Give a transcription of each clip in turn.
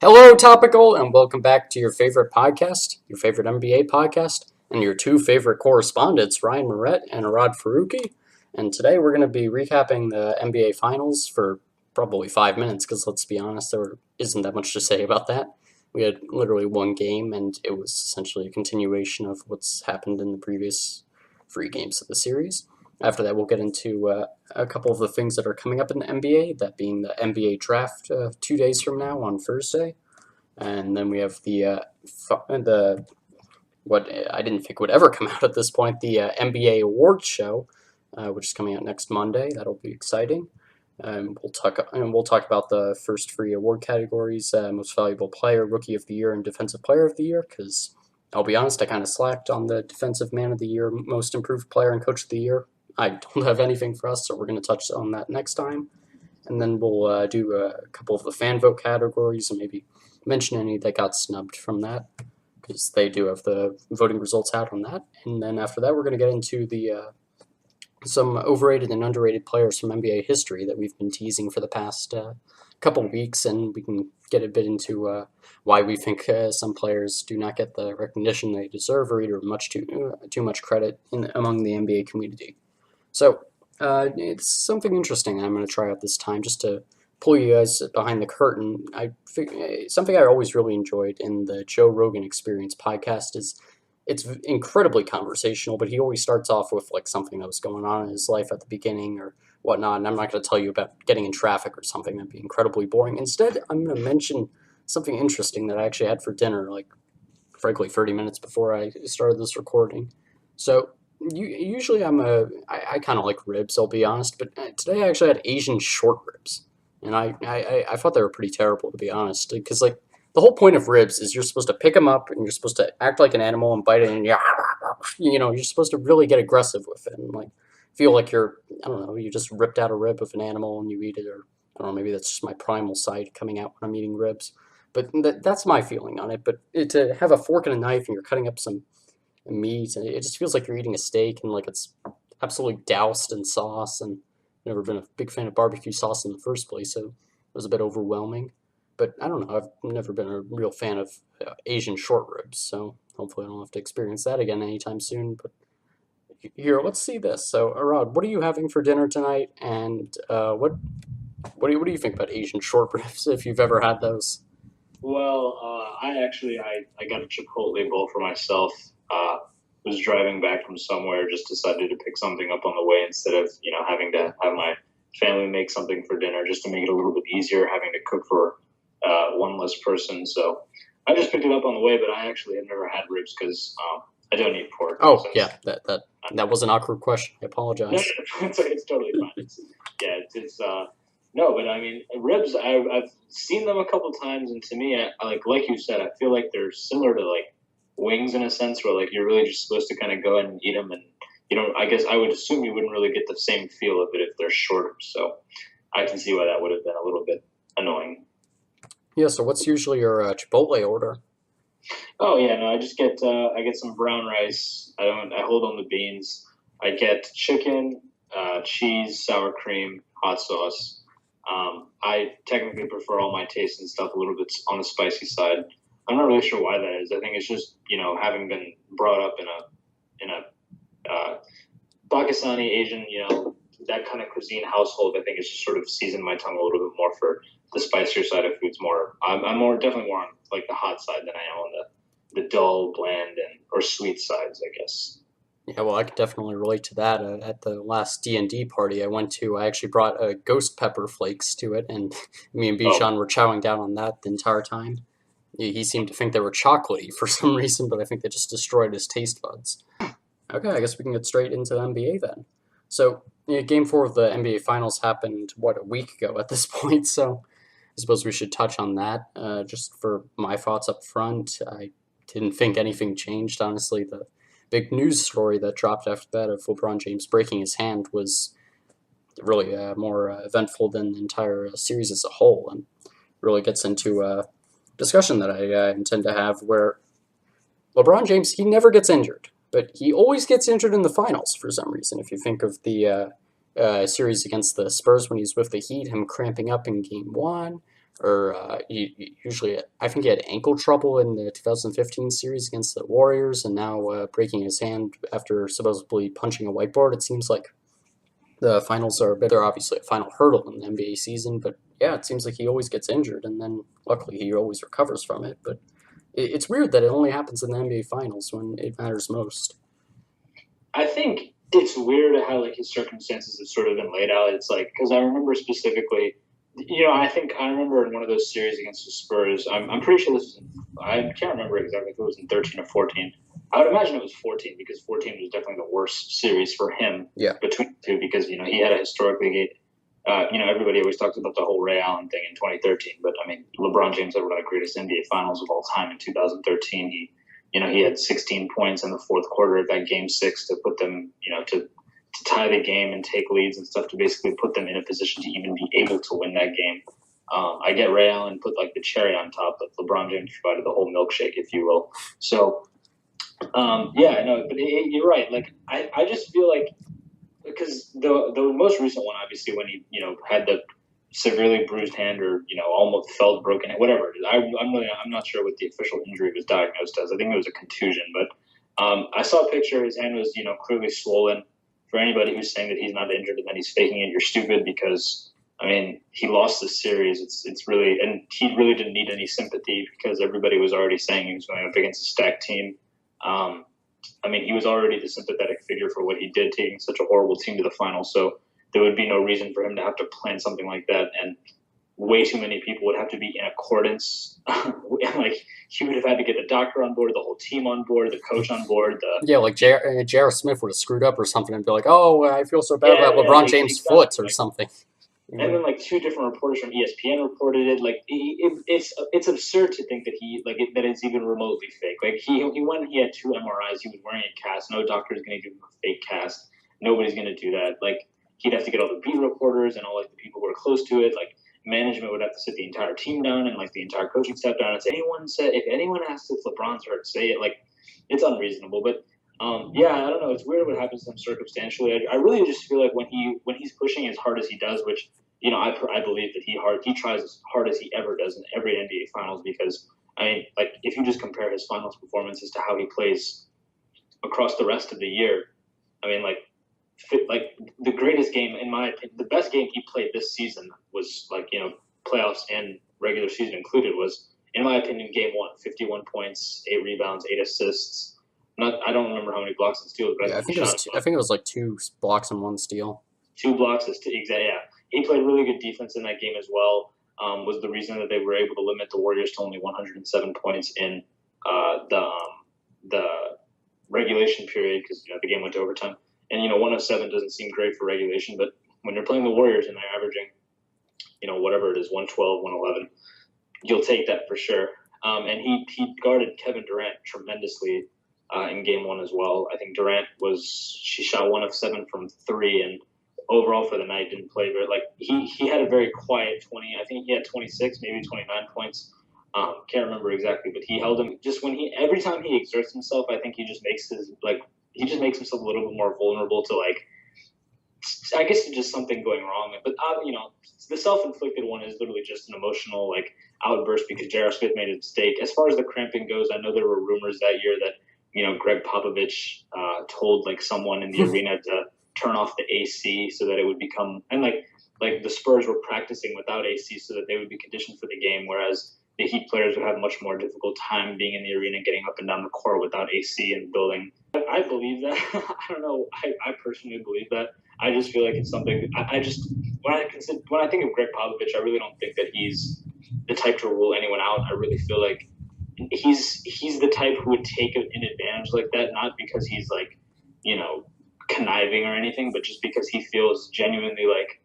Hello, Topical, and welcome back to your favorite podcast, your favorite NBA podcast, and your two favorite correspondents, Ryan Moret and Aradh Faruqi. And today we're going to be recapping the NBA Finals for probably 5 minutes, because let's be honest, there isn't that much to say about that. We had literally one game, and it was essentially a continuation of what's happened in the previous 3 games of the series. After that, we'll get into a couple of the things that are coming up in the NBA, that being the NBA draft 2 days from now on Thursday. And then we have what I didn't think would ever come out at this point, the NBA awards show, which is coming out next Monday. That'll be exciting. We'll talk about the first 3 award categories: most valuable player, rookie of the year, and defensive player of the year. Because I'll be honest, I kind of slacked on the defensive man of the year, most improved player, and coach of the year. I don't have anything for us, so we're going to touch on that next time. And then we'll do a couple of the fan vote categories and maybe mention any that got snubbed from that, because they do have the voting results out on that. And then after that, we're going to get into the some overrated and underrated players from NBA history that we've been teasing for the past couple weeks, and we can get a bit into why we think some players do not get the recognition they deserve, or either too much credit among the NBA community. So it's something interesting I'm going to try out this time, just to pull you guys behind the curtain. Something I always really enjoyed in the Joe Rogan Experience podcast is it's incredibly conversational, but he always starts off with like something that was going on in his life at the beginning or whatnot. And I'm not going to tell you about getting in traffic or something. That'd be incredibly boring. Instead, I'm going to mention something interesting that I actually had for dinner, like frankly 30 minutes before I started this recording. So usually I kind of like ribs, I'll be honest, but today I actually had Asian short ribs. And I thought they were pretty terrible, to be honest, because like the whole point of ribs is you're supposed to pick them up and you're supposed to act like an animal and bite it, and you're supposed to really get aggressive with it and like feel like you just ripped out a rib of an animal and you eat it, or I don't know, maybe that's just my primal side coming out when I'm eating ribs. But that's my feeling on it. But to have a fork and a knife and you're cutting up some meat, and it just feels like you're eating a steak, and like it's absolutely doused in sauce. And never been a big fan of barbecue sauce in the first place, so it was a bit overwhelming. But I don't know, I've never been a real fan of Asian short ribs, so hopefully I don't have to experience that again anytime soon. But here, let's see this. So, Aradh, what are you having for dinner tonight, and what do you think about Asian short ribs, if you've ever had those? Well, I got a Chipotle bowl for myself. Was driving back from somewhere, just decided to pick something up on the way instead of having to have my family make something for dinner, just to make it a little bit easier having to cook for one less person. So I just picked it up on the way, but I actually have never had ribs because I don't eat pork. Oh yeah, that was an awkward question. I apologize. No, it's totally fine. No, but I mean, ribs, I've seen them a couple times, and to me, I like you said, I feel like they're similar to like wings in a sense, where like you're really just supposed to kind of go ahead and eat them, and I guess I would assume you wouldn't really get the same feel of it if they're shorter. So I can see why that would have been a little bit annoying. Yeah. So what's usually your Chipotle order? Oh yeah, no, I get some brown rice. I hold on the beans. I get chicken, cheese, sour cream, hot sauce. I technically prefer all my taste and stuff a little bit on the spicy side. I'm not really sure why that is. I think it's just having been brought up in a Pakistani Asian that kind of cuisine household. I think it's just sort of seasoned my tongue a little bit more for the spicier side of foods. I'm definitely more on like the hot side than I am on the dull, bland, or sweet sides, I guess. Yeah, well, I could definitely relate to that. At the last D&D party I went to, I actually brought ghost pepper flakes to it, and me and Bijan were chowing down on that the entire time. He seemed to think they were chocolatey for some reason, but I think they just destroyed his taste buds. Okay, I guess we can get straight into the NBA then. So, Game 4 of the NBA Finals happened, a week ago at this point, so I suppose we should touch on that. Just for my thoughts up front, I didn't think anything changed, honestly. The big news story that dropped after that of LeBron James breaking his hand was really more eventful than the entire series as a whole, and really gets into a discussion that I intend to have, where LeBron James, he never gets injured, but he always gets injured in the finals for some reason. If you think of the series against the Spurs when he's with the Heat, him cramping up in Game 1, or usually I think he had ankle trouble in the 2015 series against the Warriors, and now breaking his hand after supposedly punching a whiteboard. It seems like the finals are better, obviously a final hurdle in the NBA season, but yeah, it seems like he always gets injured, and then luckily he always recovers from it. But it's weird that it only happens in the NBA finals when it matters most. I think it's weird how like his circumstances have sort of been laid out. It's like because I remember specifically, I think I remember in one of those series against the Spurs. I'm pretty sure this was. I can't remember exactly if it was in 13 or 14. I would imagine it was 14 because 14 was definitely the worst series for him Yeah, between the two because he had a historically. Everybody always talks about the whole Ray Allen thing in 2013, but I mean, LeBron James had one of the greatest NBA Finals of all time in 2013. He had 16 points in the fourth quarter of that game six to put them, to tie the game and take leads and stuff to basically put them in a position to even be able to win that game. I get Ray Allen put like the cherry on top, but LeBron James provided the whole milkshake, if you will. So, yeah, no, but you're right. Like, I just feel like because the most recent one, obviously, when he had the severely bruised hand or almost felt broken, whatever it is. I'm not sure what the official injury was diagnosed as. I think it was a contusion, but I saw a picture. His hand was clearly swollen. For anybody who's saying that he's not injured and that he's faking it, you're stupid because I mean he lost the series. It's really and he really didn't need any sympathy because everybody was already saying he was going up against a stacked team. Um, I mean, he was already the sympathetic figure for what he did, taking such a horrible team to the final. So there would be no reason for him to have to plan something like that. And way too many people would have to be in accordance. Like he would have had to get the doctor on board, the whole team on board, the coach on board. yeah, like J.R. Smith would have screwed up or something and be like, "Oh, I feel so bad Yeah, about LeBron James' foot exactly. or something." And then like two different reporters from ESPN reported it. Like it's absurd to think that that it's even remotely fake. Like he went, he had two MRIs, he was wearing a cast. No doctor is going to give him a fake cast. Nobody's going to do that. Like he'd have to get all the beat reporters and all like the people who are close to it. Like management would have to sit the entire team down and like the entire coaching staff down and say, if anyone asks if LeBron's hurt, say it. Like it's unreasonable, but. Yeah, I don't know. It's weird what happens to him circumstantially. I really just feel like when he's pushing as hard as he does, which I believe that he tries as hard as he ever does in every NBA Finals because I mean, like if you just compare his Finals performances to how he plays across the rest of the year, I mean, like the greatest game in my opinion, the best game he played this season was like playoffs and regular season included was in my opinion Game 1, 51 points, 8 rebounds, 8 assists. Not I don't remember how many blocks and steals, but I Yeah, I think he think it was shot I think it was like 2 blocks and 1 steal. 2 blocks. Exactly. Yeah, he played really good defense in that game as well. Was the reason that they were able to limit the Warriors to only 107 points in the regulation period because the game went to overtime. And 107 doesn't seem great for regulation, but when you're playing the Warriors and they're averaging whatever it is 112, 111, you'll take that for sure. And he guarded Kevin Durant tremendously in Game 1 as well. I think she shot 1 of 7 from three, and overall for the night didn't play very like he had a very quiet 20. I think he had 26, maybe 29 points. Can't remember exactly, but he held him just when every time he exerts himself. I think he just makes himself a little bit more vulnerable to like I guess it's just something going wrong. But the self-inflicted one is literally just an emotional like outburst because J.R. Smith made a mistake. As far as the cramping goes, I know there were rumors that year that Greg Popovich told like someone in the arena to turn off the AC so that it would become and like the Spurs were practicing without AC so that they would be conditioned for the game, whereas the Heat players would have much more difficult time being in the arena, getting up and down the court without AC in the building. I believe that. I don't know. I personally believe that. I just feel like it's something. I just when I think of Greg Popovich, I really don't think that he's the type to rule anyone out. I really feel like he's the type who would take an advantage like that, not because he's like conniving or anything, but just because he feels genuinely like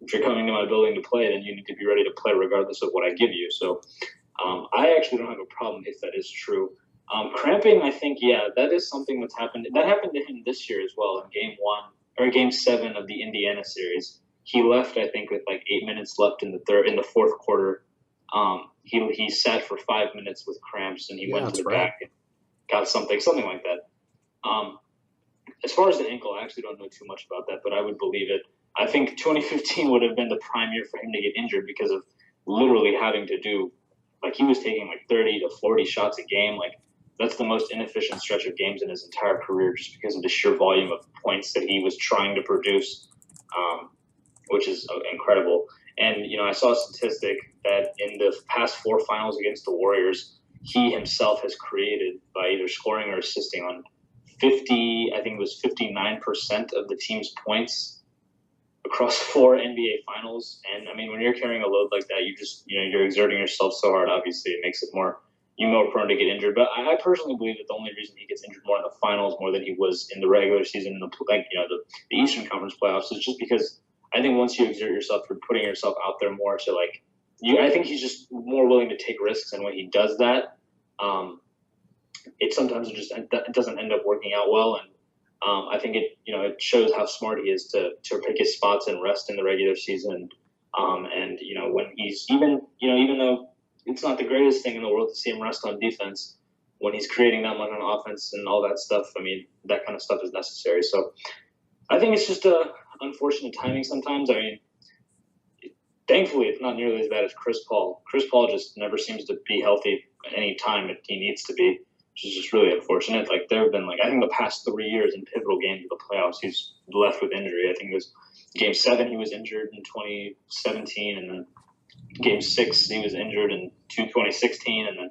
if you're coming to my building to play, then you need to be ready to play regardless of what I give you. So I actually don't have a problem if that is true. Cramping, I think, yeah, that is something that's happened. That happened to him this year as well in Game 1 or Game 7 of the Indiana series. He left, I think, with like 8 minutes left in the fourth quarter. He sat for 5 minutes with cramps and he Yeah, went to that's the right. back and got something like that. As far as the ankle, I actually don't know too much about that, but I would believe it. I think 2015 would have been the prime year for him to get injured because of literally having to do, like, he was taking like 30 to 40 shots a game. Like, that's the most inefficient stretch of games in his entire career, just because of the sheer volume of points that he was trying to produce, um, which is incredible. And I saw a statistic that in the past four finals against the Warriors, he himself has created by either scoring or assisting on 50, I think it was 59% of the team's points across four NBA finals. And I mean, when you're carrying a load like that, you're exerting yourself so hard. Obviously, it makes it you're more prone to get injured. But I personally believe that the only reason he gets injured more in the finals more than he was in the regular season, the Eastern Conference playoffs, is just because I think once you exert yourself, you're putting yourself out there more. So I think he's just more willing to take risks, and when he does that, it doesn't end up working out well. And I think it shows how smart he is to pick his spots and rest in the regular season. And when he's even though it's not the greatest thing in the world to see him rest on defense, when he's creating that much on offense and all that stuff, I mean, that kind of stuff is necessary. So I think it's just unfortunate timing sometimes. I mean, thankfully, it's not nearly as bad as Chris Paul. Chris Paul just never seems to be healthy any time that he needs to be, which is just really unfortunate. Like, there have been, I think the past 3 years in pivotal games of the playoffs, he's left with injury. I think it was Game 7 he was injured in 2017, and then Game 6 he was injured in 2016, and then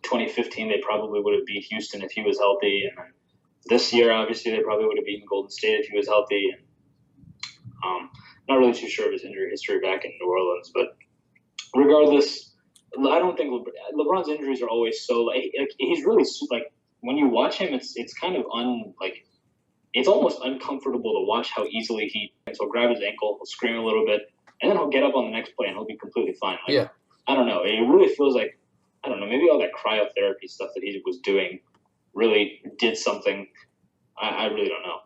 2015 they probably would have beat Houston if he was healthy, and then this year obviously they probably would have beaten Golden State if he was healthy. And not really too sure of his injury history back in New Orleans, but regardless, I don't think LeBron's injuries are always so he's really when you watch him, it's kind of it's almost uncomfortable to watch how easily he'll grab his ankle, he'll scream a little bit, and then he'll get up on the next play and he'll be completely fine. Yeah. I don't know. It really feels like, I don't know, maybe all that cryotherapy stuff that he was doing really did something. I really don't know.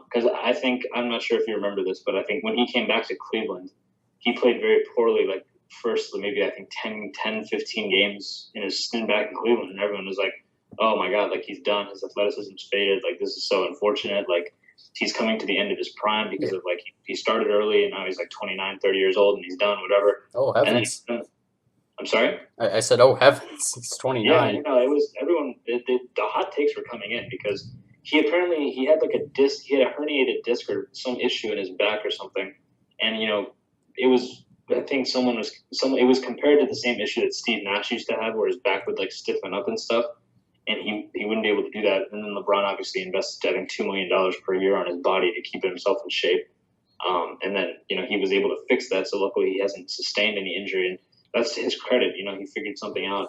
Because I think, I'm not sure if you remember this, but I think when he came back to Cleveland, he played very poorly, first maybe I think 10, 15 games in his stint back in Cleveland, and everyone was like, oh my God, he's done. His athleticism's faded. This is so unfortunate. He's coming to the end of his prime because of he started early and now he's 29, 30 years old and he's done, whatever. Oh, heavens. And then, I'm sorry? I said, oh, heavens, it's 29. Yeah, it was everyone, the hot takes were coming in because he had a disc, he had a herniated disc or some issue in his back or something. And, it was, I think it was compared to the same issue that Steve Nash used to have where his back would stiffen up and stuff. And he wouldn't be able to do that. And then LeBron obviously invested having $2 million per year on his body to keep himself in shape. And then, he was able to fix that. So luckily he hasn't sustained any injury. And that's to his credit. He figured something out.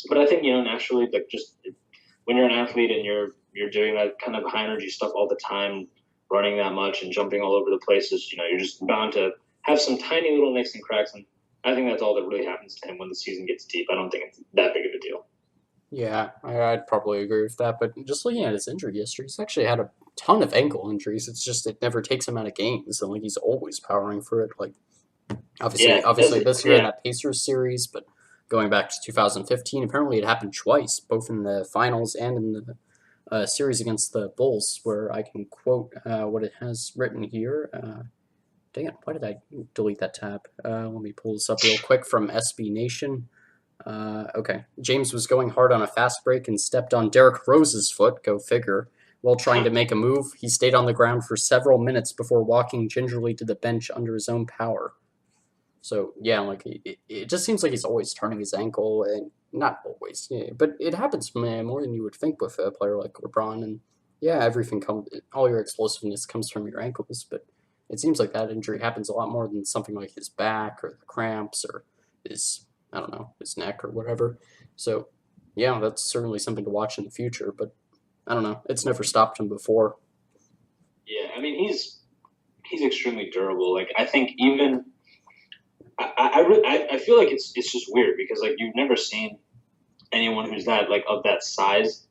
But I think, naturally, just when you're an athlete and you're doing that kind of high energy stuff all the time, running that much and jumping all over the places, you're just bound to have some tiny little nicks and cracks. And I think that's all that really happens to him when the season gets deep. I don't think it's that big of a deal. Yeah, I'd probably agree with that. But just looking at his injury history, he's actually had a ton of ankle injuries. It's just it never takes him out of games, and he's always powering for it. Obviously this year in that Pacers series, but going back to 2015, apparently it happened twice, both in the finals and in the series against the Bulls, where I can quote what it has written here. Dang it, why did I delete that tab? Let me pull this up real quick from SB Nation. Okay. James was going hard on a fast break and stepped on Derrick Rose's foot, go figure. While trying to make a move, he stayed on the ground for several minutes before walking gingerly to the bench under his own power. So, yeah, it just seems like he's always turning his ankle, and not always, yeah, but it happens more than you would think with a player like LeBron. And, yeah, all your explosiveness comes from your ankles, but it seems like that injury happens a lot more than something like his back or the cramps or his neck or whatever. So, yeah, that's certainly something to watch in the future, but I don't know. It's never stopped him before. Yeah, I mean, he's extremely durable. I think even I feel like it's just weird because you've never seen anyone who's of that size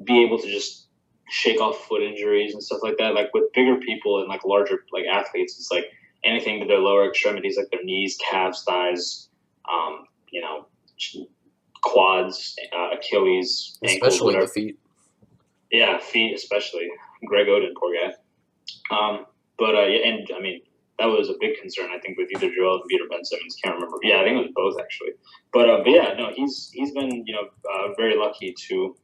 be able to just shake off foot injuries and stuff like that. With bigger people and larger athletes, it's anything to their lower extremities, their knees, calves, thighs, quads, Achilles, ankles, Especially whatever. the feet. Yeah, feet especially. Greg Oden, poor guy. And I mean, that was a big concern. I think with either Joel Embiid or Ben Simmons. Can't remember. Yeah, I think it was both actually. But yeah, no, he's been very lucky to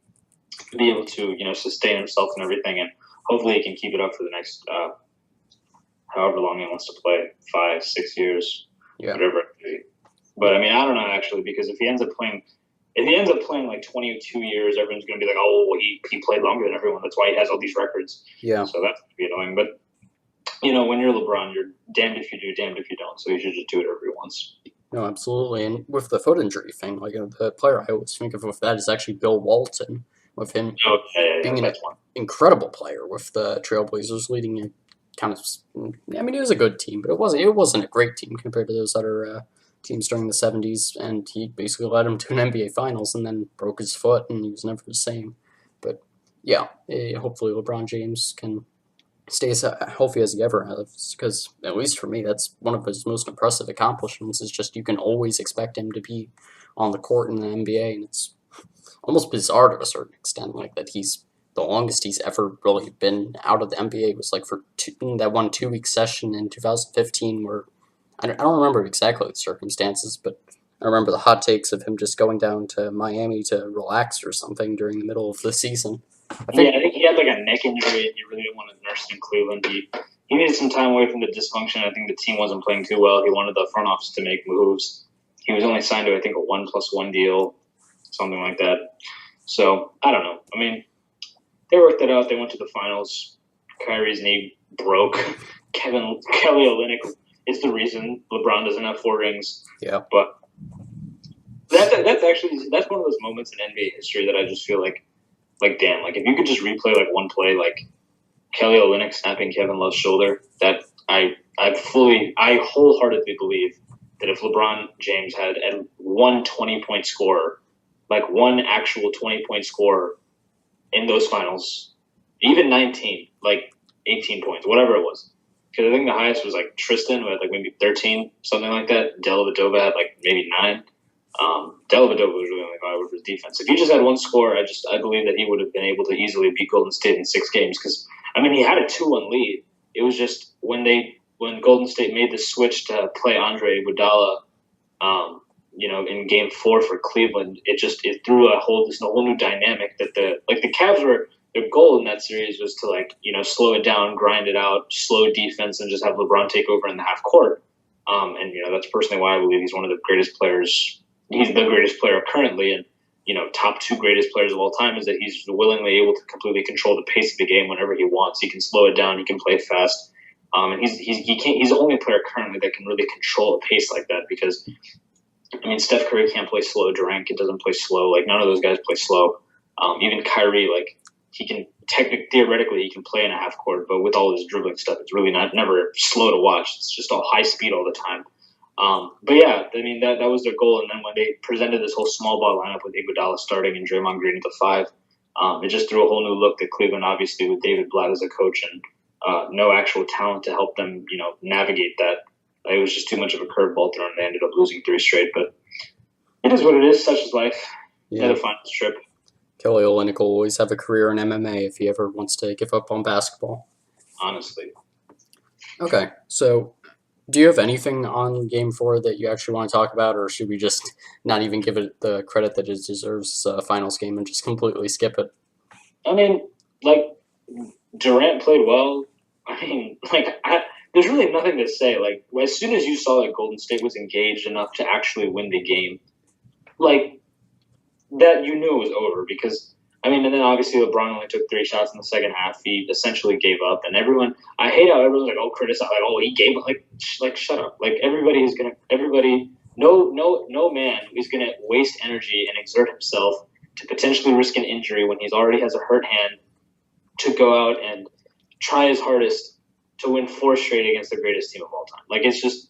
be able to sustain himself and everything, and hopefully he can keep it up for the next however long he wants to play, 5-6 years, whatever it may be. But I mean, I don't know actually, because if he ends up playing like 22 years, everyone's going to be like, oh, well, he played longer than everyone. That's why he has all these records. Yeah. So that's going to be annoying. But when you're LeBron, you're damned if you do, damned if you don't. So you should just do it every once. No, absolutely. And with the foot injury thing, like the player I always think of with that is actually Bill Walton, with him being an incredible player with the Trailblazers leading a kind of. I mean, it was a good team, but it wasn't a great team compared to those other teams during the '70s. And he basically led them to an NBA Finals, and then broke his foot, and he was never the same. But yeah, hopefully LeBron James can stay as healthy as he ever has, because at least for me, that's one of his most impressive accomplishments. Is just you can always expect him to be on the court in the NBA, and it's almost bizarre to a certain extent, like that he's the longest he's ever really been out of the NBA was like for that one 2 week session in 2015 where I don't remember exactly the circumstances, but I remember the hot takes of him just going down to Miami to relax or something during the middle of the season. I think he had like a neck injury and he really didn't want to nurse it in Cleveland. He needed some time away from the dysfunction. I think the team wasn't playing too well. He wanted the front office to make moves. He was only signed to, I think, a 1+1 deal, something like that. So, I don't know. I mean, they worked it out. They went to the finals. Kyrie's knee broke. Kelly Olynyk is the reason LeBron doesn't have 4 rings. Yeah. But that's one of those moments in NBA history that I just feel like damn, like if you could just replay like one play, like Kelly Olynyk snapping Kevin Love's shoulder, that I wholeheartedly believe that if LeBron James had one 20-point scorer, like one actual 20-point scorer in those finals, even 19, like 18 points, whatever it was. Because I think the highest was like Tristan with like maybe 13, something like that. Dellavedova had like maybe 9. Dellavedova was really only valuable for his defense. If he just had one score, I believe that he would have been able to easily beat Golden State in 6 games. Because I mean, he had a 2-1 lead. It was just when Golden State made the switch to play Andre Iguodala, in Game 4 for Cleveland, it threw a whole new dynamic that the Cavs were. Their goal in that series was to slow it down, grind it out, slow defense, and just have LeBron take over in the half court. And that's personally why I believe he's one of the greatest players. He's the greatest player currently, and top 2 greatest players of all time. Is that he's willingly able to completely control the pace of the game whenever he wants. He can slow it down. He can play fast. And he's the only player currently that can really control a pace like that. Because I mean, Steph Curry can't play slow. Durant doesn't play slow. Like none of those guys play slow. Even Kyrie, like he can theoretically he can play in a half court, but with all his dribbling stuff, it's really never slow to watch. It's just all high speed all the time. But yeah, I mean that was their goal. And then when they presented this whole small ball lineup with Iguodala starting and Draymond Green at the 5, it just threw a whole new look at Cleveland. Obviously, with David Blatt as a coach and no actual talent to help them, navigate that. It was just too much of a curveball thrown. They ended up losing 3 straight, but it is what it is. Such is life. Yeah. Another finals trip. Kelly Olynyk will always have a career in MMA if he ever wants to give up on basketball. Honestly. Okay, so do you have anything on Game 4 that you actually want to talk about, or should we just not even give it the credit that it deserves, finals game, and just completely skip it? I mean, Durant played well. I mean, there's really nothing to say. Like, as soon as you saw that Golden State was engaged enough to actually win the game, that you knew it was over. Because, I mean, and then obviously LeBron only took 3 shots in the second half. He essentially gave up. And I hate how everyone's criticize, he gave up. Like, shut up. Like, no man is going to waste energy and exert himself to potentially risk an injury when he's already has a hurt hand to go out and try his hardest to win 4 straight against the greatest team of all time. Like, it's just,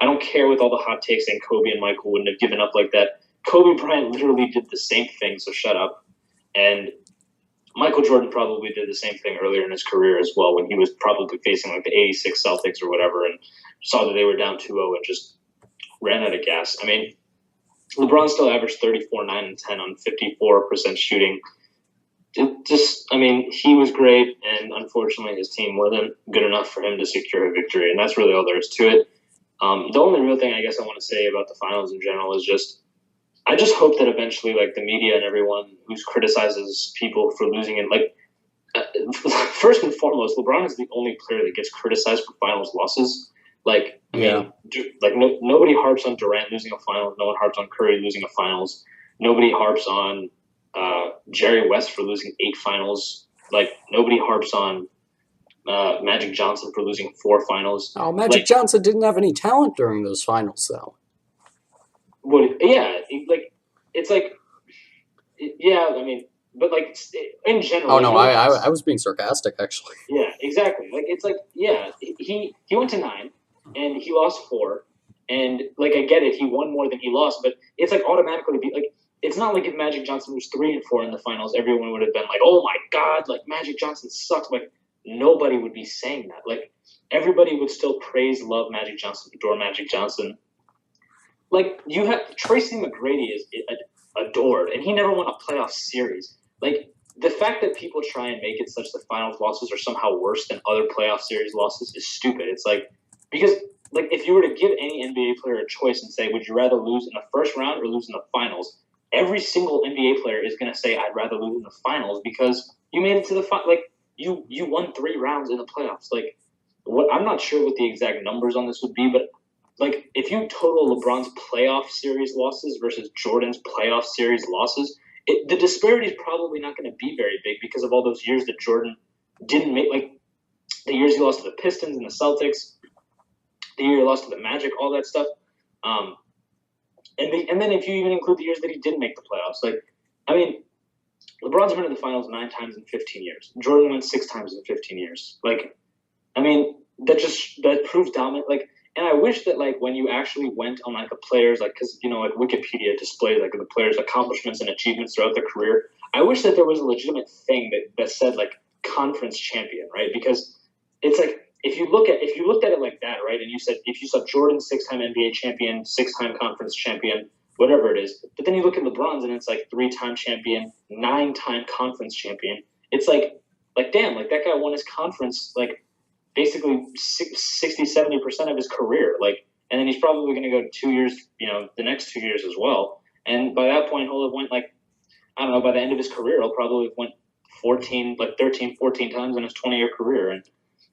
I don't care with all the hot takes saying Kobe and Michael wouldn't have given up like that. Kobe Bryant literally did the same thing, so shut up. And Michael Jordan probably did the same thing earlier in his career as well, when he was probably facing the 86 Celtics or whatever and saw that they were down 2-0 and just ran out of gas. I mean, LeBron still averaged 34, 9, and 10 on 54% shooting. I mean, he was great, and unfortunately, his team wasn't good enough for him to secure a victory, and that's really all there is to it. The only real thing I guess I want to say about the finals in general is I just hope that eventually, like the media and everyone who criticizes people for losing it, like first and foremost, LeBron is the only player that gets criticized for finals losses. Like, I Yeah. mean, nobody harps on Durant losing a finals. No one harps on Curry losing a finals. Nobody harps on Jerry West for losing 8 finals. Like, nobody harps on Magic Johnson for losing 4 finals. Oh, Magic Like, Johnson didn't have any talent during those finals, though. yeah, it's like, yeah, I mean, but like in general, Oh like no, no one I has. was being sarcastic actually. Yeah, exactly. Like it's like yeah, he went to 9 and he lost 4, and like I get it, he won more than he lost, but it's like automatically like it's not like if Magic Johnson was 3-4 in the finals, everyone would have been like, oh my god, like Magic Johnson sucks. Like nobody would be saying that. Like everybody would still praise, love Magic Johnson, adore Magic Johnson. Like you have Tracy McGrady is adored, and he never won a playoff series. Like the fact that people try and make it such that finals losses are somehow worse than other playoff series losses is stupid. It's like because like if you were to give any NBA player a choice and say, would you rather lose in the first round or lose in the finals? Every single NBA player is going to say, I'd rather lose in the finals because you made it to the like you won 3 rounds in the playoffs. Like what I'm not sure what the exact numbers on this would be, but like if you total LeBron's playoff series losses versus Jordan's playoff series losses, the disparity is probably not going to be very big because of all those years that Jordan didn't make, like the years he lost to the Pistons and the Celtics, the year he lost to the Magic, all that stuff. Um, and then if you even include the years that he didn't make the playoffs, like I mean, LeBron's been in the finals 9 times in 15 years. Jordan went 6 times in 15 years. Like, I mean, that proves dominant. Like, and I wish that like when you actually went on like a player's like because like Wikipedia displays like the player's accomplishments and achievements throughout their career. I wish that there was a legitimate thing that said like conference champion, right? Because it's like if you looked at it like that, right, and you said if you saw Jordan 6-time NBA champion, 6-time conference champion, whatever it is, but then you look at LeBron's and it's like 3-time champion, 9-time conference champion. It's like damn, like that guy won his conference like basically 60-70% of his career, like, and then he's probably going to go 2 years, the next 2 years as well, and by that point he'll have went like I don't know, by the end of his career he'll probably have went 13, 14 times in his 20-year career. And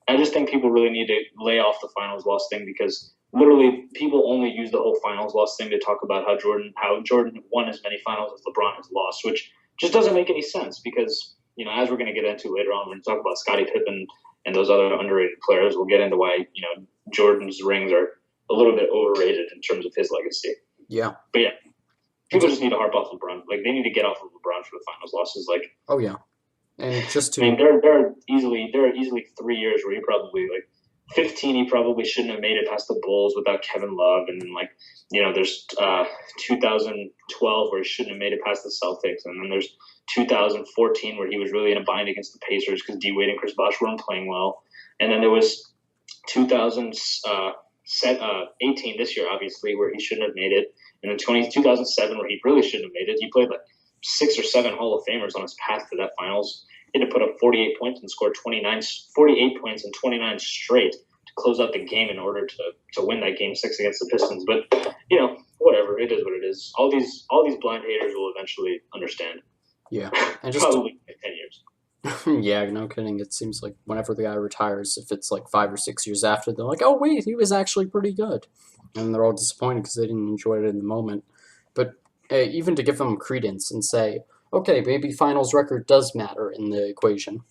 I just think people really need to lay off the finals loss thing because literally people only use the whole finals loss thing to talk about how Jordan won as many finals as LeBron has lost, which just doesn't make any sense because as we're going to get into later on when we talk about Scottie Pippen and those other underrated players, we'll get into why Jordan's rings are a little bit overrated in terms of his legacy. Yeah. But yeah, people just need to harp off LeBron. Like they need to get off of LeBron for the finals losses. Like Oh yeah. And just to I mean, there are easily 3 years where he probably like 15. He probably shouldn't have made it past the Bulls without Kevin Love, and then like there's 2012 where he shouldn't have made it past the Celtics, and then there's 2014 where he was really in a bind against the Pacers because D Wade and Chris Bosh weren't playing well, and then there was 2018 this year obviously where he shouldn't have made it, and then 2007 where he really shouldn't have made it. He played like 6 or 7 Hall of Famers on his path to that finals. He had to put up 48 points and score 48 points and 29 straight to close out the game in order to win that game 6 against the Pistons. But whatever, it is what it is. All these blind haters will eventually understand. Yeah, and just probably in 10 years. Yeah, no kidding. It seems like whenever the guy retires, if it's like 5 or 6 years after, they're like, "Oh wait, he was actually pretty good," and they're all disappointed because they didn't enjoy it in the moment. But even to give them credence and say, "Okay, maybe finals record does matter in the equation,"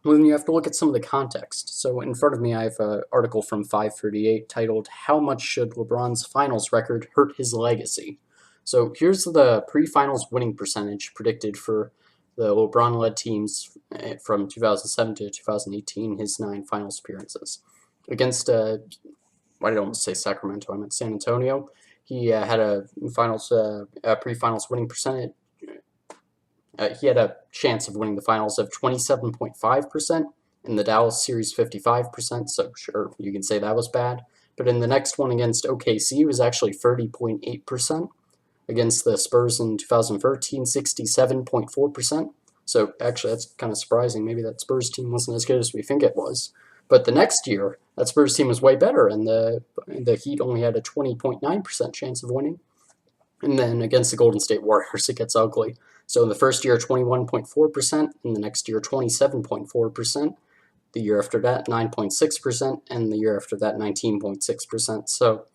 well, then you have to look at some of the context. So in front of me, I have an article from 538 titled "How Much Should LeBron's Finals Record Hurt His Legacy?" So here's the pre-finals winning percentage predicted for the LeBron-led teams from 2007 to 2018, his 9 finals appearances. Against, why did I almost say Sacramento? I meant San Antonio. He had a pre-finals winning percentage. He had a chance of winning the finals of 27.5%. In the Dallas series, 55%. So sure, you can say that was bad. But in the next one against OKC, it was actually 30.8%. Against the Spurs in 2013, 67.4%. So actually, that's kind of surprising. Maybe that Spurs team wasn't as good as we think it was. But the next year, that Spurs team was way better, and the Heat only had a 20.9% chance of winning. And then against the Golden State Warriors, it gets ugly. So in the first year, 21.4%, in the next year, 27.4%, the year after that, 9.6%, and the year after that, 19.6%. So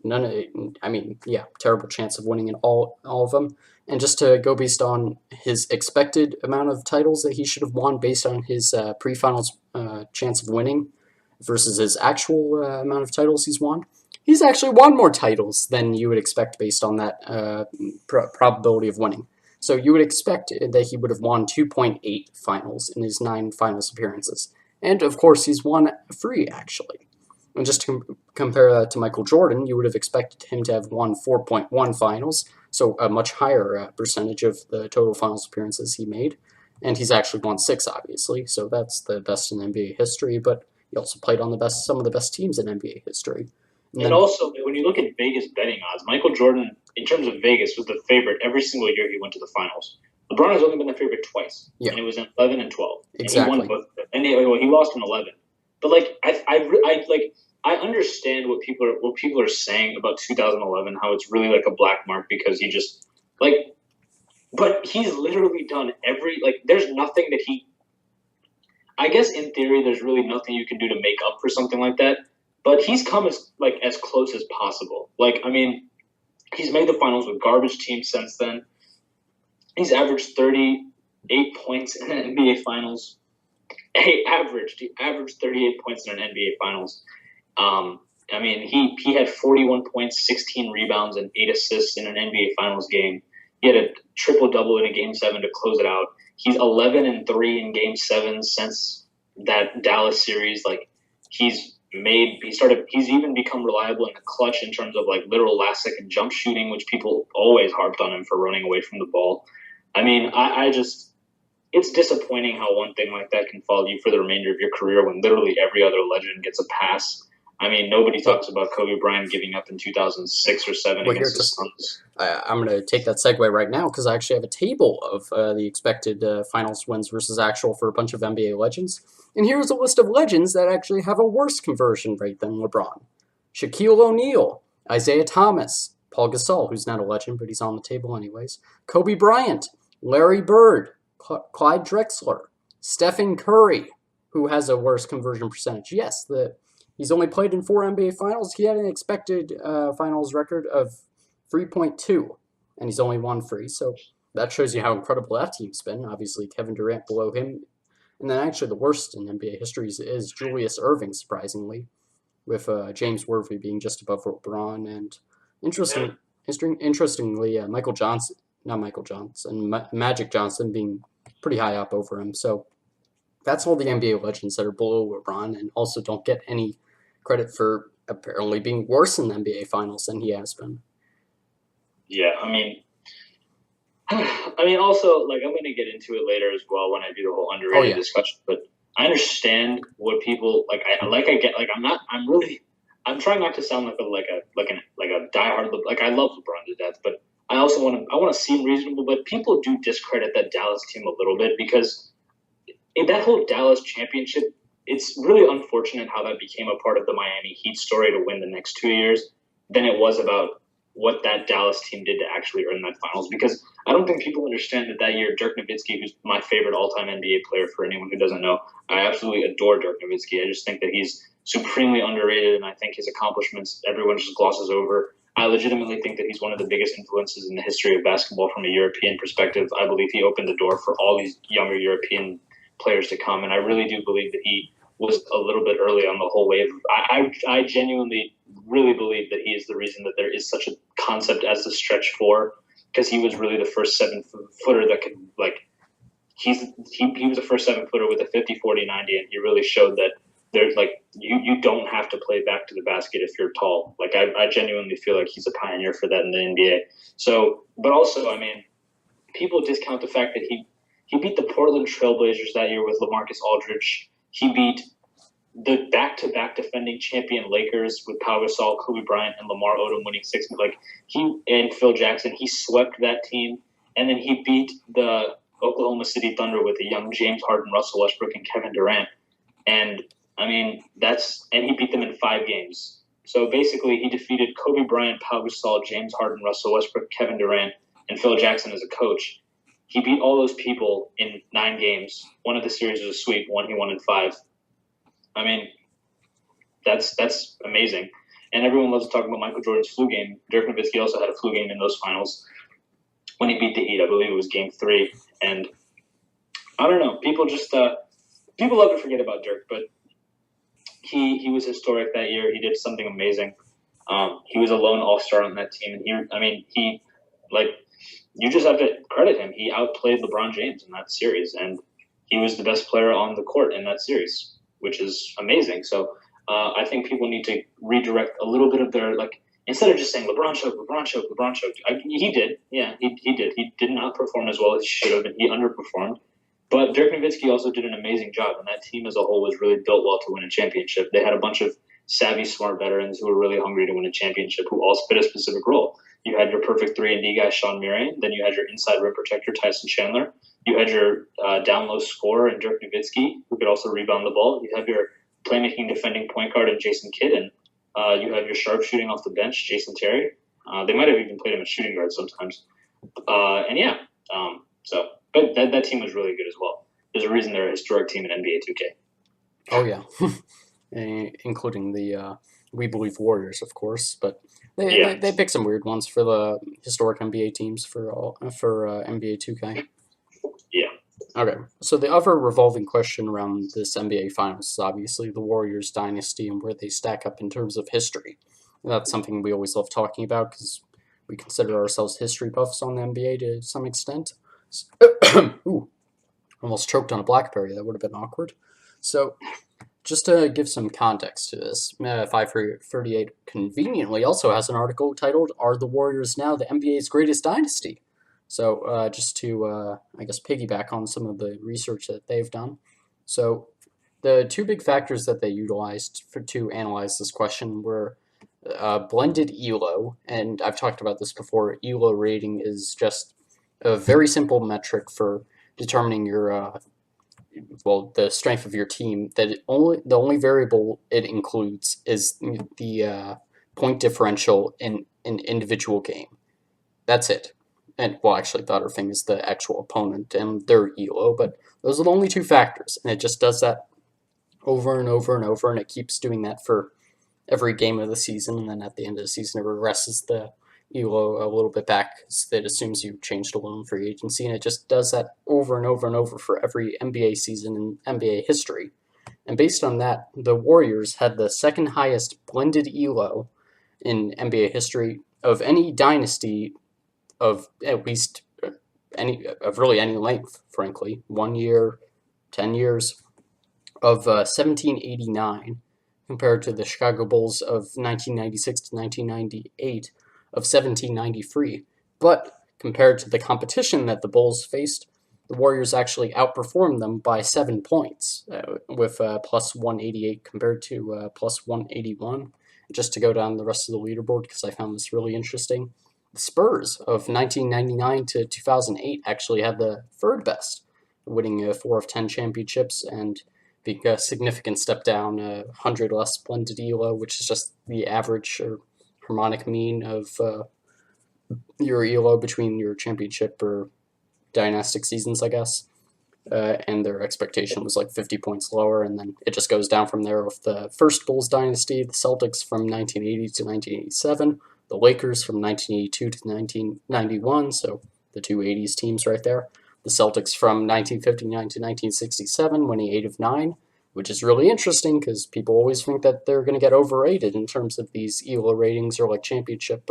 none of it, I mean, yeah, terrible chance of winning in all of them. And just to go based on his expected amount of titles that he should have won based on his pre-finals chance of winning versus his actual amount of titles he's won, he's actually won more titles than you would expect based on that probability of winning. So you would expect that he would have won 2.8 finals in his 9 finals appearances. And of course, he's won 3 actually. And just to compare that to Michael Jordan, you would have expected him to have won 4.1 finals, so a much higher percentage of the total finals appearances he made. And he's actually won 6, obviously, so that's the best in NBA history, but he also played on some of the best teams in NBA history. And also, when you look at Vegas betting odds, Michael Jordan, in terms of Vegas, was the favorite every single year he went to the finals. LeBron has only been the favorite twice, and it was in 11 and 12. Exactly. And he won both of them. And he lost in 11. But I understand what people are saying about 2011, how it's really like a black mark because he just but he's literally done there's nothing that he. I guess in theory, there's really nothing you can do to make up for something like that. But he's come as close as possible. He's made the finals with garbage teams since then. He's averaged 38 points in an NBA Finals. He averaged 38 points in an NBA Finals. He had 41 points, 16 rebounds, and 8 assists in an NBA Finals game. He had a triple-double in a Game 7 to close it out. He's 11 and 3 in Game 7 since that Dallas series. He's even become reliable in the clutch in terms of literal last-second jump shooting, which people always harped on him for running away from the ball. It's disappointing how one thing like that can follow you for the remainder of your career when literally every other legend gets a pass. Nobody talks about Kobe Bryant giving up in 2006 or 7 against the Suns. I'm going to take that segue right now because I actually have a table of the expected finals wins versus actual for a bunch of NBA legends. And here's a list of legends that actually have a worse conversion rate than LeBron. Shaquille O'Neal, Isaiah Thomas, Paul Gasol, who's not a legend, but he's on the table anyways, Kobe Bryant, Larry Bird, Clyde Drexler, Stephen Curry, who has a worse conversion percentage. Yes, he's only played in 4 NBA Finals. He had an expected finals record of 3.2, and he's only won 3. So that shows you how incredible that team's been. Obviously, Kevin Durant below him. And then actually the worst in NBA history is Julius Erving, surprisingly, with James Worthy being just above LeBron. And interestingly, Magic Johnson being pretty high up over him. So that's all the NBA legends that are below LeBron and also don't get any credit for apparently being worse in the NBA Finals than he has been. Yeah, also, I'm going to get into it later as well when I do the whole underrated discussion. But I understand what people I'm trying not to sound like a diehard. I love LeBron to death, but I also want to seem reasonable. But people do discredit that Dallas team a little bit because in that whole Dallas championship, it's really unfortunate how that became a part of the Miami Heat story to win the next 2 years than it was about what that Dallas team did to actually earn that finals. Because I don't think people understand that year, Dirk Nowitzki, who's my favorite all-time NBA player for anyone who doesn't know, I absolutely adore Dirk Nowitzki. I just think that he's supremely underrated, and I think his accomplishments everyone just glosses over. I legitimately think that he's one of the biggest influences in the history of basketball from a European perspective. I believe he opened the door for all these younger European players to come, and I really do believe that he was a little bit early on the whole wave. I genuinely really believe that he is the reason that there is such a concept as the stretch 4, because he was really the first 7-footer that could he was the first 7-footer with a 50, 40, 90, and he really showed that there's you don't have to play back to the basket if you're tall. I genuinely feel like he's a pioneer for that in the NBA. So, but also, people discount the fact that he beat the Portland Trailblazers that year with LaMarcus Aldridge. He beat the back-to-back defending champion Lakers with Pau Gasol, Kobe Bryant, and Lamar Odom winning 6. And Phil Jackson. He swept that team, and then he beat the Oklahoma City Thunder with a young James Harden, Russell Westbrook, and Kevin Durant. And I mean, and he beat them in 5 games. So basically, he defeated Kobe Bryant, Pau Gasol, James Harden, Russell Westbrook, Kevin Durant, and Phil Jackson as a coach. He beat all those people in 9 games. One of the series was a sweep. One he won in 5. I mean, that's amazing. And everyone loves to talk about Michael Jordan's flu game. Dirk Nowitzki also had a flu game in those finals when he beat the Heat. I believe it was Game 3. And I don't know. People people love to forget about Dirk, but he was historic that year. He did something amazing. He was a lone all-star on that team, and you just have to credit him. He outplayed LeBron James in that series, and he was the best player on the court in that series, which is amazing. So I think people need to redirect a little bit of their instead of just saying LeBron choked, LeBron choked, LeBron choked. He did, yeah, he did. He did not perform as well as he should have, and he underperformed. But Dirk Nowitzki also did an amazing job, and that team as a whole was really built well to win a championship. They had a bunch of savvy, smart veterans who were really hungry to win a championship, who all fit a specific role. You had your perfect 3-and-D guy, Sean Murray. Then you had your inside rim protector, Tyson Chandler. You had your down low scorer in Dirk Nowitzki, who could also rebound the ball. You have your playmaking defending point guard in Jason Kidd, and you have your sharpshooting off the bench, Jason Terry. They might have even played him at shooting guard sometimes. But that team was really good as well. There's a reason they're a historic team in NBA 2K. Oh yeah, including the We Believe Warriors, of course. But they pick some weird ones for the historic NBA teams for NBA 2K. Yeah. Okay, so the other revolving question around this NBA Finals is obviously the Warriors dynasty and where they stack up in terms of history. And that's something we always love talking about because we consider ourselves history buffs on the NBA to some extent. Ooh, almost choked on a blackberry. That would have been awkward. So, just to give some context to this, 538 conveniently also has an article titled "Are the Warriors Now the NBA's Greatest Dynasty?" So, just to, I guess, piggyback on some of the research that they've done. So, the two big factors that they utilized to analyze this question were blended ELO, and I've talked about this before. ELO rating is just a very simple metric for determining your the strength of your team. That the only variable it includes is the point differential in an individual game. That's it. And well, actually, the other thing is the actual opponent and their ELO. But those are the only two factors, and it just does that over and over and over, and it keeps doing that for every game of the season. And then at the end of the season, it regresses the ELO a little bit back because it assumes you changed a loan free agency, and it just does that over and over and over for every NBA season in NBA history. And based on that, the Warriors had the second highest blended ELO in NBA history of any dynasty of at least really any length, frankly. 1 year, 10 years of 1789 compared to the Chicago Bulls of 1996 to 1998 of 1793. But compared to the competition that the Bulls faced, the Warriors actually outperformed them by 7 points, with plus 188 compared to plus 181. Just to go down the rest of the leaderboard, because I found this really interesting. The Spurs of 1999 to 2008 actually had the third best, winning 4 of 10 championships and being a significant step down, 100 less blended ELO, which is just the average or harmonic mean of your ELO between your championship or dynastic seasons, I guess. And their expectation was like 50 points lower, and then it just goes down from there with the first Bulls dynasty, the Celtics from 1980 to 1987, the Lakers from 1982 to 1991, so the two 80s teams right there, the Celtics from 1959 to 1967, winning 8 of 9, which is really interesting because people always think that they're going to get overrated in terms of these ELO ratings or like championship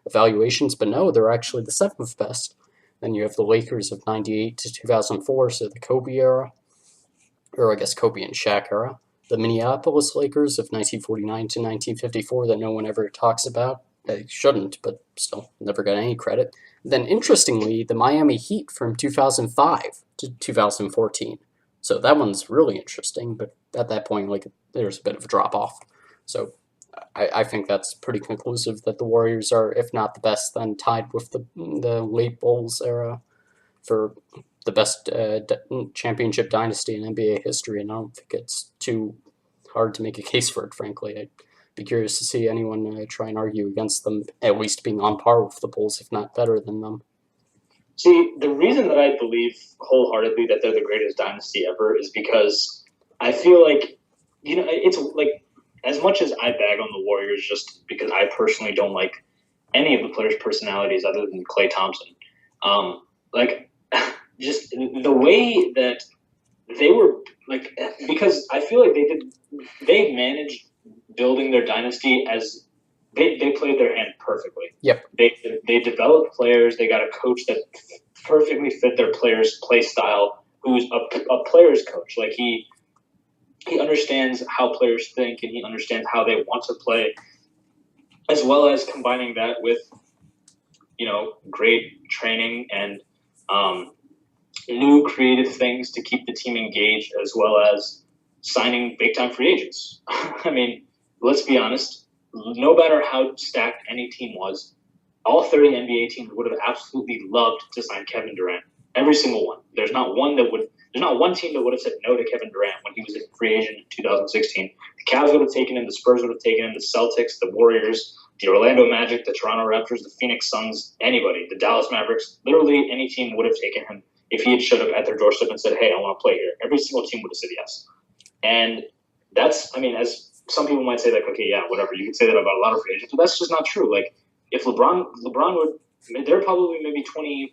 evaluations, but no, they're actually the 7th best. Then you have the Lakers of 98 to 2004, so the Kobe era, or I guess Kobe and Shaq era. The Minneapolis Lakers of 1949 to 1954 that no one ever talks about. They shouldn't, but still never got any credit. Then interestingly, the Miami Heat from 2005 to 2014. So that one's really interesting, but at that point, like, there's a bit of a drop off. So I think that's pretty conclusive that the Warriors are, if not the best, then tied with the late Bulls era for the best championship dynasty in NBA history, and I don't think it's too hard to make a case for it. Frankly, I'd be curious to see anyone try and argue against them, at least being on par with the Bulls, if not better than them. See, the reason that I believe wholeheartedly that they're the greatest dynasty ever is because I feel like, it's like as much as I bag on the Warriors just because I personally don't like any of the players' personalities other than Klay Thompson. Like, just the way that they were like, because I feel like they managed building their dynasty as they played their hand perfectly. Yep. They developed players. They got a coach that perfectly fit their players' play style, who's a player's coach. Like he understands how players think and he understands how they want to play, as well as combining that with great training and new creative things to keep the team engaged, as well as signing big time free agents. I mean, let's be honest. No matter how stacked any team was, all 30 NBA teams would have absolutely loved to sign Kevin Durant. Every single one. There's not one team that would have said no to Kevin Durant when he was a free agent in 2016. The Cavs would have taken him, the Spurs would have taken him, the Celtics, the Warriors, the Orlando Magic, the Toronto Raptors, the Phoenix Suns, anybody, the Dallas Mavericks. Literally any team would have taken him if he had showed up at their doorstep and said, hey, I want to play here. Every single team would have said yes. And that's, I mean, as some people might say, like, okay, yeah, whatever. You could say that about a lot of free agents, but that's just not true. Like, if LeBron would, there are probably maybe 28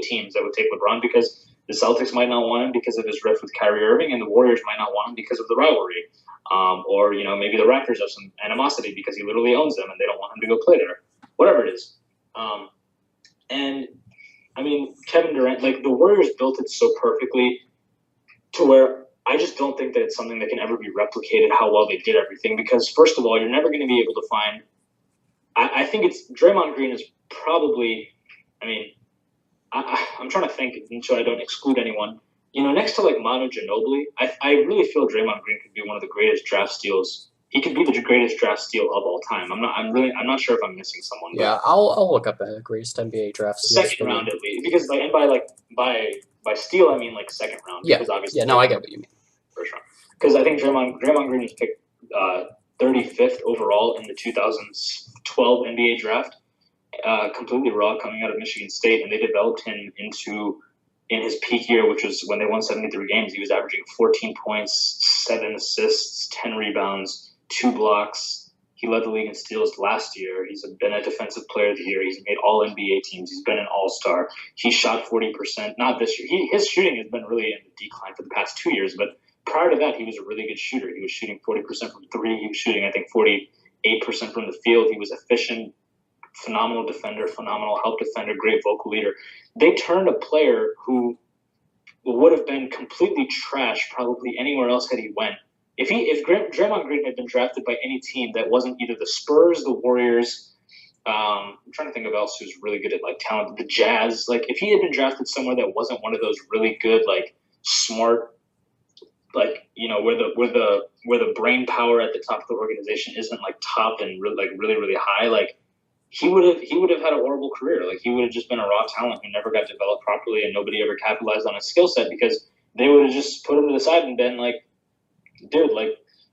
teams that would take LeBron because the Celtics might not want him because of his rift with Kyrie Irving, and the Warriors might not want him because of the rivalry. Or, maybe the Raptors have some animosity because he literally owns them and they don't want him to go play there. Whatever it is. And, I mean, Kevin Durant, like, the Warriors built it so perfectly to where I just don't think that it's something that can ever be replicated how well they did everything because, first of all, you're never going to be able to find – I think it's – Draymond Green is probably – I mean, I'm trying to think so I don't exclude anyone. Next to, like, Manu Ginobili, I really feel Draymond Green could be one of the greatest draft steals. He could be the greatest draft steal of all time. I'm not sure if I'm missing someone. Yeah, I'll look up the greatest NBA draft steals. Second round at least, because by steal I mean like second round. Yeah, because obviously I get what you mean. First round, because I think Draymond Green was picked 35th overall in the 2012 NBA draft, completely raw coming out of Michigan State, and they developed him in his peak year, which was when they won 73 games. He was averaging 14 points, 7 assists, 10 rebounds, 2 blocks. He led the league in steals last year. He's been a defensive player of the year. He's made all NBA teams. He's been an all-star. He shot 40%. Not this year. His shooting has been really in decline for the past 2 years, but prior to that, he was a really good shooter. He was shooting 40% from three. He was shooting, I think, 48% from the field. He was efficient, phenomenal defender, phenomenal help defender, great vocal leader. They turned a player who would have been completely trash probably anywhere else had he went. If Draymond Green had been drafted by any team that wasn't either the Spurs, the Warriors, I'm trying to think of else who's really good at like talent, the Jazz. Like if he had been drafted somewhere that wasn't one of those really good, like smart, like where the brain power at the top of the organization isn't like top and really high, like he would have had a horrible career. Like he would have just been a raw talent who never got developed properly, and nobody ever capitalized on his skill set because they would have just put him to the side and been like, dude, like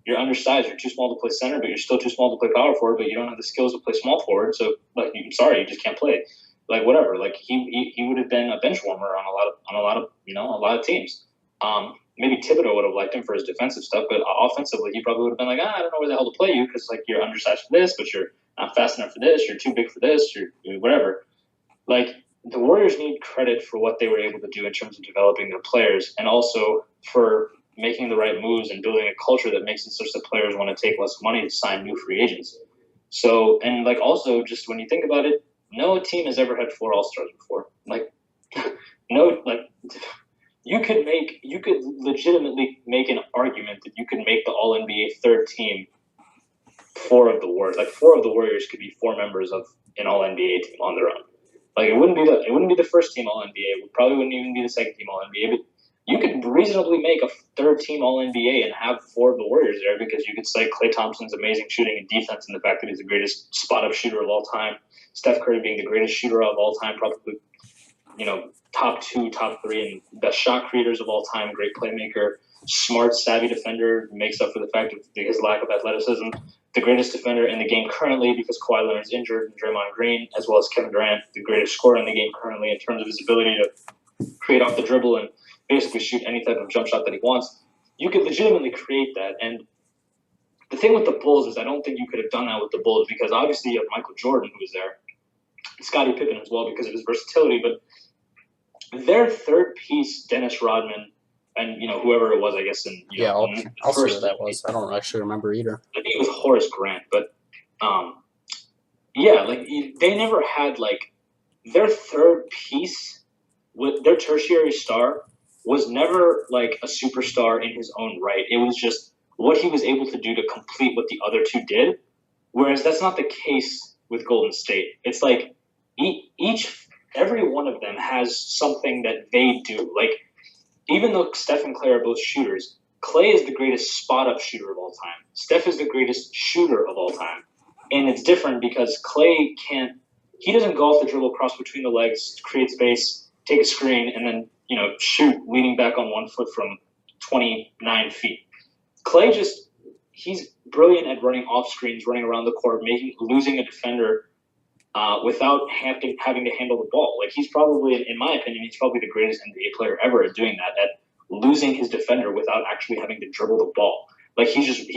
you're undersized, you're too small to play center, but you're still too small to play power forward, but you don't have the skills to play small forward, so like I'm sorry, you just can't play. Like whatever. Like he would have been a bench warmer on a lot of teams. Maybe Thibodeau would have liked him for his defensive stuff, but offensively he probably would have been like, I don't know where the hell to play you because like you're undersized for this, but you're not fast enough for this, you're too big for this, you're whatever. Like the Warriors need credit for what they were able to do in terms of developing their players and also for making the right moves and building a culture that makes it such that players want to take less money to sign new free agents. So, and like also just when you think about it, no team has ever had 4 All-Stars before. Like, no, like you could legitimately make an argument that you could make the All-NBA third team 4 of the Warriors. Like 4 of the Warriors could be 4 members of an All-NBA team on their own. Like it wouldn't be the first team All-NBA. It probably wouldn't even be the second team All-NBA, but you could reasonably make a third team All-NBA and have 4 of the Warriors there because you could cite Klay Thompson's amazing shooting and defense and the fact that he's the greatest spot-up shooter of all time, Steph Curry being the greatest shooter of all time, probably top two, top three, and best shot creators of all time. Great playmaker, smart, savvy defender, makes up for the fact of his lack of athleticism. The greatest defender in the game currently because Kawhi Leonard's injured, and Draymond Green, as well as Kevin Durant, the greatest scorer in the game currently in terms of his ability to create off the dribble and basically shoot any type of jump shot that he wants. You could legitimately create that. And the thing with the Bulls is I don't think you could have done that with the Bulls because obviously you have Michael Jordan who was there, Scottie Pippen as well because of his versatility, but their third piece, Dennis Rodman, and whoever it was, I guess, in Yeah, I'll see first who that was. I don't actually remember either. I think it was Horace Grant, but yeah, like they never had like their third piece with their tertiary star was never like a superstar in his own right. It was just what he was able to do to complete what the other two did. Whereas that's not the case with Golden State. It's like every one of them has something that they do. Like even though Steph and Clay are both shooters, Clay is the greatest spot-up shooter of all time. Steph is the greatest shooter of all time. And it's different because Clay he doesn't go off the dribble, cross between the legs, create space, take a screen, and then, shoot, leaning back on 1 foot from 29 feet. Clay he's brilliant at running off screens, running around the court, losing a defender without having to handle the ball. Like he's probably, in my opinion, he's probably the greatest NBA player ever at doing that, at losing his defender without actually having to dribble the ball. Like he just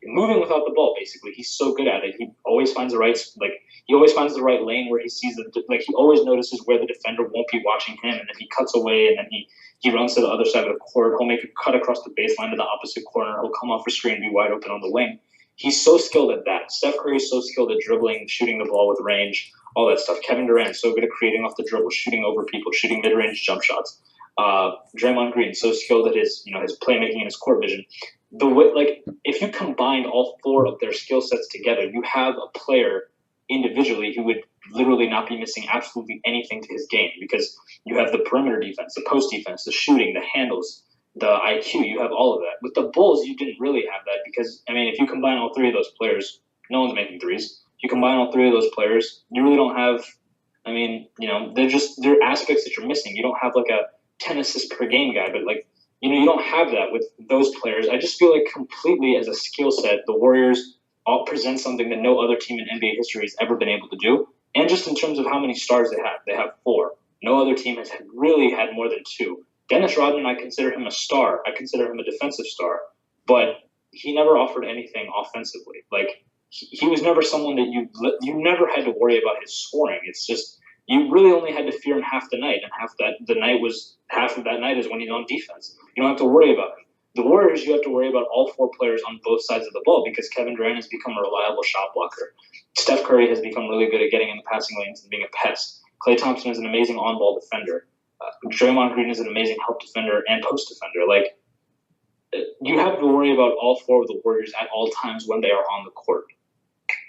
moving without the ball. Basically, he's so good at it. He always finds the right lane where he sees he always notices where the defender won't be watching him, and then he cuts away, and then he runs to the other side of the court. He'll make a cut across the baseline to the opposite corner. He'll come off a screen and be wide open on the wing. He's so skilled at that. Steph Curry is so skilled at dribbling, shooting the ball with range, all that stuff. Kevin Durant is so good at creating off the dribble, shooting over people, shooting mid-range jump shots. Draymond Green so skilled at his playmaking and his court vision. If you combined all four of their skill sets together, you have a player individually who would literally not be missing absolutely anything to his game because you have the perimeter defense, the post defense, the shooting, the handles, the IQ. You have all of that. With the Bulls, you didn't really have that because, if you combine all three of those players, no one's making threes. If you combine all three of those players, you really don't have, they're aspects that you're missing. You don't have like a 10 assists per game guy, but you don't have that with those players. I just feel like completely as a skill set, the Warriors all present something that no other team in NBA history has ever been able to do. And just in terms of how many stars they have 4. No other team has really had more than 2. Dennis Rodman, I consider him a star. I consider him a defensive star, but he never offered anything offensively. Like he was never someone that you never had to worry about his scoring. It's just you really only had to fear him half the night, and half of that night is when he's on defense. You don't have to worry about him. The Warriors, you have to worry about all 4 players on both sides of the ball because Kevin Durant has become a reliable shot blocker. Steph Curry has become really good at getting in the passing lanes and being a pest. Klay Thompson is an amazing on-ball defender. Draymond Green is an amazing help defender and post defender. Like you have to worry about all 4 of the Warriors at all times when they are on the court.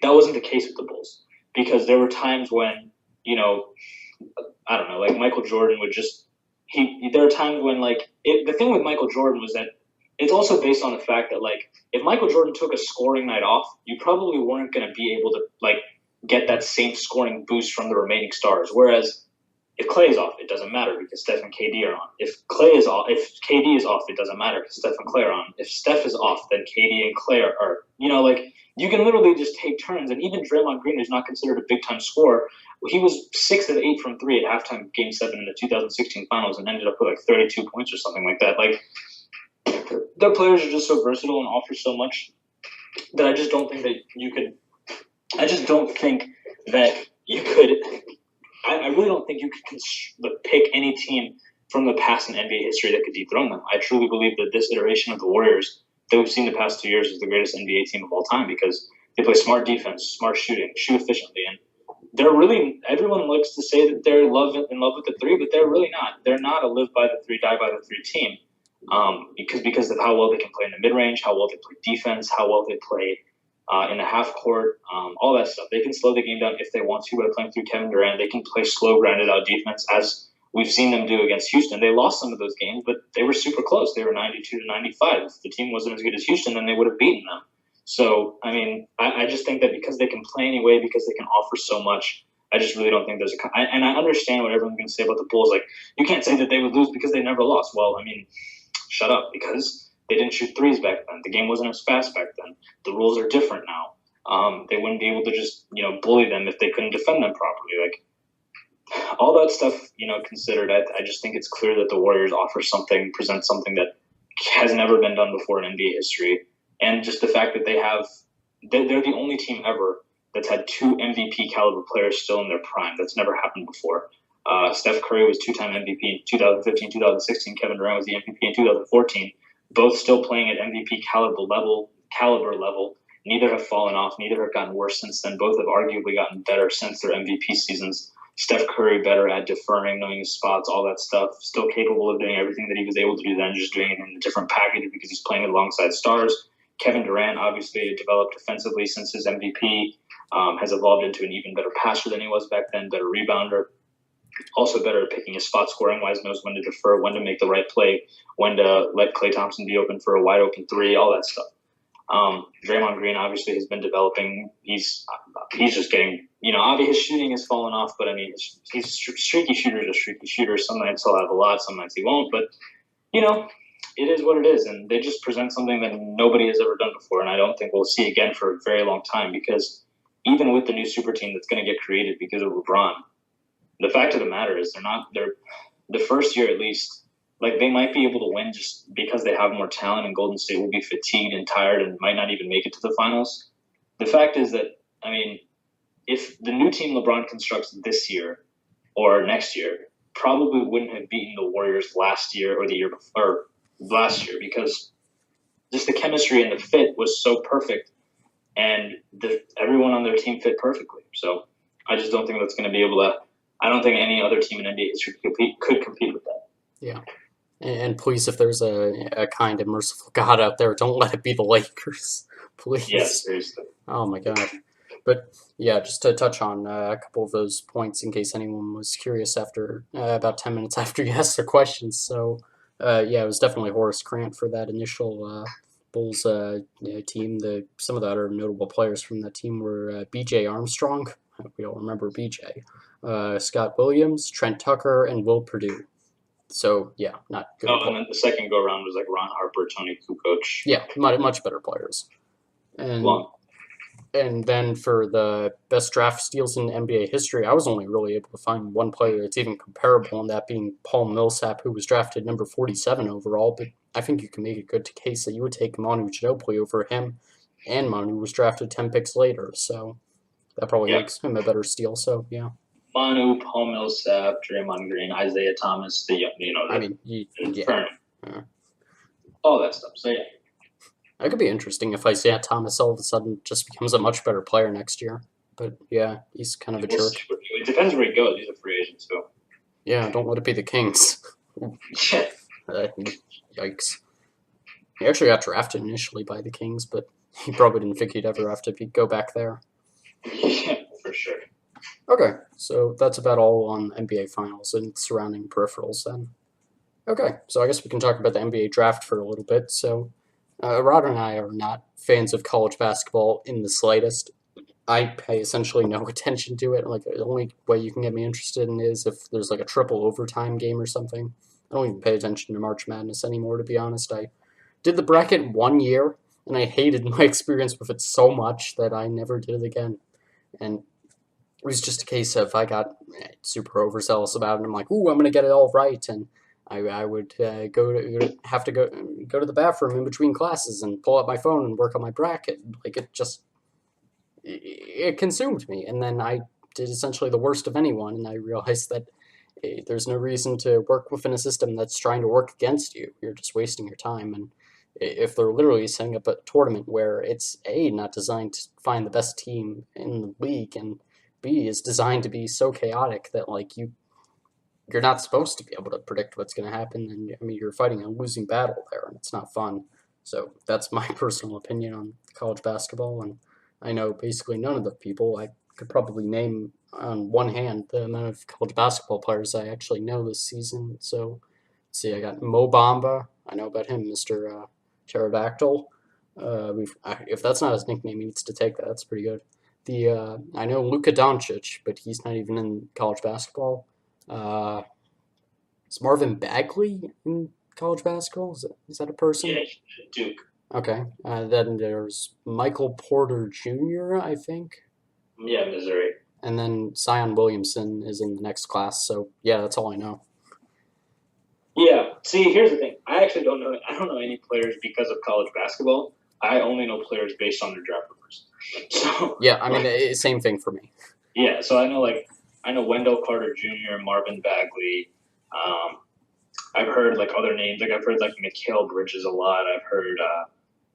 That wasn't the case with the Bulls because there were times when I don't know, like Michael Jordan would there are times when the thing with Michael Jordan was that it's also based on the fact that if Michael Jordan took a scoring night off, you probably weren't going to be able to get that same scoring boost from the remaining stars. Whereas if Clay is off, it doesn't matter because Steph and KD are on. If KD is off, it doesn't matter because Steph and Clay are on. If Steph is off, then KD and Clay are you can literally just take turns. And even Draymond Green is not considered a big-time scorer. He was 6 of 8 from 3 at halftime of Game 7 in the 2016 finals and ended up with 32 points or something like that. Their players are just so versatile and offer so much that I just don't think that you could – I just don't think that you could – I really don't think you could pick any team from the past in NBA history that could dethrone them. I truly believe that this iteration of the Warriors that we've seen the past 2 years is the greatest NBA team of all time because they play smart defense, smart shooting, shoot efficiently, and they're really – everyone likes to say that they're in love with the 3, but they're really not. They're not a live by the 3, die by the 3 team because of how well they can play in the mid-range, how well they play defense, how well they play in the half court, all that stuff. They can slow the game down if they want to by playing through Kevin Durant. They can play slow, grounded-out defense as we've seen them do against Houston. They lost some of those games, but they were super close. They were 92-95. If the team wasn't as good as Houston, then they would have beaten them. So, I just think that because they can play anyway, because they can offer so much, I just really don't think there's and I understand what everyone's going to say about the Bulls. Like, you can't say that they would lose because they never lost. Well, I mean, shut up, because they didn't shoot threes back then. The game wasn't as fast back then. The rules are different now. They wouldn't be able to just bully them if they couldn't defend them properly. Like, all that stuff, considered, I just think it's clear that the Warriors offer something, present something that has never been done before in NBA history. And just the fact that they're the only team ever that's had two MVP caliber players still in their prime. That's never happened before. Steph Curry was two-time MVP in 2015, 2016. Kevin Durant was the MVP in 2014. Both still playing at MVP caliber level. Neither have fallen off. Neither have gotten worse since then. Both have arguably gotten better since their MVP seasons. Steph Curry better at deferring, knowing his spots, all that stuff. Still capable of doing everything that he was able to do then, just doing it in a different package because he's playing alongside stars. Kevin Durant obviously developed defensively since his MVP, has evolved into an even better passer than he was back then, better rebounder, also better at picking his spot scoring-wise, knows when to defer, when to make the right play, when to let Klay Thompson be open for a wide-open three, all that stuff. Draymond Green obviously has been developing. He's just getting, obviously his shooting has fallen off, but I mean, he's streaky shooter is a streaky shooter. Some nights he'll have a lot, some nights he won't, but, it is what it is, and they just present something that nobody has ever done before, and I don't think we'll see again for a very long time, because even with the new super team that's going to get created because of LeBron, the fact of the matter is they're the first year at least, like, they might be able to win just because they have more talent, and Golden State will be fatigued and tired and might not even make it to the finals. The fact is that, I mean, if the new team LeBron constructs this year or next year probably wouldn't have beaten the Warriors last year or the year before, last year, because just the chemistry and the fit was so perfect, and everyone on their team fit perfectly. So I just don't think that's going to be able to. I don't think any other team in NBA history could compete with that. Yeah. And please, if there's a kind and merciful God out there, don't let it be the Lakers. Please. Yes, seriously. Oh my God. But yeah, just to touch on a couple of those points in case anyone was curious after about 10 minutes after you asked their questions. So yeah, it was definitely Horace Grant for that initial Bulls team. Some of the other notable players from that team were B.J. Armstrong. We all remember B.J. Scott Williams, Trent Tucker, and Will Perdue. So yeah, not good. Oh, and then the second go around was like Ron Harper, Tony Kukoc. Yeah, much better players. And Long. And then for the best draft steals in NBA history, I was only really able to find one player that's even comparable, and that being Paul Millsap, who was drafted number 47 overall. But I think you can make a good case that you would take Manu Ginobili over him, and Manu was drafted 10 picks later, so that probably makes him a better steal. So yeah, Manu, Paul Millsap, Draymond Green, Isaiah Thomas, all that stuff. So yeah. That could be interesting if Isaiah Thomas all of a sudden just becomes a much better player next year. But yeah, he's kind of a jerk. It depends where he goes. He's a free agent, so. Yeah, don't let it be the Kings. Yikes. He actually got drafted initially by the Kings, but he probably didn't think he'd ever have to go back there. Yeah, for sure. Okay, so that's about all on NBA Finals and surrounding peripherals then. Okay, so I guess we can talk about the NBA draft for a little bit. So Aradh and I are not fans of college basketball in the slightest. I pay essentially no attention to it. Like, the only way you can get me interested in is if there's like a triple overtime game or something. I don't even pay attention to March Madness anymore, to be honest. I did the bracket 1 year, and I hated my experience with it so much that I never did it again. And it was just a case of I got super overzealous about it. I'm like, ooh, I'm going to get it all right. And I would have to go to the bathroom in between classes and pull out my phone and work on my bracket. Like, it consumed me. And then I did essentially the worst of anyone, and I realized that there's no reason to work within a system that's trying to work against you. You're just wasting your time. And if they're literally setting up a tournament where it's A, not designed to find the best team in the league, and B, is designed to be so chaotic that like you're not supposed to be able to predict what's going to happen, and I mean, you're fighting a losing battle there, and it's not fun. So that's my personal opinion on college basketball, and I know basically none of the people. I could probably name on one hand the amount of college basketball players I actually know this season. So, let's see, I got Mo Bamba. I know about him, Mr. Pterodactyl. If that's not his nickname, he needs to take that. That's pretty good. I know Luka Doncic, but he's not even in college basketball. Uh, is Marvin Bagley in college basketball? Is that a person? Yeah, Duke. Okay. Then there's Michael Porter Jr., I think. Yeah, Missouri. And then Zion Williamson is in the next class. So yeah, that's all I know. Yeah. See, here's the thing. I actually don't know. I don't know any players because of college basketball. I only know players based on their draft numbers. So, Yeah, I mean, like, same thing for me. yeah. So I know Wendell Carter Jr., Marvin Bagley. Um, I've heard like other names. Like I've heard like Mikal Bridges a lot. I've heard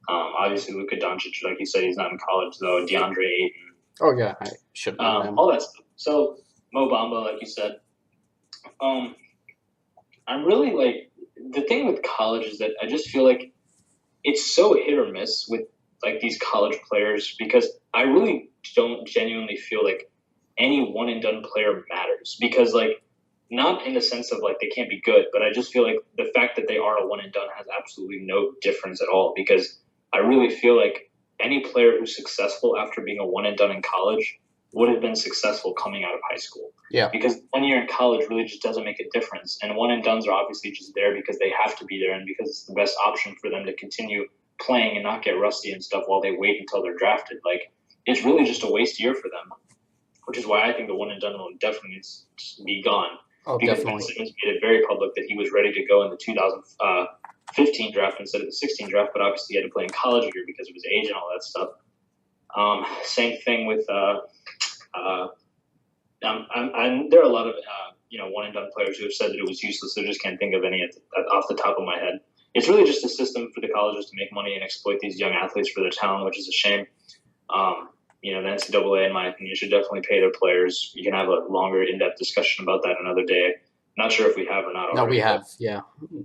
obviously Luka Doncic. Like you said, he's not in college though. DeAndre Ayton. Oh yeah, I should know him. All that stuff. So Mo Bamba, like you said. Um, I'm really like the thing with college is that I just feel like it's so hit or miss with like these college players because I really don't genuinely feel like any one and done player matters because like not in the sense of like they can't be good, but I just feel like the fact that they are a one and done has absolutely no difference at all because I really feel like any player who's successful after being a one and done in college would have been successful coming out of high school. Yeah, Because 1 year in college really just doesn't make a difference. And one and dones are obviously just there because they have to be there and because it's the best option for them to continue playing and not get rusty and stuff while they wait until they're drafted. Like it's really just a waste year for them, which is why I think the one and done one definitely needs to be gone. oh Because Ben definitely. Simmons made it very public that he was ready to go in the 2015 draft instead of the 16 draft, but obviously he had to play in college here because of his age and all that stuff. Same thing with uh, there are a lot of one and done players who have said that it was useless. I just can't think of any off the top of my head. It's really just a system for the colleges to make money and exploit these young athletes for their talent, which is a shame. The NCAA, in my opinion, should definitely pay their players. You can have a longer, in-depth discussion about that another day. Not sure if we have or not No, we already, but have. Yeah,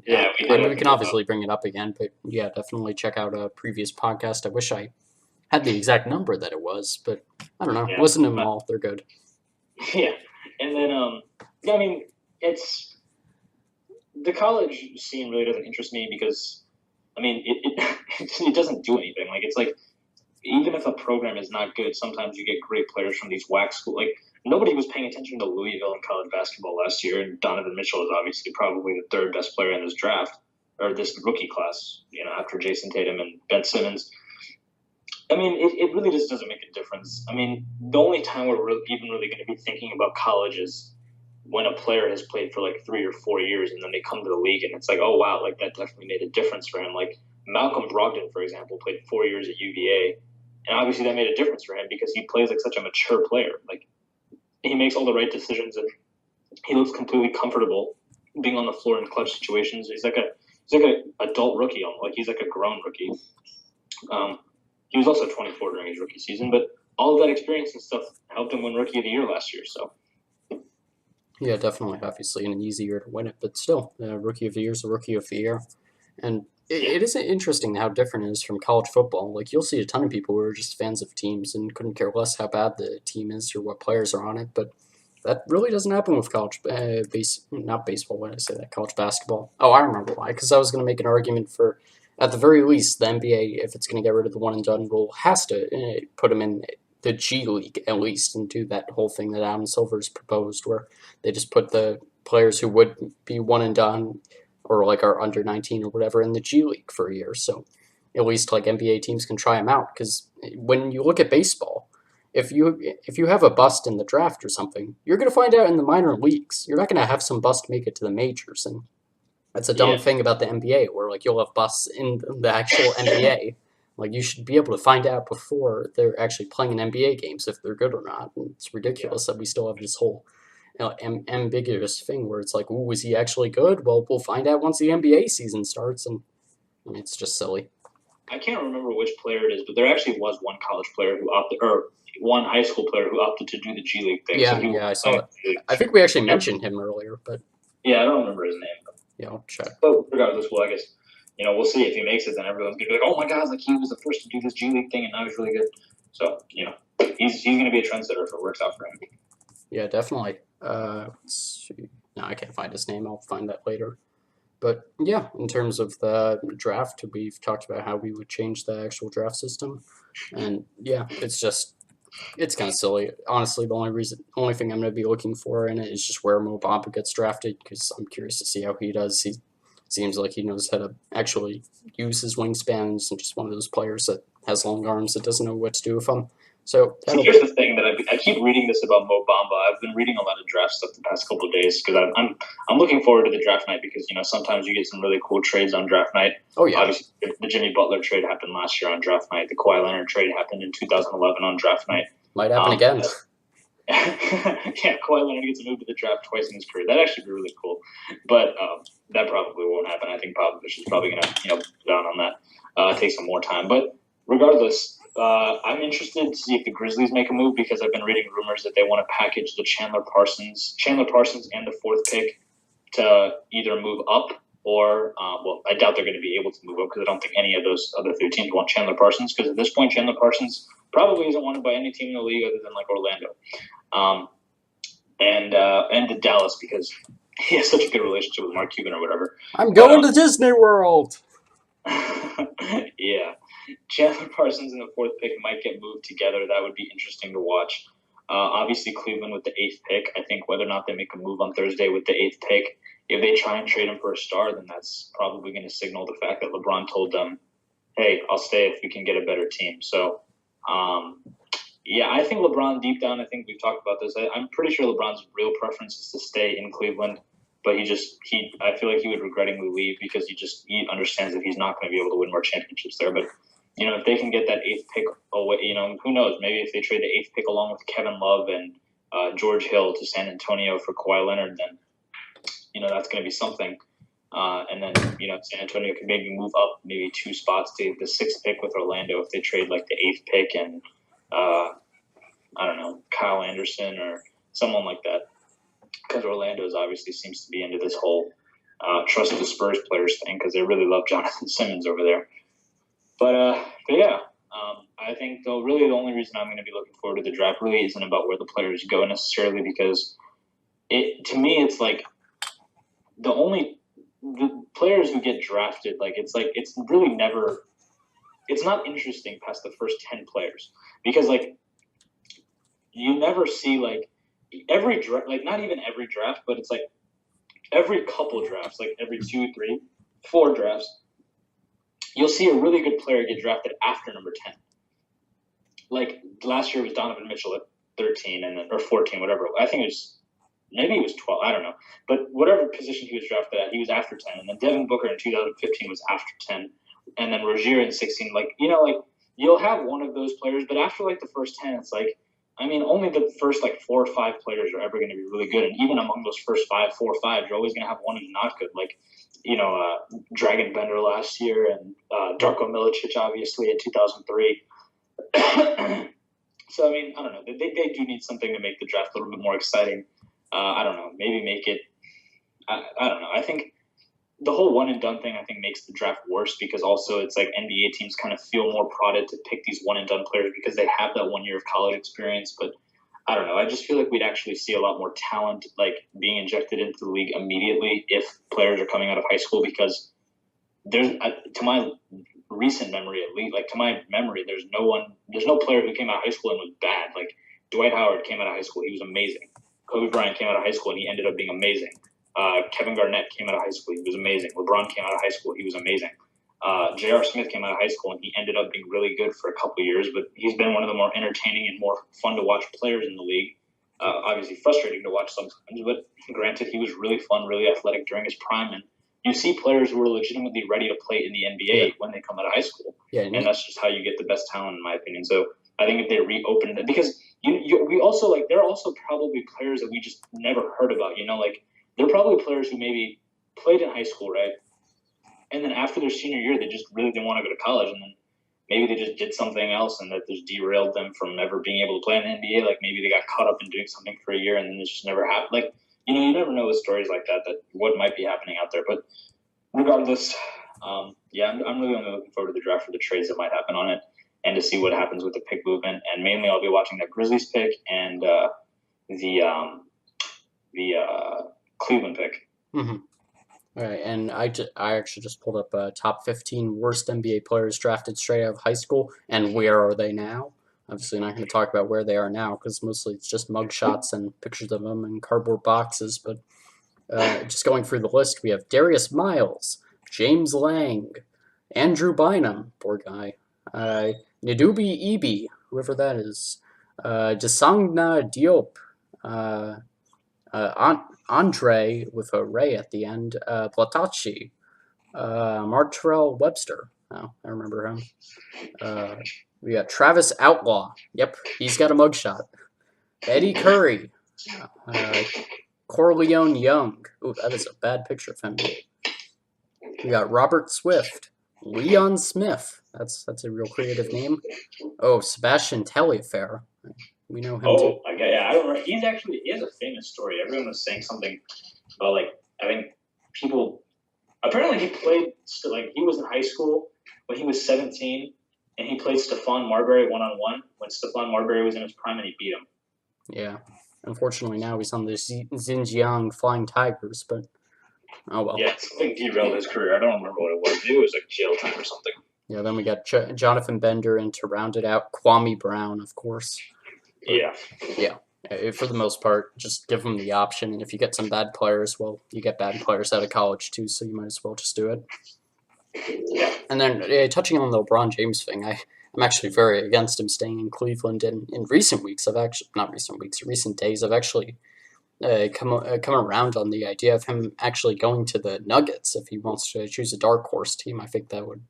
yeah, we I did. mean, I we can think obviously bring it up again, but yeah, definitely check out a previous podcast. I wish I had the exact number that it was, but I don't know. yeah, Listen to them all; they're good. yeah. And then, yeah, I mean, it's the college scene really doesn't interest me because, I mean, it doesn't do anything. Like it's like even if a program is not good, sometimes you get great players from these whack schools. Like nobody was paying attention to Louisville in college basketball last year, and Donovan Mitchell is obviously probably the third best player in this draft or this rookie class. After Jason Tatum and Ben Simmons. I mean, it really just doesn't make a difference. I mean, the only time we're even really going to be thinking about college is when a player has played for like 3 or 4 years and then they come to the league and it's like, oh wow, like that definitely made a difference for him. Like Malcolm Brogdon, for example, played 4 years at UVA, and obviously that made a difference for him because he plays like such a mature player. Like he makes all the right decisions and he looks completely comfortable being on the floor in clutch situations. He's like a adult rookie, like he's like a grown rookie. He was also 24 during his rookie season, but all of that experience and stuff helped him win Rookie of the Year last year. So Yeah, definitely. Obviously, an easy year to win it, but still, rookie of the year is a rookie of the year, and yeah, it is interesting how different it is from college football. Like you'll see a ton of people who are just fans of teams and couldn't care less how bad the team is or what players are on it, but that really doesn't happen with college not baseball. When I say that, college basketball. Oh, I remember why. Because I was going to make an argument for, at the very least, the NBA, if it's going to get rid of the one and done rule, has to put them in the G League at least and do that whole thing that Adam Silver's proposed, where they just put the players who would be one and done or like are under 19 or whatever in the G League for a year. So at least like NBA teams can try them out. Because when you look at baseball, if you have a bust in the draft or something, you're going to find out in the minor leagues. You're not going to have some bust make it to the majors, and that's a dumb yeah, thing about the NBA, where like you'll have busts in the actual NBA. Like you should be able to find out before they're actually playing in NBA games if they're good or not. And it's yeah. ridiculous that we still have this whole ambiguous thing where it's like, ooh, is he actually good? Well, we'll find out once the NBA season starts, and it's just silly. I can't remember which player it is, but there actually was one college player who opted, or one high school player who opted to do the G League thing. So Yeah, he was yeah, I saw playing it. G League I this year. think we actually mentioned him earlier, but Yeah, I don't remember his name, yeah, I'll check. but regardless, well, I guess we'll see if he makes it. Then everyone's gonna be like, "Oh my God, like he was the first to do this G League thing, and now he's really good." So he's gonna be a trendsetter if it works out for him. Yeah, definitely. Let's see. No, I can't find his name. I'll find that later. But yeah, in terms of the draft, we've talked about how we would change the actual draft system. And yeah, it's just It's kind of silly. Honestly, only thing I'm going to be looking for in it is just where Mo Bamba gets drafted because I'm curious to see how he does. He seems like he knows how to actually use his wingspans and just one of those players that has long arms that doesn't know what to do with them. So See, that'll here's the thing that I keep reading this about Mo Bamba. I've been reading a lot of draft stuff the past couple of days because I'm looking forward to the draft night because sometimes you get some really cool trades on draft night. oh yeah, Obviously, the Jimmy Butler trade happened last year on draft night. The Kawhi Leonard trade happened in 2011 on draft night. might happen again. Yeah, Kawhi Leonard gets moved to the draft twice in his career. That'd actually be really cool, but that probably won't happen. I think Popovich is probably going to down on that. Take some more time, but regardless, I'm interested to see if the Grizzlies make a move because I've been reading rumors that they want to package the Chandler Parsons, and the fourth pick to either move up or, well, I doubt they're going to be able to move up because I don't think any of those other three teams want Chandler Parsons because at this point, Chandler Parsons probably isn't wanted by any team in the league other than like Orlando, and the Dallas because he has such a good relationship with Mark Cuban or whatever. I'm going to Disney World. Yeah, Chandler Parsons and the fourth pick might get moved together. That would be interesting to watch. Obviously, Cleveland with the eighth pick. I think whether or not they make a move on Thursday with the eighth pick, if they try and trade him for a star, then that's probably going to signal the fact that LeBron told them, "Hey, I'll stay if we can get a better team." So, yeah, I think LeBron deep down. I think we've talked about this. I'm pretty sure LeBron's real preference is to stay in Cleveland. But I feel like he would regrettingly leave because he understands that he's not going to be able to win more championships there. But if they can get that eighth pick away, who knows? Maybe if they trade the eighth pick along with Kevin Love and George Hill to San Antonio for Kawhi Leonard, then that's going to be something. And then San Antonio can maybe move up maybe two spots to the sixth pick with Orlando if they trade like the eighth pick and I don't know, Kyle Anderson or someone like that. Because Orlando's obviously seems to be into this whole trust the Spurs players thing because they really love Jonathan Simmons over there. But yeah, I think though really the only reason I'm going to be looking forward to the draft really isn't about where the players go necessarily because to me it's like the players who get drafted it's really never it's not interesting past the first 10 players because you never see every draft, not even every draft, but it's every couple drafts, every 2, 3, 4 drafts, you'll see a really good player get drafted after number 10. Like last year was Donovan Mitchell at 13 or 14, whatever. I think maybe it was 12. I don't know, but whatever position he was drafted at, he was after 10. And then Devin Booker in 2015 was after 10, and then Rozier in 16. You'll have one of those players, but after the first 10, it's only the first 4 or 5 players are ever going to be really good, and even among those first 4 or 5, you're always going to have one who's not good. Dragon Bender last year, and Darko Milicic obviously in 2003. So I don't know. They do need something to make the draft a little bit more exciting. I don't know. Maybe make it. I don't know. I think the whole one and done thing makes the draft worse because also it's NBA teams kind of feel more prodded to pick these one and done players because they have that 1 year of college experience. But I don't know. I just feel like we'd actually see a lot more talent being injected into the league immediately if players are coming out of high school because there's to my recent memory at least to my memory there's no player who came out of high school and was bad. Dwight Howard came out of high school, he was amazing. Kobe Bryant came out of high school and he ended up being amazing. Kevin Garnett came out of high school. He was amazing. LeBron came out of high school. He was amazing. J.R. Smith came out of high school, and he ended up being really good for a couple of years. But he's been one of the more entertaining and more fun to watch players in the league. Obviously frustrating to watch sometimes, but granted, he was really fun, really athletic during his prime. And you see players who are legitimately ready to play in the NBA when they come out of high school. Yeah, and that's just how you get the best talent, in my opinion. So I think if they reopened it, because we also there are also probably players that we just never heard about. There are probably players who maybe played in high school, right? And then after their senior year, they just really didn't want to go to college. And then maybe they just did something else and that just derailed them from ever being able to play in the NBA. Maybe they got caught up in doing something for a year and then it just never happened. You never know with stories like that what might be happening out there. But regardless, I'm really only looking forward to the draft for the trades that might happen on it and to see what happens with the pick movement. And mainly I'll be watching that Grizzlies pick and the Cleveland pick. Mm-hmm. All right, and I actually just pulled up top 15 worst NBA players drafted straight out of high school, and where are they now? Obviously, not going to talk about where they are now because mostly it's just mugshots and pictures of them in cardboard boxes. But just going through the list, we have Darius Miles, James Lang, Andrew Bynum, poor guy, uh, Nadubi Ibi, whoever that is, Desangna Diop, uh, Andre with a Ray at the end, Platachi, Martrell Webster. Oh, I remember him. Uh, we got Travis Outlaw. Yep, he's got a mugshot. Eddie Curry. Uh, Corleone Young. Ooh, that is a bad picture of him. We got Robert Swift. Leon Smith. That's a real creative name. Oh, Sebastian Telfair. We know him too. Oh, yeah, I don't know. He has a famous story. Everyone was saying something about like I think people. Apparently, he played like he was in high school when he was 17, and he played Stephon Marbury 1-on-1 when Stephon Marbury was in his prime, and he beat him. Yeah. Unfortunately, now he's on the Xinjiang Flying Tigers, but oh well. Yeah, something derailed his career. I don't remember what it was. Maybe it was like jail time or something. Yeah, then we got Jonathan Bender, and to round it out, Kwame Brown, of course. But, yeah. For the most part, just give them the option. And if you get some bad players, well, you get bad players out of college too, so you might as well just do it. Yeah. And then touching on the LeBron James thing, I'm actually very against him staying in Cleveland. And in recent weeks, recent days, I've actually come around on the idea of him actually going to the Nuggets if he wants to choose a dark horse team. I think that would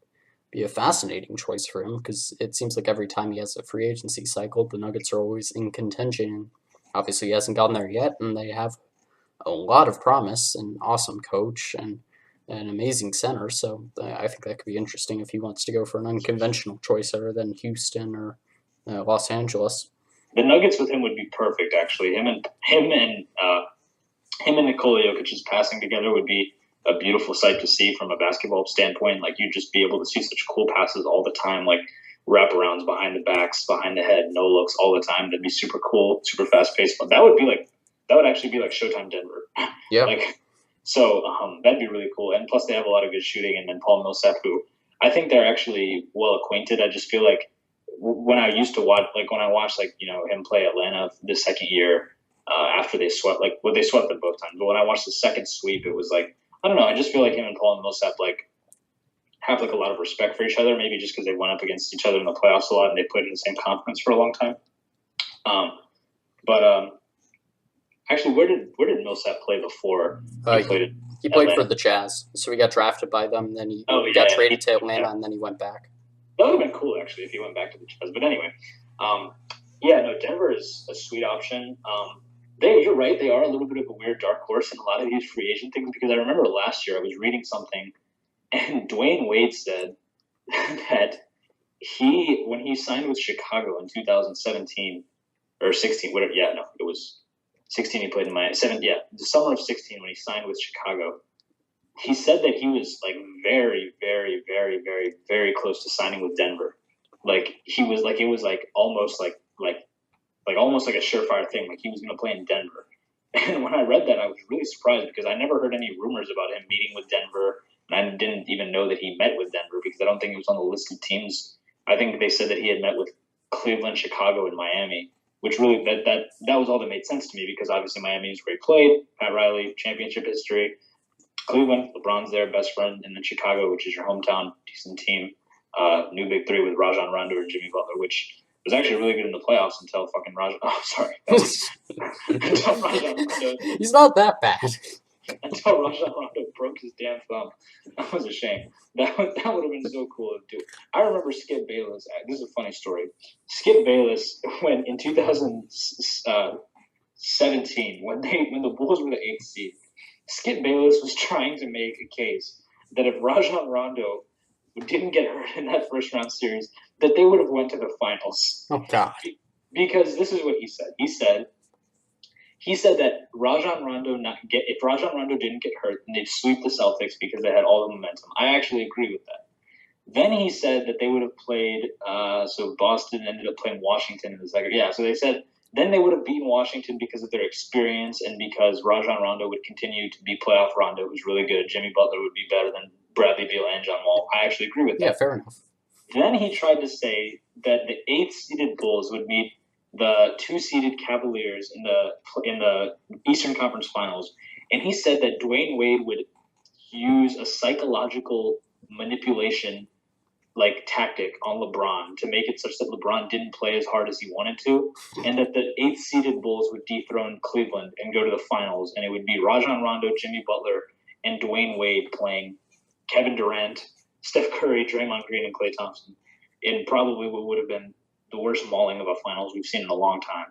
be a fascinating choice for him because it seems like every time he has a free agency cycle, the Nuggets are always in contention. Obviously, he hasn't gotten there yet, and they have a lot of promise, an awesome coach, and an amazing center. So I think that could be interesting if he wants to go for an unconventional choice other than Houston or Los Angeles. The Nuggets with him would be perfect. Actually, him and Nikola Jokic's passing together would be a beautiful sight to see from a basketball standpoint. Like you'd just be able to see such cool passes all the time, like wraparounds behind the backs, behind the head, no looks all the time. That'd be super cool, super fast paced. But that would actually be like Showtime Denver. Yeah. That'd be really cool. And plus they have a lot of good shooting. And then Paul Millsap, who I think they're actually well acquainted. I just feel like when I used to watch, like when I watched him play Atlanta the second year after they swept, they swept them both times. But when I watched the second sweep, it was like, I don't know. I just feel like him and Paul Millsap have a lot of respect for each other. Maybe just because they went up against each other in the playoffs a lot and they played in the same conference for a long time. Actually, where did Millsap play before he played for the Jazz, so he got drafted by them. Then he got traded to Atlanta, and then he went back. That would have been cool actually if he went back to the Jazz. But anyway, Denver is a sweet option. You're right. They are a little bit of a weird dark horse in a lot of these free agent things because I remember last year I was reading something, and Dwayne Wade said that when he signed with Chicago in 2017 or 16, whatever. Yeah, no, it was 16. He played in Miami. The summer of 16 when he signed with Chicago. He said that he was very, very, very, very, very close to signing with Denver. It was almost almost like a surefire thing. Like he was going to play in Denver. And when I read that, I was really surprised because I never heard any rumors about him meeting with Denver. And I didn't even know that he met with Denver because I don't think he was on the list of teams. I think they said that he had met with Cleveland, Chicago, and Miami, which really that was all that made sense to me because obviously Miami is where he played. Pat Riley, championship history. Cleveland, LeBron's there, best friend, and then Chicago, which is your hometown, decent team. New big three with Rajon Rondo and Jimmy Butler, which was actually really good in the playoffs until fucking Rajon. Oh, sorry. Until Rajon Rondo. He's not that bad. Until Rajon Rondo broke his damn thumb. That was a shame. That would have been so cool to do. I remember Skip Bayless. This is a funny story. Skip Bayless, when in 2017, when the Bulls were the 8th seed, Skip Bayless was trying to make a case that if Rajon Rondo didn't get hurt in that first round series, that they would have went to the finals. Oh God! Because this is what he said. He said that if Rajon Rondo didn't get hurt, then they'd sweep the Celtics because they had all the momentum. I actually agree with that. Then he said that they would have played. So Boston ended up playing Washington in the second. Yeah. So they said. Then they would have beaten Washington because of their experience and because Rajon Rondo would continue to be playoff Rondo, who's really good. Jimmy Butler would be better than Bradley Beal and John Wall. I actually agree with that. Yeah, fair enough. Then he tried to say that the eighth-seeded Bulls would meet the two-seeded Cavaliers in the Eastern Conference Finals, and he said that Dwayne Wade would use a psychological manipulation like tactic on LeBron to make it such that LeBron didn't play as hard as he wanted to, and that the eighth-seeded Bulls would dethrone Cleveland and go to the finals, and it would be Rajon Rondo, Jimmy Butler, and Dwayne Wade playing Kevin Durant, Steph Curry, Draymond Green, and Klay Thompson, in probably what would have been the worst mauling of a finals we've seen in a long time.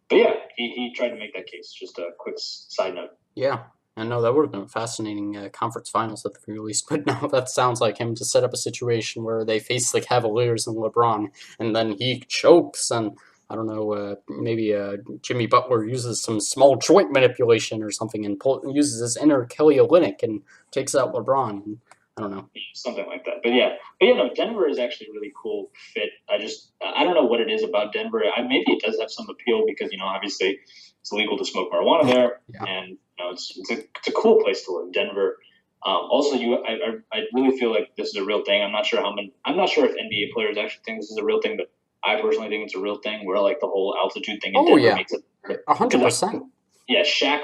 But yeah, he tried to make that case. Just a quick side note. Yeah, I know that would have been a fascinating conference finals at the very least. But now that sounds like him to set up a situation where they face the Cavaliers and LeBron, and then he chokes, and I don't know, maybe Jimmy Butler uses some small joint manipulation or something, and uses his inner Kelly Olynyk and takes out LeBron. And I don't know. Something like that. But yeah, no, Denver is actually a really cool fit. I don't know what it is about Denver. Maybe it does have some appeal because obviously it's illegal to smoke marijuana there, Yeah. and it's a cool place to live, Denver. Also, I really feel like this is a real thing. I'm not sure if NBA players actually think this is a real thing, but I personally think it's a real thing where like the whole altitude thing in Oh Denver yeah, makes it 100%. yeah, Shaq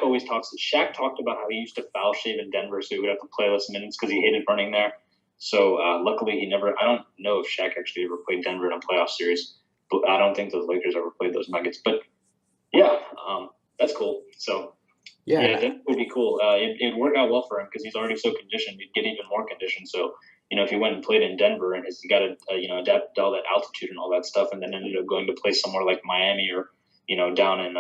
talked about how he used to foul shave in Denver, so he would have to play less minutes because he hated running there. So luckily, he never. I don't know if Shaq actually ever played Denver in a playoff series, but I don't think those Lakers ever played those Nuggets. But yeah, that's cool. So yeah, that would be cool. It'd work out well for him because he's already so conditioned. He'd get even more conditioned. So if he went and played in Denver and he got to adapt to all that altitude and all that stuff, and then ended up going to play somewhere like Miami or down in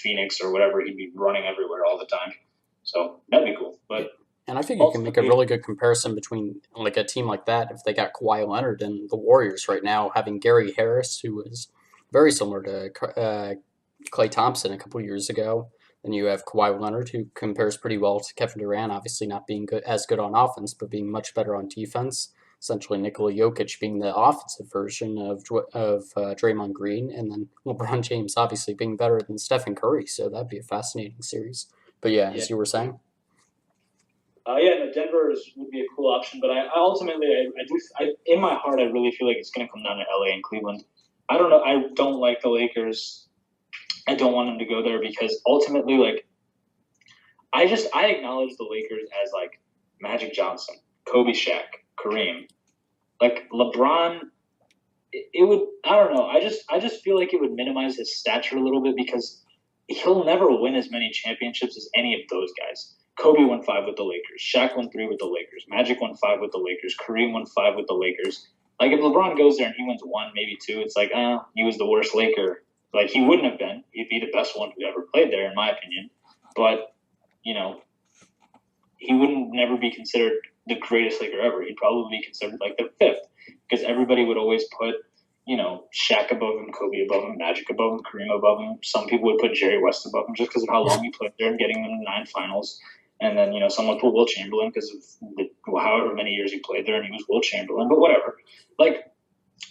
Phoenix or whatever, he'd be running everywhere all the time. So that'd be cool. But and I think you can make a really good comparison between like a team like that if they got Kawhi Leonard and the Warriors right now having Gary Harris, who is very similar to Klay Thompson a couple years ago. Then you have Kawhi Leonard, who compares pretty well to Kevin Durant, obviously not being as good on offense, but being much better on defense. Essentially, Nikola Jokic being the offensive version of Draymond Green, and then LeBron James obviously being better than Stephen Curry. So that'd be a fascinating series. But yeah, as you were saying. No, Denver would be a cool option, but I ultimately, in my heart, I really feel like it's going to come down to LA and Cleveland. I don't know. I don't like the Lakers. I don't want them to go there because ultimately, like, I acknowledge the Lakers as like Magic Johnson, Kobe, Shaq, Kareem, like LeBron. It would. I don't know. I just feel like it would minimize his stature a little bit because he'll never win as many championships as any of those guys. Kobe won 5 with the Lakers. Shaq won 3 with the Lakers. Magic won 5 with the Lakers. Kareem won 5 with the Lakers. Like, if LeBron goes there and he wins 1, maybe 2, it's like, he was the worst Laker. Like, he wouldn't have been. He'd be the best one who ever played there, in my opinion. But, he wouldn't never be considered the greatest Laker ever. He'd probably be considered, like, the 5th. Because everybody would always put, Shaq above him, Kobe above him, Magic above him, Kareem above him. Some people would put Jerry West above him just because of how long he played there and getting them to 9 finals. And then, someone put Will Chamberlain because of however many years he played there, and he was Will Chamberlain. But whatever. Like,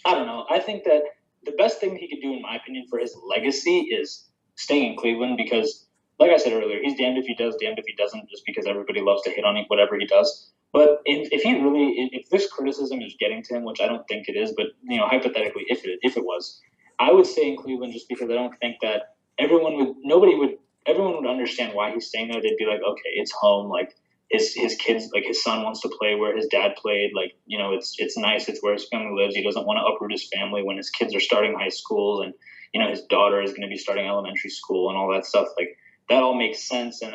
I don't know. I think that the best thing he could do, in my opinion, for his legacy is staying in Cleveland because, like I said earlier, he's damned if he does, damned if he doesn't, just because everybody loves to hit on him, whatever he does. But if this criticism is getting to him, which I don't think it is, but hypothetically, if it was, I would stay in Cleveland just because I don't think that everyone would understand why he's staying there. They'd be like, okay, it's home. Like his kids, like his son wants to play where his dad played. Like it's nice. It's where his family lives. He doesn't want to uproot his family when his kids are starting high school and his daughter is going to be starting elementary school and all that stuff. Like that all makes sense, and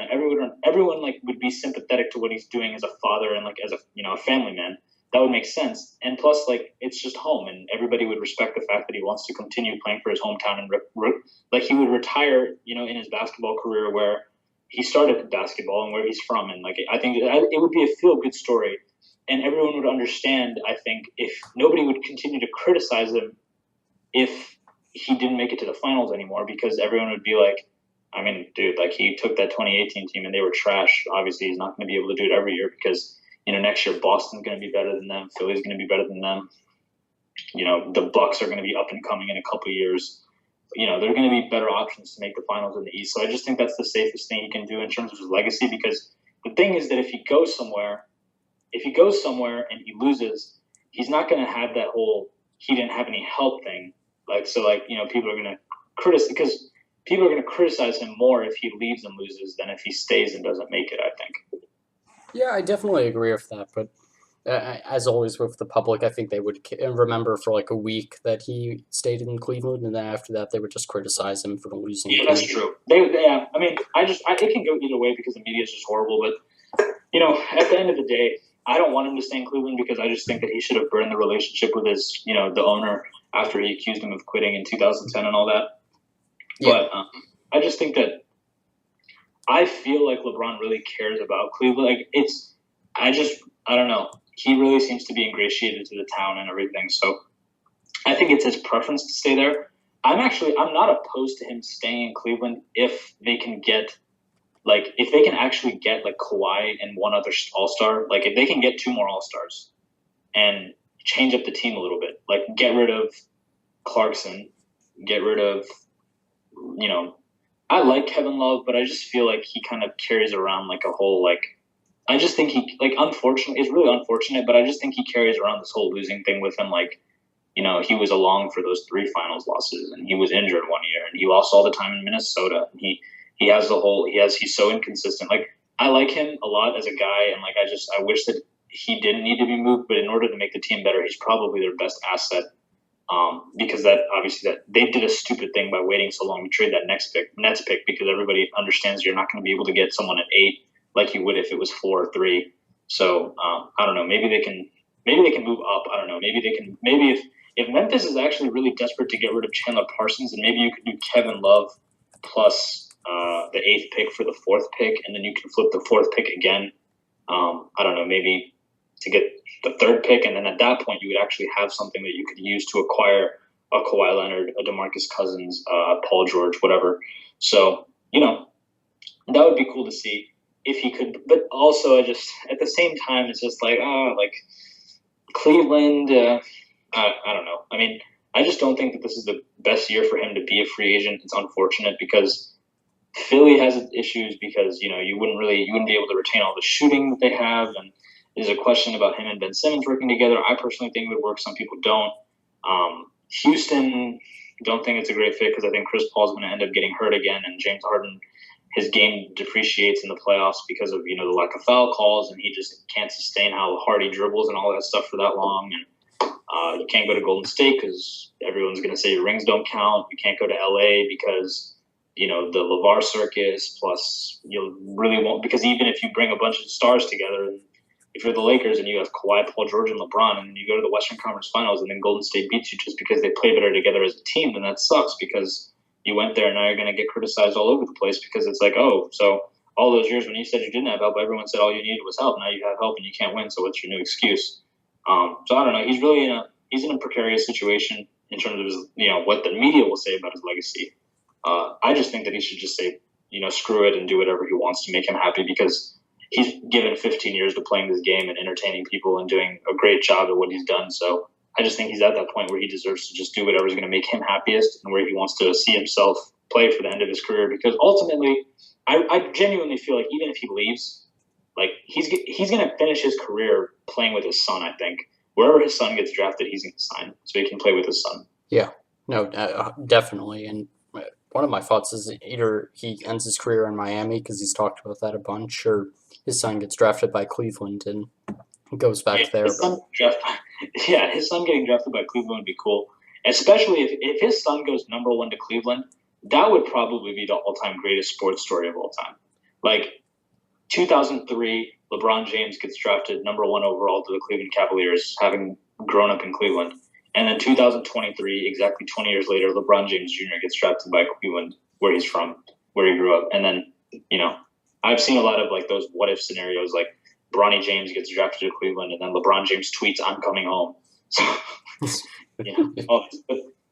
everyone like would be sympathetic to what he's doing as a father and like as a family man. That would make sense. And plus, like, it's just home, and everybody would respect the fact that he wants to continue playing for his hometown and like he would retire, in his basketball career where he started basketball and where he's from. And like, I think it would be a feel good story, and everyone would understand. I think if nobody would continue to criticize him if he didn't make it to the finals anymore, because everyone would be like, I mean, dude, like he took that 2018 team and they were trash. Obviously, he's not going to be able to do it every year because, next year Boston's going to be better than them. Philly's going to be better than them. The Bucks are going to be up and coming in a couple of years. They're going to be better options to make the finals in the East. So I just think that's the safest thing he can do in terms of his legacy, because the thing is that if he goes somewhere and he loses, he's not going to have that whole he didn't have any help thing. Like so, like people are going to criticize because people are going to criticize him more if he leaves and loses than if he stays and doesn't make it. I think. Yeah, I definitely agree with that. But as always with the public, I think they would remember for like a week that he stayed in Cleveland, and then after that, they would just criticize him for the losing Yeah, that's team. true. Yeah, I mean, it can go either way because the media is just horrible. But at the end of the day, I don't want him to stay in Cleveland because I just think that he should have burned the relationship with his, the owner after he accused him of quitting in 2010 and all that. Yeah, But I just think that I feel like LeBron really cares about Cleveland. Like I don't know. He really seems to be ingratiated to the town and everything. So I think it's his preference to stay there. I'm not opposed to him staying in Cleveland if they can get if they can actually get like Kawhi and one other All Star, like if they can get two more All Stars and change up the team a little bit, like get rid of Clarkson, get rid of I like Kevin Love, but I just feel like he kind of carries around like a whole I just think he unfortunately it's really unfortunate, but I just think he carries around this whole losing thing with him he was along for those three finals losses, and he was injured one year, and he lost all the time in Minnesota. And he has he's so inconsistent. Like I like him a lot as a guy, and I wish that he didn't need to be moved, but in order to make the team better, he's probably their best asset. Because that obviously that they did a stupid thing by waiting so long to trade that Nets pick because everybody understands you're not going to be able to get someone at 8 like you would if it was 4 or 3. So I don't know. Maybe they can move up. I don't know. Maybe if Memphis is actually really desperate to get rid of Chandler Parsons, then maybe you could do Kevin Love plus the 8th pick for the 4th pick, and then you can flip the 4th pick again. I don't know, maybe to get the 3rd pick, and then at that point you would actually have something that you could use to acquire a Kawhi Leonard, a DeMarcus Cousins, Paul George, whatever. So that would be cool to see if he could. But also, at the same time, it's just Cleveland. I don't know. I mean, I just don't think that this is the best year for him to be a free agent. It's unfortunate because Philly has issues because you wouldn't be able to retain all the shooting that they have, and there's a question about him and Ben Simmons working together. I personally think it would work. Some people don't. Houston, don't think it's a great fit because I think Chris Paul's going to end up getting hurt again, and James Harden, his game depreciates in the playoffs because of the lack of foul calls, and he just can't sustain how hard he dribbles and all that stuff for that long. And you can't go to Golden State because everyone's going to say your rings don't count. You can't go to LA because the LeVar circus. Plus, you really won't because even if you bring a bunch of stars together, if you're the Lakers and you have Kawhi, Paul George, and LeBron, and then you go to the Western Conference Finals and then Golden State beats you just because they play better together as a team, then that sucks because you went there and now you're going to get criticized all over the place because it's like, oh, so all those years when you said you didn't have help, everyone said all you needed was help. Now you have help and you can't win, so what's your new excuse? So I don't know. He's really in a precarious situation in terms of his, what the media will say about his legacy. I just think that he should just say, screw it and do whatever he wants to make him happy because he's given 15 years to playing this game and entertaining people and doing a great job at what he's done. So I just think he's at that point where he deserves to just do whatever's going to make him happiest and where he wants to see himself play for the end of his career. Because ultimately, I genuinely feel like even if he leaves, he's going to finish his career playing with his son. I think wherever his son gets drafted, he's going to sign so he can play with his son. Yeah, no, definitely. And one of my thoughts is either he ends his career in Miami because he's talked about that a bunch, or his son gets drafted by Cleveland and goes back there. His son getting drafted by Cleveland would be cool, especially if his son goes number 1 to Cleveland. That would probably be the all-time greatest sports story of all time. 2003, LeBron James gets drafted number 1 overall to the Cleveland Cavaliers, having grown up in Cleveland. And then 2023, exactly 20 years later, LeBron James Jr. gets drafted by Cleveland, where he's from, where he grew up. And then, I've seen a lot of those what-if scenarios, like Bronny James gets drafted to Cleveland, and then LeBron James tweets, "I'm coming home." So, but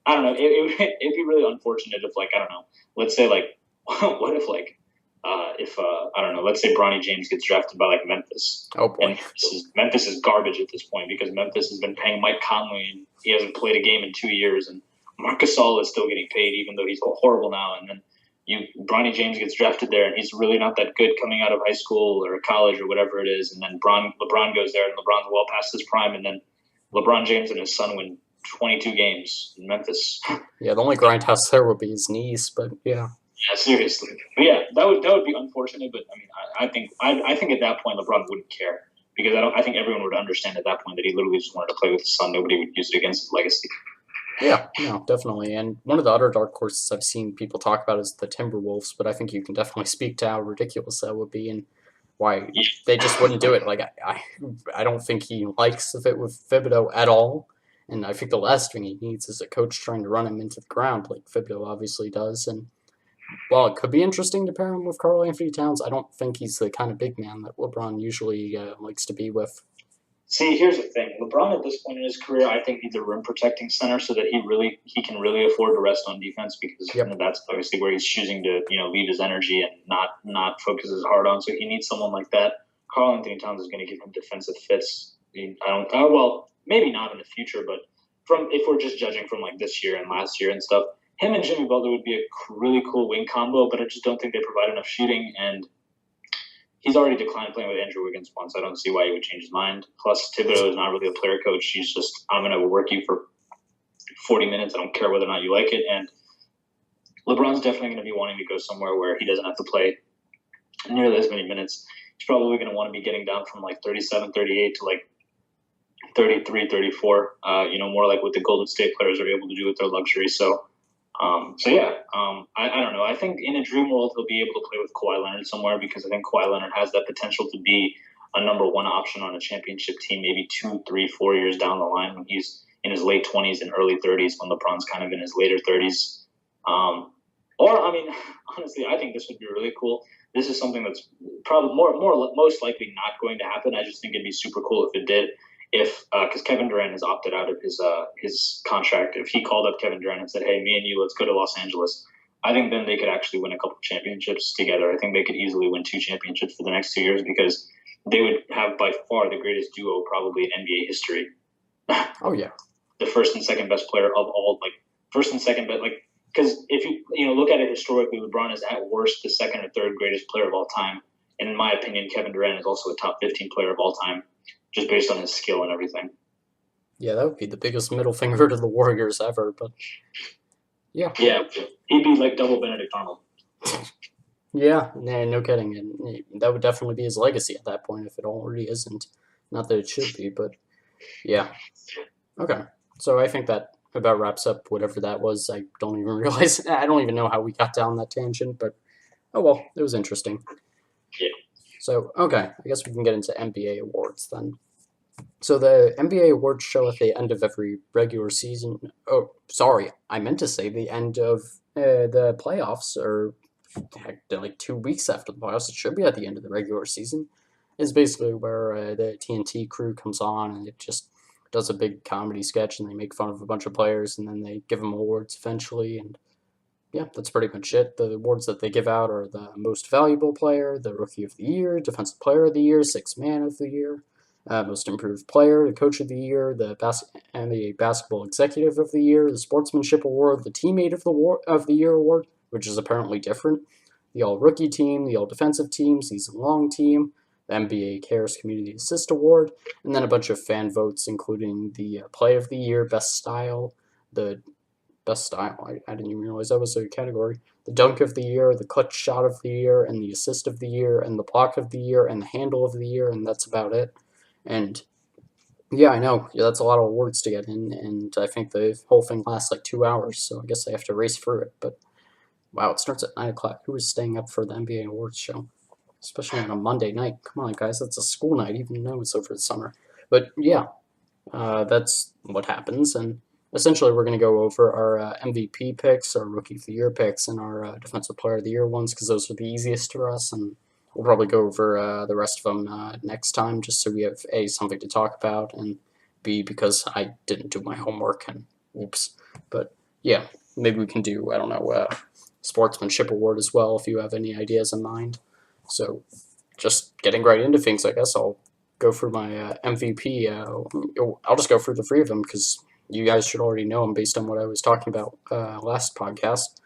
I don't know. It'd be really unfortunate if, I don't know, let's say, what if, I don't know, let's say Bronny James gets drafted by Memphis. Oh boy. And Memphis is garbage at this point because Memphis has been paying Mike Conley and he hasn't played a game in 2 years, and Marc Gasol is still getting paid even though he's horrible now. And then Bronny James gets drafted there and he's really not that good coming out of high school or college or whatever it is. And then LeBron goes there and LeBron's well past his prime, and then LeBron James and his son win 22 games in Memphis. Yeah, the only grindhouse there would be his knees, but yeah. Yeah, seriously. But yeah, that would be unfortunate. But I mean, I think at that point LeBron wouldn't care because I think everyone would understand at that point that he literally just wanted to play with his son. Nobody would use it against his legacy. Yeah, no, definitely. And one of the other dark horses I've seen people talk about is the Timberwolves, but I think you can definitely speak to how ridiculous that would be and why they just wouldn't do it. Like I don't think he likes the fit with Thibodeau at all, and I think the last thing he needs is a coach trying to run him into the ground, like Thibodeau obviously does. And while it could be interesting to pair him with Karl Anthony Towns, I don't think he's the kind of big man that LeBron usually likes to be with. See, here's the thing: LeBron at this point in his career, I think needs a rim protecting center so that he can really afford to rest on defense because Yep. that's obviously where he's choosing to leave his energy and not focus as hard on. So he needs someone like that. Karl Anthony Towns is going to give him defensive fits. I don't. Well, maybe not in the future, but from if we're just judging from like this year and last year and stuff, him and Jimmy Butler would be a really cool wing combo. But I just don't think they provide enough shooting and he's already declined playing with Andrew Wiggins once. I don't see why he would change his mind. Plus, Thibodeau is not really a player coach. He's just, I'm going to work you for 40 minutes. I don't care whether or not you like it. And LeBron's definitely going to be wanting to go somewhere where he doesn't have to play nearly as many minutes. He's probably going to want to be getting down from like 37, 38 to like 33, 34. More like what the Golden State players are able to do with their luxury. I don't know. I think in a dream world he'll be able to play with Kawhi Leonard somewhere because I think Kawhi Leonard has that potential to be a number one option on a championship team, maybe 2, 3, 4 years down the line when he's in his late 20s and early 30s, when LeBron's kind of in his later 30s. Honestly, I think this would be really cool. This is something that's probably most likely not going to happen. I just think it'd be super cool if it did. If because Kevin Durant has opted out of his contract, if he called up Kevin Durant and said, "Hey, me and you, let's go to Los Angeles," I think then they could actually win a couple championships together. I think they could easily win 2 championships for the next 2 years because they would have by far the greatest duo probably in NBA history. Oh yeah. The first and second best player of all, like first and second best, like because if you look at it historically, LeBron is at worst the second or third greatest player of all time, and in my opinion, Kevin Durant is also a top 15 player of all time, just based on his skill and everything. Yeah, that would be the biggest middle finger to the Warriors ever, but yeah. Yeah, he'd be like double Benedict Arnold. Yeah, nah, no kidding. And that would definitely be his legacy at that point if it already isn't. Not that it should be, but yeah. Okay. So I think that about wraps up whatever that was. I don't even realize, I don't even know how we got down that tangent, but oh well, it was interesting. Yeah. So, okay, I guess we can get into NBA awards then. So the NBA awards show at the end of every regular season. Oh, sorry, I meant to say the end of the playoffs, or heck, like 2 weeks after the playoffs. It should be at the end of the regular season. Is basically where the TNT crew comes on and it just does a big comedy sketch and they make fun of a bunch of players and then they give them awards eventually. And yeah, that's pretty much it. The awards that they give out are the most valuable player, the rookie of the year, defensive player of the year, sixth man of the year, most improved player, the coach of the year, and the basketball executive of the year, the sportsmanship award, the teammate of the year award, which is apparently different, the all rookie team, the all defensive team, season long team, the NBA Cares Community Assist Award, and then a bunch of fan votes, including the play of the year, best style, the best style. I didn't even realize that was a category. The dunk of the year, the clutch shot of the year, and the assist of the year, and the block of the year, and the handle of the year, and that's about it. And yeah, I know. Yeah, that's a lot of awards to get in, and I think the whole thing lasts like 2 hours, so I guess I have to race through it. But wow, it starts at 9 o'clock. Who is staying up for the NBA awards show? Especially on a Monday night. Come on, guys, that's a school night, even though it's over the summer. But yeah, that's what happens, and essentially we're going to go over our MVP picks, our Rookie of the Year picks, and our Defensive Player of the Year ones, because those are the easiest for us, and we'll probably go over the rest of them next time, just so we have A, something to talk about, and B, because I didn't do my homework, and oops. But yeah, maybe we can do, I don't know, Sportsmanship Award as well, if you have any ideas in mind. So just getting right into things, I guess I'll go through my MVP. I'll just go through the three of them because you guys should already know them based on what I was talking about last podcast.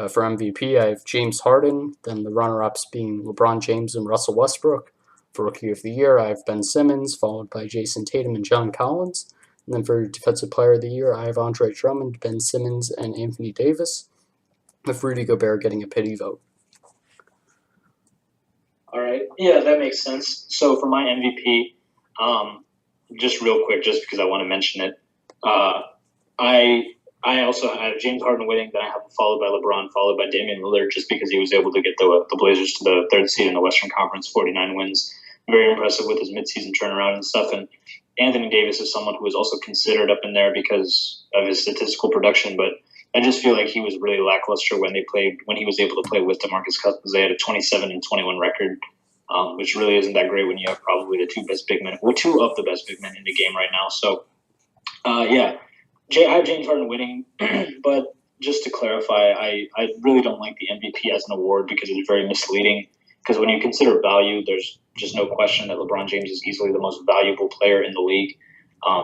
For MVP, I have James Harden, then the runner-ups being LeBron James and Russell Westbrook. For Rookie of the Year, I have Ben Simmons, followed by Jason Tatum and John Collins. And then for Defensive Player of the Year, I have Andre Drummond, Ben Simmons, and Anthony Davis, with Rudy Gobert getting a pity vote. All right. Yeah, that makes sense. So for my MVP, just real quick, just because I want to mention it, I I also have James Harden winning. Then I have him followed by LeBron, followed by Damian Lillard, just because he was able to get the Blazers to the third seed in the Western Conference, 49 wins. Very impressive with his midseason turnaround and stuff. And Anthony Davis is someone who was also considered up in there because of his statistical production, but I just feel like he was really lackluster when he was able to play with DeMarcus Cousins. They had a 27-21 record, which really isn't that great when you have probably two of the best big men in the game right now. So, yeah, I have James Harden winning, but just to clarify, I really don't like the MVP as an award because it's very misleading. Because when you consider value, there's just no question that LeBron James is easily the most valuable player in the league.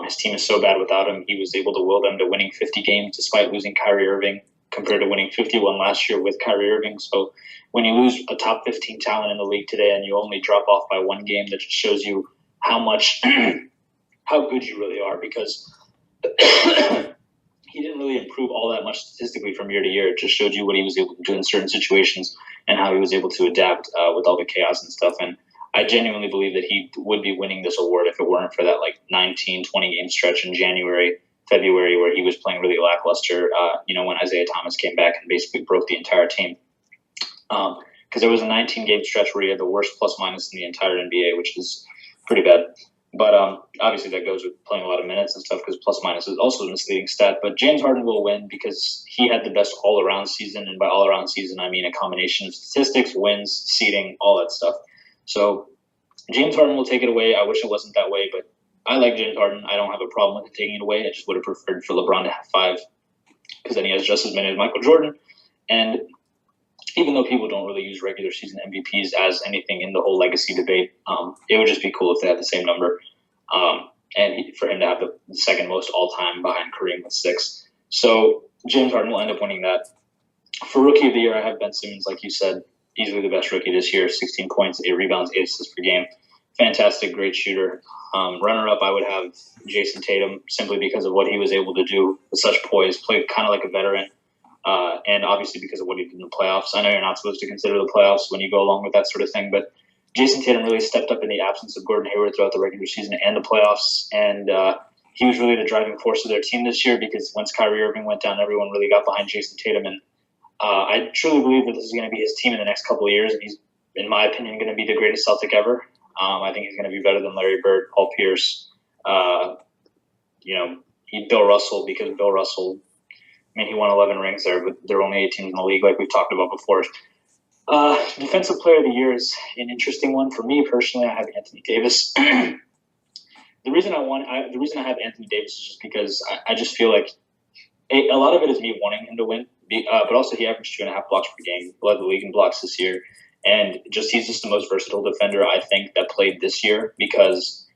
His team is so bad without him. He was able to will them to winning 50 games despite losing Kyrie Irving, compared to winning 51 last year with Kyrie Irving. So when you lose a top 15 talent in the league today and you only drop off by one game, that just shows you how much how good you really are, because he didn't really improve all that much statistically from year to year. It just showed you what he was able to do in certain situations and how he was able to adapt with all the chaos and stuff. And I genuinely believe that he would be winning this award if it weren't for that 19, 20 game stretch in January, February, where he was playing really lackluster, when Isaiah Thomas came back and basically broke the entire team. Because there was a 19 game stretch where he had the worst plus minus in the entire NBA, which is pretty bad. But obviously that goes with playing a lot of minutes and stuff, because plus minus is also a misleading stat. But James Harden will win because he had the best all-around season. And by all-around season, I mean a combination of statistics, wins, seeding, all that stuff. So James Harden will take it away. I wish it wasn't that way, but I like James Harden. I don't have a problem with him taking it away. I just would have preferred for LeBron to have 5, because then he has just as many as Michael Jordan. And even though people don't really use regular season MVPs as anything in the whole legacy debate, it would just be cool if they had the same number. And for him to have the second most all-time behind Kareem with 6. So James Harden will end up winning that. For Rookie of the Year, I have Ben Simmons, like you said, easily the best rookie this year, 16 points, 8 rebounds, 8 assists per game. Fantastic, great shooter. Runner-up, I would have Jason Tatum, simply because of what he was able to do with such poise, played kind of like a veteran. And obviously because of what he did in the playoffs. I know you're not supposed to consider the playoffs when you go along with that sort of thing, but Jason Tatum really stepped up in the absence of Gordon Hayward throughout the regular season and the playoffs, and he was really the driving force of their team this year, because once Kyrie Irving went down, everyone really got behind Jason Tatum, and I truly believe that this is going to be his team in the next couple of years, and he's, in my opinion, going to be the greatest Celtic ever. I think he's going to be better than Larry Bird, Paul Pierce, Bill Russell, because Bill Russell, he won 11 rings there, but there are only 8 teams in the league, like we've talked about before. Defensive Player of the Year is an interesting one for me personally. I have Anthony Davis. The reason I have Anthony Davis is just because I just feel like a lot of it is me wanting him to win, but also he averaged 2.5 blocks per game, led the league in blocks this year, and he's just the most versatile defender I think that played this year, because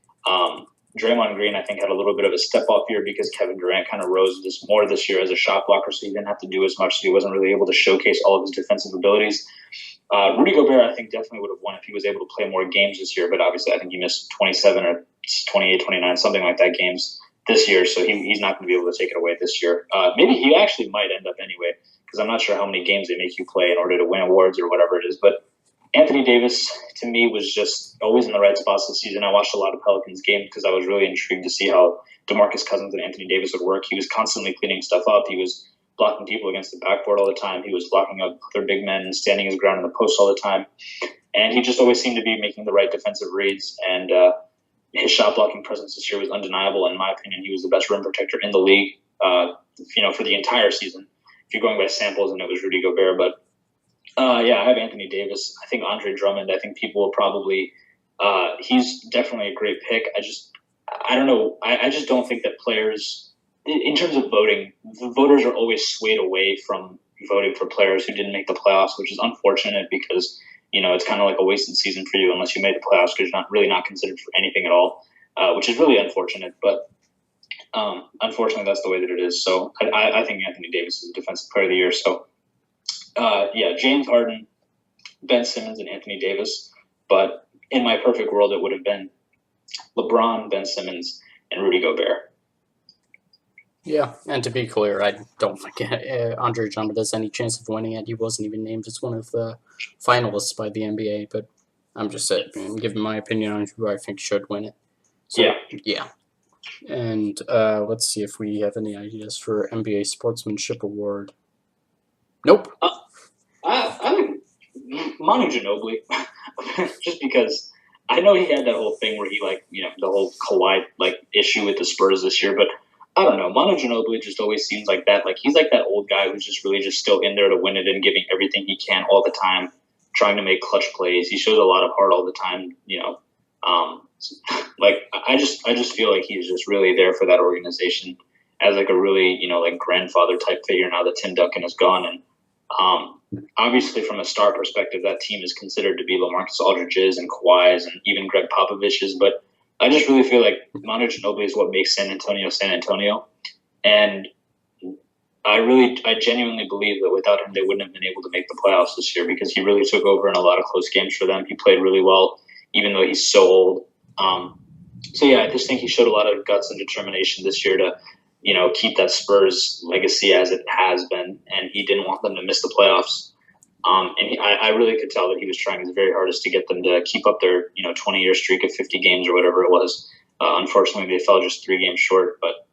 Draymond Green, I think, had a little bit of a step-off year because Kevin Durant kind of rose more this year as a shot blocker, so he didn't have to do as much, so he wasn't really able to showcase all of his defensive abilities. Rudy Gobert, I think, definitely would have won if he was able to play more games this year, but obviously I think he missed 27 or 28, 29, something like that games this year, so he's not going to be able to take it away this year. Maybe he actually might end up anyway, because I'm not sure how many games they make you play in order to win awards or whatever it is, but Anthony Davis, to me, was just always in the right spots this season. I watched a lot of Pelicans games because I was really intrigued to see how DeMarcus Cousins and Anthony Davis would work. He was constantly cleaning stuff up. He was blocking people against the backboard all the time. He was blocking up other big men and standing his ground in the post all the time. And he just always seemed to be making the right defensive reads. And his shot blocking presence this year was undeniable. In my opinion, he was the best rim protector in the league, for the entire season. If you're going by samples, and it was Rudy Gobert, but I have Anthony Davis. I think Andre Drummond, I think people will probably he's definitely a great pick. I don't know. I just don't think that players, in terms of voting, the voters are always swayed away from voting for players who didn't make the playoffs, which is unfortunate because, it's kind of like a wasted season for you unless you made the playoffs, because you're not considered for anything at all, which is really unfortunate. But unfortunately, that's the way that it is. So I think Anthony Davis is a defensive player of the year. So James Harden, Ben Simmons, and Anthony Davis. But in my perfect world, it would have been LeBron, Ben Simmons, and Rudy Gobert. Yeah, and to be clear, I don't think Andre Drummond has any chance of winning it. He wasn't even named as one of the finalists by the NBA, but I'm just giving my opinion on who I think should win it. Yeah. So, yeah. And let's see if we have any ideas for NBA Sportsmanship Award. Nope. I like Manu Ginobili, just because I know he had that whole thing where he the whole Kawhi issue with the Spurs this year, but I don't know. Manu Ginobili just always seems like that. Like he's like that old guy who's just really just still in there to win it and giving everything he can all the time, trying to make clutch plays. He shows a lot of heart all the time. Like I just feel like he's just really there for that organization as like a really like grandfather type figure now that Tim Duncan is gone. And obviously, from a star perspective, that team is considered to be LaMarcus Aldridge's and Kawhi's and even Greg Popovich's. But I just really feel like Manu Ginobili is what makes San Antonio San Antonio. And I genuinely believe that without him, they wouldn't have been able to make the playoffs this year because he really took over in a lot of close games for them. He played really well, even though he's so old. So yeah, I just think he showed a lot of guts and determination this year to keep that Spurs legacy as it has been, and he didn't want them to miss the playoffs. I really could tell that he was trying his very hardest to get them to keep up their 20-year streak of 50 games or whatever it was. Unfortunately, they fell just 3 games short, but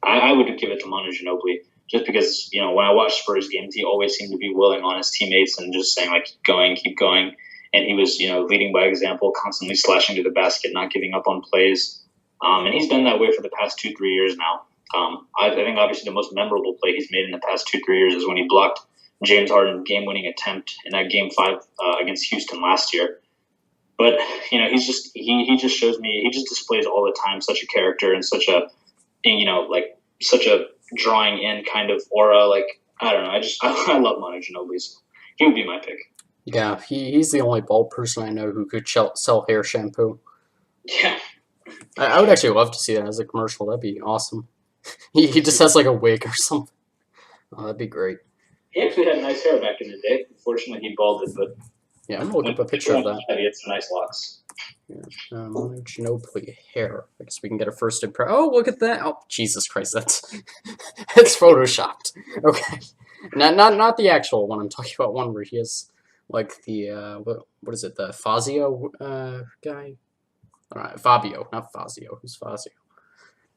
I would give it to Manu Ginobili just because when I watch Spurs games, he always seemed to be willing on his teammates and just saying like keep going, and he was leading by example, constantly slashing to the basket, not giving up on plays, and he's been that way for the past 2-3 years now. I think obviously the most memorable play he's made in the past 2-3 years is when he blocked James Harden's game-winning attempt in that Game 5 against Houston last year. But he just shows me, he just displays all the time such a character and such a such a drawing in kind of aura. Like I don't know, I love Manu Ginobili. So he would be my pick. Yeah, he's the only bald person I know who could sell hair shampoo. Yeah, I would actually love to see that as a commercial. That'd be awesome. He just has like a wig or something. Oh, that'd be great. he actually had nice hair back in the day. Unfortunately, he balded, but Yeah, I'm gonna look up a picture of that. he had some nice locks. Yeah. Ginobili hair. I guess we can get a first impression. Oh, look at that! Oh, Jesus Christ, that's it's photoshopped. Okay, not the actual one. I'm talking about one where he has like the what is it? The Fazio guy. All right, Fabio, not Fazio. Who's Fazio?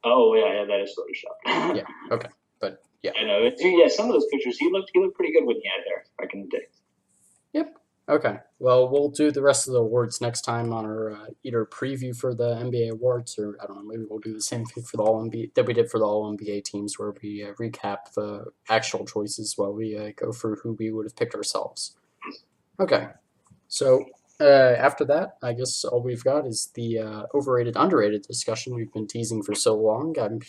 Oh yeah, that is Photoshop. Yeah. Okay, but yeah. I know. Yeah, some of those pictures, he looked pretty good when he had hair back in the day. Yep. Okay. Well, we'll do the rest of the awards next time on our either preview for the NBA awards, or I don't know, maybe we'll do the same thing for the All NBA that we did for the All NBA teams, where we recap the actual choices while we go for who we would have picked ourselves. Okay. So after that, I guess all we've got is the overrated underrated discussion we've been teasing for so long. I'm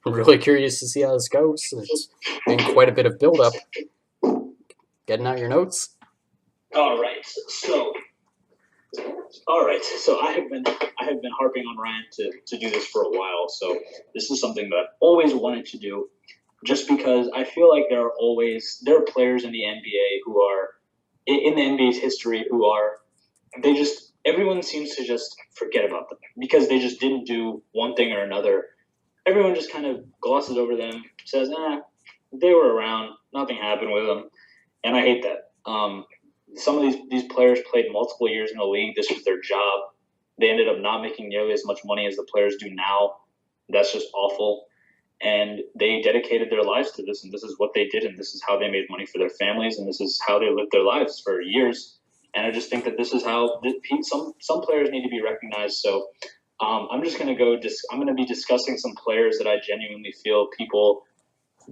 really curious to see how this goes. It's been quite a bit of build up. Getting out your notes. All right, so I have been harping on Ryan to do this for a while. So this is something that I've always wanted to do, just because I feel like there are players in the NBA who are in the NBA's history who are everyone seems to just forget about them because they just didn't do one thing or another. Everyone just kind of glosses over them, says, they were around, nothing happened with them, and I hate that. Some of these players played multiple years in the league. This was their job. They ended up not making nearly as much money as the players do now. That's just awful. And they dedicated their lives to this, and this is what they did, and this is how they made money for their families, and this is how they lived their lives for years. And I just think that this is how some players need to be recognized. So I'm just going to go. I'm going to be discussing some players that I genuinely feel people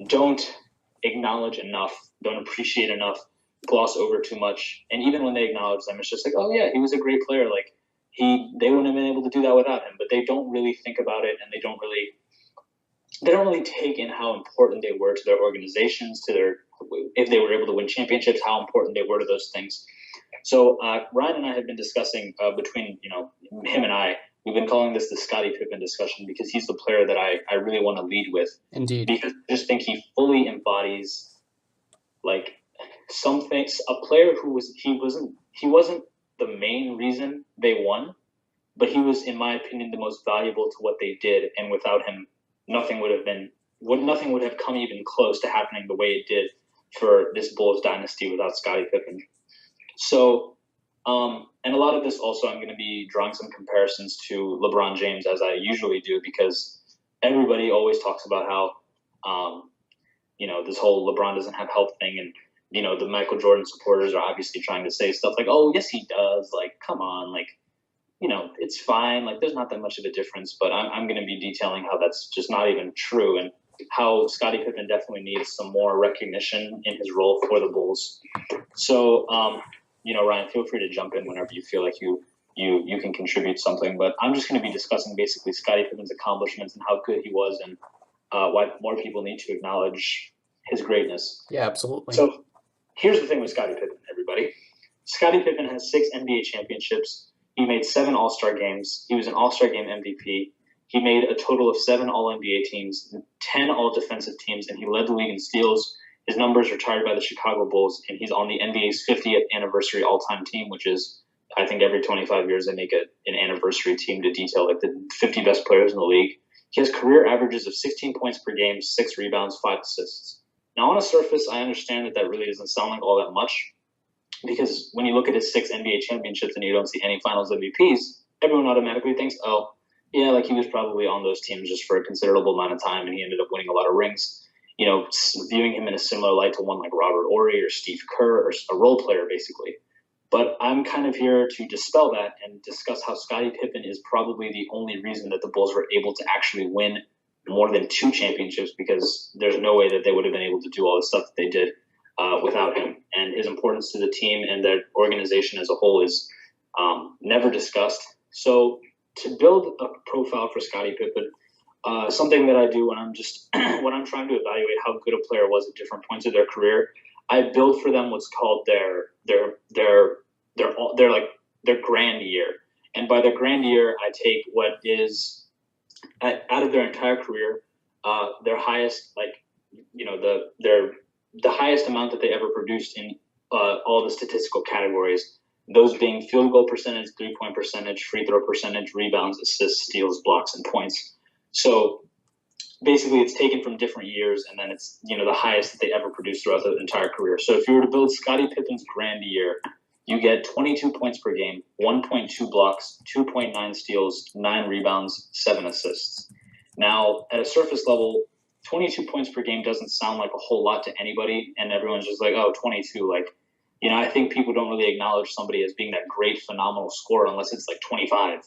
don't acknowledge enough, don't appreciate enough, gloss over too much, and even when they acknowledge them, it's just like, oh yeah, he was a great player. Like they wouldn't have been able to do that without him. But they don't really think about it, and they don't really take in how important they were to their organizations, if they were able to win championships, how important they were to those things. So Ryan and I have been discussing between him and I. We've been calling this the Scottie Pippen discussion because he's the player that I really want to lead with. Indeed. Because I just think he fully embodies like some things. A player he wasn't the main reason they won, but he was, in my opinion, the most valuable to what they did. And without him, nothing would have been nothing would have come even close to happening the way it did for this Bulls dynasty without Scottie Pippen. So, and a lot of this also, I'm going to be drawing some comparisons to LeBron James, as I usually do, because everybody always talks about how, this whole LeBron doesn't have health thing, and the Michael Jordan supporters are obviously trying to say stuff like, "Oh, yes, he does. Like, come on, like, it's fine. Like, there's not that much of a difference." But I'm going to be detailing how that's just not even true, and how Scottie Pippen definitely needs some more recognition in his role for the Bulls. So, Ryan, feel free to jump in whenever you feel like you can contribute something. But I'm just going to be discussing basically Scottie Pippen's accomplishments and how good he was, and why more people need to acknowledge his greatness. Yeah, absolutely. So here's the thing with Scottie Pippen, everybody. Scottie Pippen has 6 NBA championships. He made 7 All-Star games. He was an All-Star game MVP. He made a total of 7 All-NBA teams, 10 All-Defensive teams, and he led the league in steals. His numbers are tied by the Chicago Bulls, and he's on the NBA's 50th anniversary all-time team, which is, I think, every 25 years they make an anniversary team to detail like the 50 best players in the league. He has career averages of 16 points per game, 6 rebounds, 5 assists. Now, on a surface, I understand that really doesn't sound like all that much, because when you look at his 6 NBA championships and you don't see any Finals MVPs, everyone automatically thinks, oh, yeah, like he was probably on those teams just for a considerable amount of time, and he ended up winning a lot of rings. Viewing him in a similar light to one like Robert Horry or Steve Kerr, or a role player, basically. But I'm kind of here to dispel that and discuss how Scottie Pippen is probably the only reason that the Bulls were able to actually win more than 2 championships, because there's no way that they would have been able to do all the stuff that they did without him. And his importance to the team and their organization as a whole is never discussed. So to build a profile for Scottie Pippen, something that I do when I'm just when I'm trying to evaluate how good a player was at different points of their career, I build for them what's called their grand year. And by their grand year, I take what is out of their entire career, their highest, the highest amount that they ever produced in all the statistical categories. Those being field goal percentage, 3-point percentage, free throw percentage, rebounds, assists, steals, blocks, and points. So basically, it's taken from different years, and then it's the highest that they ever produced throughout their entire career. So if you were to build Scottie Pippen's grand year, you get 22 points per game, 1.2 blocks, 2.9 steals, 9 rebounds, 7 assists. Now, at a surface level, 22 points per game doesn't sound like a whole lot to anybody, and everyone's just like, oh, 22, like, I think people don't really acknowledge somebody as being that great, phenomenal scorer unless it's like 25.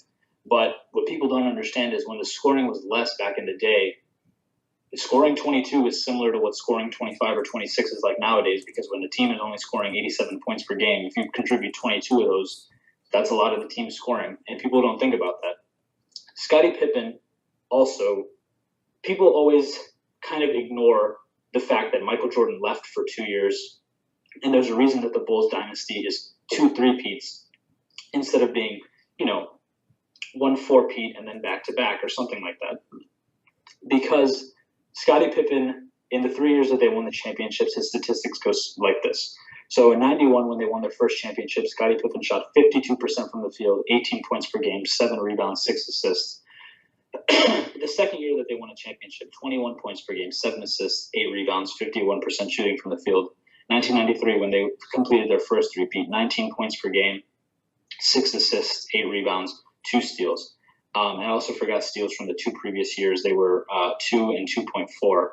But what people don't understand is when the scoring was less back in the day, scoring 22 is similar to what scoring 25 or 26 is like nowadays, because when the team is only scoring 87 points per game, if you contribute 22 of those, that's a lot of the team's scoring, and people don't think about that. Scottie Pippen also, people always kind of ignore the fact that Michael Jordan left for 2 years, and there's a reason that the Bulls dynasty is 2 3-peats instead of being, 1 4-peat and then back-to-back or something like that. Because Scottie Pippen, in the 3 years that they won the championships, his statistics go like this. So in 91, when they won their first championship, Scottie Pippen shot 52% from the field, 18 points per game, 7 rebounds, 6 assists. The second year that they won a championship, 21 points per game, 7 assists, 8 rebounds, 51% shooting from the field. 1993, when they completed their first three-peat, 19 points per game, 6 assists, 8 rebounds, 2 steals. I also forgot steals from the 2 previous years. They were 2 and 2.4.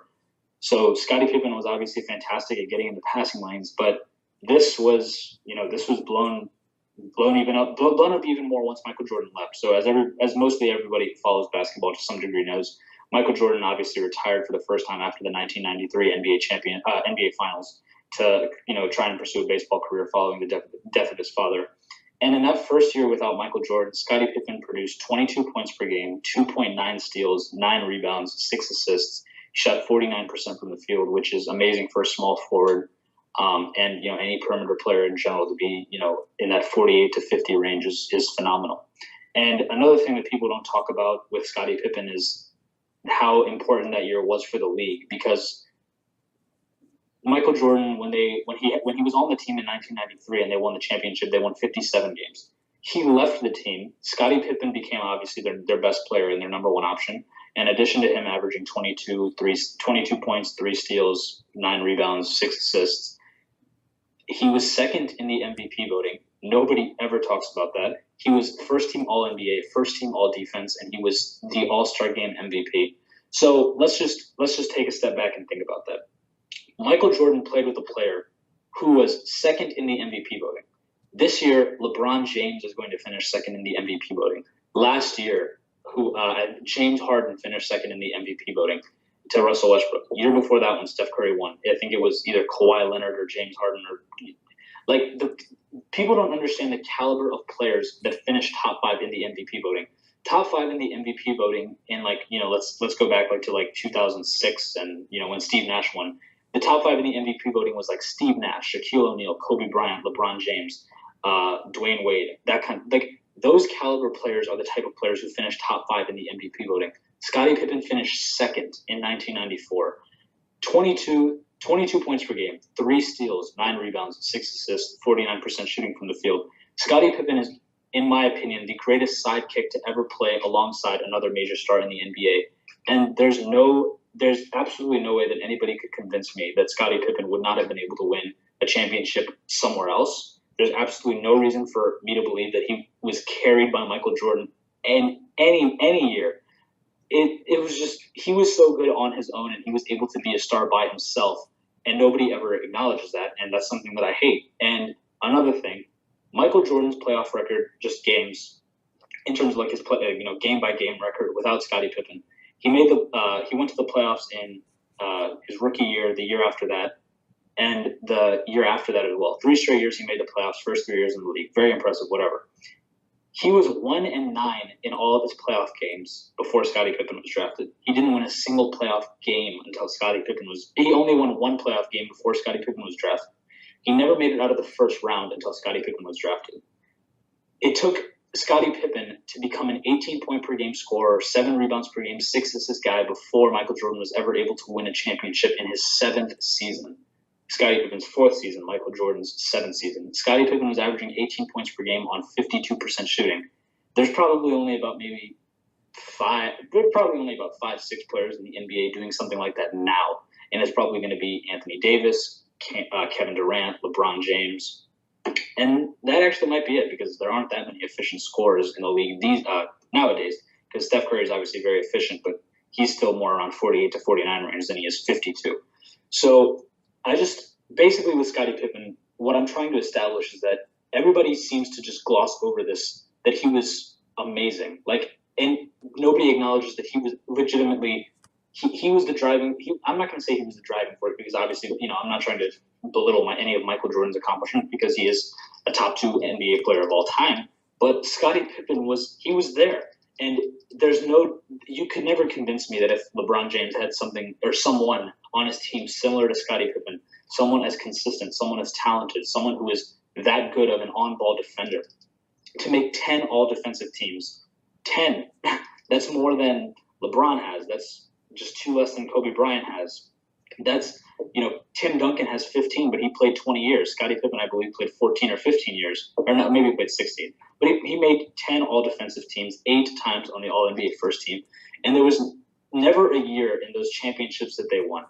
So Scottie Pippen was obviously fantastic at getting into passing lanes, but this was blown up even more once Michael Jordan left. So as mostly everybody who follows basketball to some degree knows, Michael Jordan obviously retired for the first time after the 1993 NBA Finals to try and pursue a baseball career following the death of his father. And in that first year without Michael Jordan, Scottie Pippen produced 22 points per game, 2.9 steals, 9 rebounds, 6 assists. He shot 49% from the field, which is amazing for a small forward. And any perimeter player in general to be in that 48 to 50 range is phenomenal. And another thing that people don't talk about with Scottie Pippen is how important that year was for the league, because Michael Jordan, when he was on the team in 1993 and they won the championship, they won 57 games. He left the team. Scottie Pippen became obviously their best player and their number one option. In addition to him averaging 22 points, 3 steals, 9 rebounds, 6 assists, he was second in the MVP voting. Nobody ever talks about that. He was first team All NBA, first team All Defense, and he was the All Star Game MVP. So let's just take a step back and think about that. Michael Jordan played with a player who was second in the MVP voting. This year, LeBron James is going to finish second in the MVP voting. Last year, James Harden finished second in the MVP voting to Russell Westbrook. Year before that one, Steph Curry won. I think it was either Kawhi Leonard or James Harden. People don't understand the caliber of players that finished top 5 in the MVP voting. Top 5 in the MVP voting in let's go back to 2006 and when Steve Nash won. The top 5 in the MVP voting was like Steve Nash, Shaquille O'Neal, Kobe Bryant, LeBron James, Dwayne Wade. Those caliber players are the type of players who finished top 5 in the MVP voting. Scottie Pippen finished second in 1994. 22 points per game, 3 steals, 9 rebounds, 6 assists, 49% shooting from the field. Scottie Pippen is, in my opinion, the greatest sidekick to ever play alongside another major star in the NBA. And there's absolutely no way that anybody could convince me that Scottie Pippen would not have been able to win a championship somewhere else. There's absolutely no reason for me to believe that he was carried by Michael Jordan in any year. It was just, he was so good on his own and he was able to be a star by himself, and nobody ever acknowledges that, and that's something that I hate. And another thing, Michael Jordan's playoff record, just games, in terms of his game by game record without Scottie Pippen, he went to the playoffs in his rookie year, the year after that, and the year after that as well. 3 straight years he made the playoffs, first 3 years in the league. Very impressive, whatever. He was 1-9 in all of his playoff games before Scottie Pippen was drafted. He didn't win a single playoff game until Scottie Pippen was. He only won 1 playoff game before Scottie Pippen was drafted. He never made it out of the first round until Scottie Pippen was drafted. It took Scottie Pippen to become an 18-point per game scorer, 7 rebounds per game, 6 assist guy before Michael Jordan was ever able to win a championship in his 7th season. Scottie Pippen's 4th season, Michael Jordan's 7th season. Scottie Pippen was averaging 18 points per game on 52% shooting. There's probably only about 5, 6 players in the NBA doing something like that now. And it's probably going to be Anthony Davis, Kevin Durant, LeBron James. And that actually might be it, because there aren't that many efficient scorers in the league nowadays, because Steph Curry is obviously very efficient, but he's still more around 48 to 49 range than he is 52. So basically with Scottie Pippen, what I'm trying to establish is that everybody seems to just gloss over this, that he was amazing. And nobody acknowledges that he was legitimately, he was the driving, I'm not going to say he was the driving force, because obviously, I'm not trying to belittle any of Michael Jordan's accomplishments, because he is a top 2 NBA player of all time. But Scottie Pippen was there. And you could never convince me that if LeBron James had something or someone on his team similar to Scottie Pippen, someone as consistent, someone as talented, someone who is that good of an on-ball defender, to make 10 all-defensive teams, 10, that's more than LeBron has. That's just 2 less than Kobe Bryant has. That's, Tim Duncan has 15, but he played 20 years. Scottie Pippen, I believe, played 14 or 15 years. Or not, maybe he played 16. But he made 10 all-defensive teams, 8 times on the All-NBA first team. And there was never a year in those championships that they won.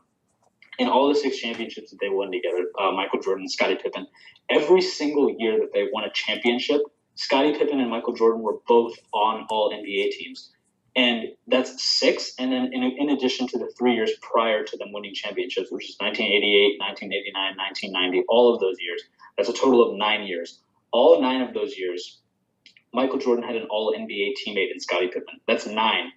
In all the 6 championships that they won together, Michael Jordan and Scottie Pippen, every single year that they won a championship, Scottie Pippen and Michael Jordan were both on All-NBA teams. And that's 6, and then in addition to the 3 years prior to them winning championships, which is 1988, 1989, 1990, all of those years. That's a total of 9 years. All 9 of those years, Michael Jordan had an All-NBA teammate in Scottie Pippen. That's 9.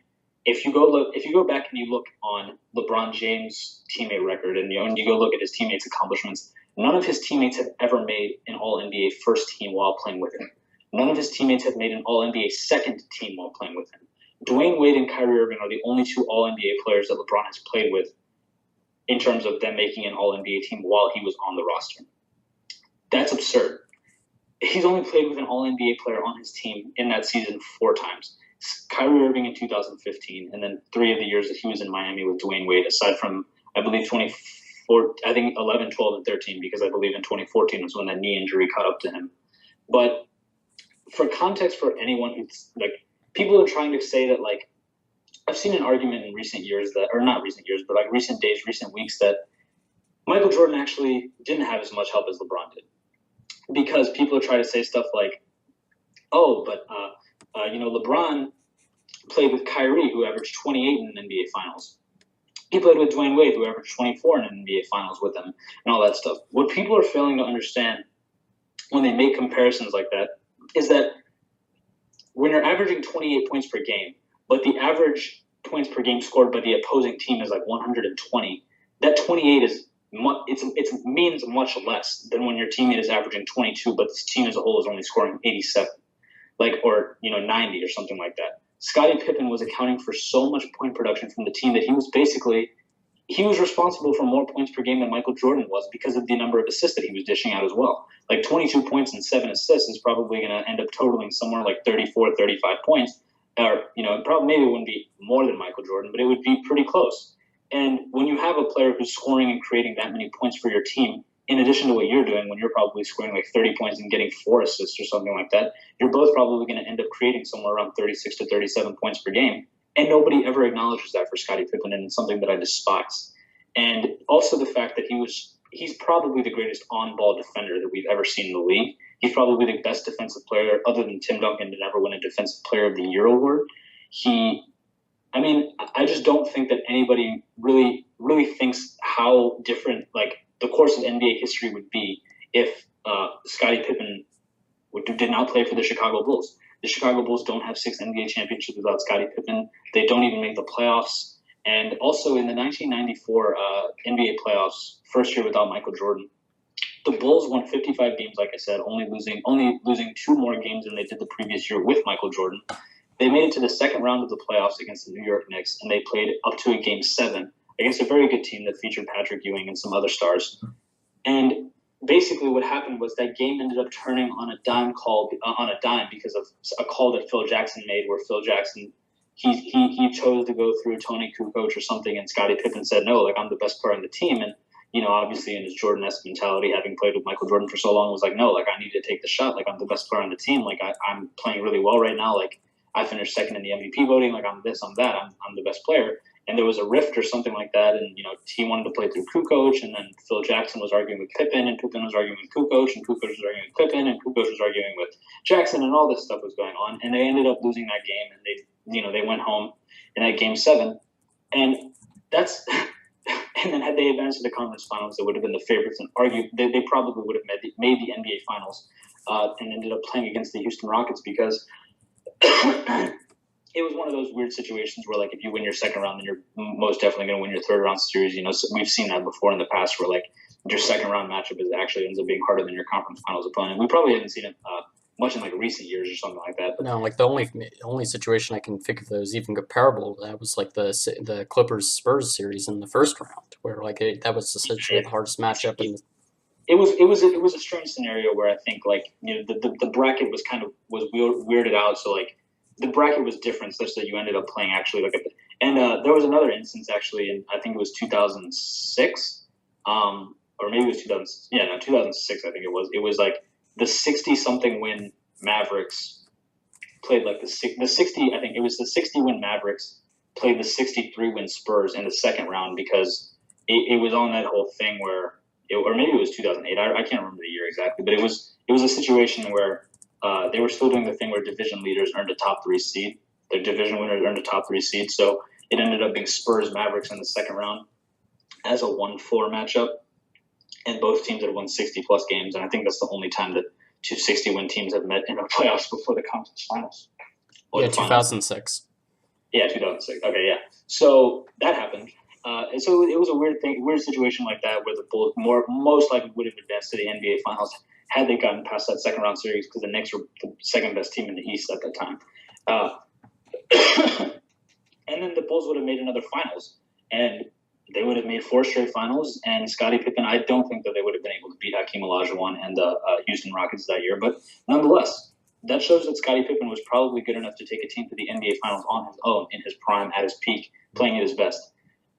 If you go back and you look on LeBron James' teammate record, and you go look at his teammates' accomplishments, none of his teammates have ever made an All-NBA first team while playing with him. None of his teammates have made an All-NBA second team while playing with him. Dwayne Wade and Kyrie Irving are the only 2 All-NBA players that LeBron has played with in terms of them making an All-NBA team while he was on the roster. That's absurd. He's only played with an All-NBA player on his team in that season 4 times. Kyrie Irving in 2015, and then 3 of the years that he was in Miami with Dwayne Wade, aside from, I believe, 11, 12, and 13, because I believe in 2014 was when that knee injury caught up to him. But for context for anyone who's like, people are trying to say that like, I've seen an argument in recent years that, or not recent years, but like recent days, recent weeks, that Michael Jordan actually didn't have as much help as LeBron did, because people are trying to say stuff like, oh, but LeBron played with Kyrie, who averaged 28 in the NBA Finals. He played with Dwayne Wade, who averaged 24 in the NBA Finals with him, and all that stuff. What people are failing to understand when they make comparisons like that is that when you're averaging 28 points per game, but the average points per game scored by the opposing team is like 120, that 28 is it means much less than when your teammate is averaging 22, but this team as a whole is only scoring 87, or 90 or something like that. Scottie Pippen was accounting for so much point production from the team that he was responsible for more points per game than Michael Jordan was, because of the number of assists that he was dishing out as well. Like 22 points and 7 assists is probably going to end up totaling somewhere like 34, 35 points. Or, probably maybe it wouldn't be more than Michael Jordan, but it would be pretty close. And when you have a player who's scoring and creating that many points for your team, in addition to what you're doing, when you're probably scoring like 30 points and getting 4 assists or something like that, you're both probably going to end up creating somewhere around 36 to 37 points per game. And nobody ever acknowledges that for Scottie Pippen, and it's something that I despise. And also the fact that he's probably the greatest on-ball defender that we've ever seen in the league. He's probably the best defensive player, other than Tim Duncan, to never win a Defensive Player of the Year award. I just don't think that anybody really thinks how different like the course of NBA history would be if Scottie Pippen did not play for the Chicago Bulls. The Chicago Bulls don't have 6 NBA championships without Scottie Pippen. They don't even make the playoffs. And also in the 1994 NBA playoffs, first year without Michael Jordan, the Bulls won 55 games, like I said, only losing 2 more games than they did the previous year with Michael Jordan. They made it to the second round of the playoffs against the New York Knicks, and they played up to a Game 7 against a very good team that featured Patrick Ewing and some other stars. And basically what happened was that game ended up turning on a dime because of a call that Phil Jackson made, where Phil Jackson he chose to go through Tony Kukoc or something, and Scottie Pippen said, no, like, I'm the best player on the team. And, obviously in his Jordan-esque mentality, having played with Michael Jordan for so long, was like, no, like, I need to take the shot. Like, I'm the best player on the team. Like, I'm playing really well right now. Like, I finished second in the MVP voting. Like, I'm this, I'm that. I'm the best player. And there was a rift or something like that. And, he wanted to play through Kukoc. And then Phil Jackson was arguing with Pippen, and Pippen was arguing with Kukoc, and Kukoc was arguing with Pippen, and Kukoc was arguing with Jackson, and all this stuff was going on. And they ended up losing that game, and they went home in that Game 7. And that's and then had they advanced to the conference finals, they would have been the favorites, and they probably would have made the NBA finals, and ended up playing against the Houston Rockets, because it was one of those weird situations where, like, if you win your second round, then you're most definitely going to win your third round series. So we've seen that before in the past, where like your second round matchup actually ends up being harder than your conference finals opponent. We probably haven't seen it much in like recent years or something like that. But No, like the only situation I can think of that was even comparable to that was like the Clippers Spurs series in the first round, where like that was essentially the hardest matchup in the. It was a strange scenario where I think like the bracket was weirded out, so like the bracket was different, such that you ended up playing actually like and there was another instance actually, in I think it was 2006, or maybe it was 2006 I think it was. It was like the 60-something win Mavericks played like the 60. I think it was the 60-win Mavericks played the 63-win Spurs in the second round, because it was on that whole thing where, or maybe it was 2008. I can't remember the year exactly, but it was a situation where they were still doing the thing where division leaders earned a top 3 seed. Their division winners earned a top 3 seed, so it ended up being Spurs Mavericks in the second round as a 1-4 matchup, and both teams had won 60-plus games, and I think that's the only time that 2 60-win teams have met in a playoffs before the conference finals. Yeah, 2006. Yeah, 2006. Okay, yeah. So that happened. And so it was a weird situation like that, where the Bulls most likely would have advanced to the NBA Finals had they gotten past that second round series, because the Knicks were the second best team in the East at that time. And then the Bulls would have made another finals, and they would have made 4 straight finals. And Scottie Pippen, I don't think that they would have been able to beat Hakeem Olajuwon and the Houston Rockets that year. But nonetheless, that shows that Scottie Pippen was probably good enough to take a team to the NBA Finals on his own, in his prime, at his peak, playing at his best.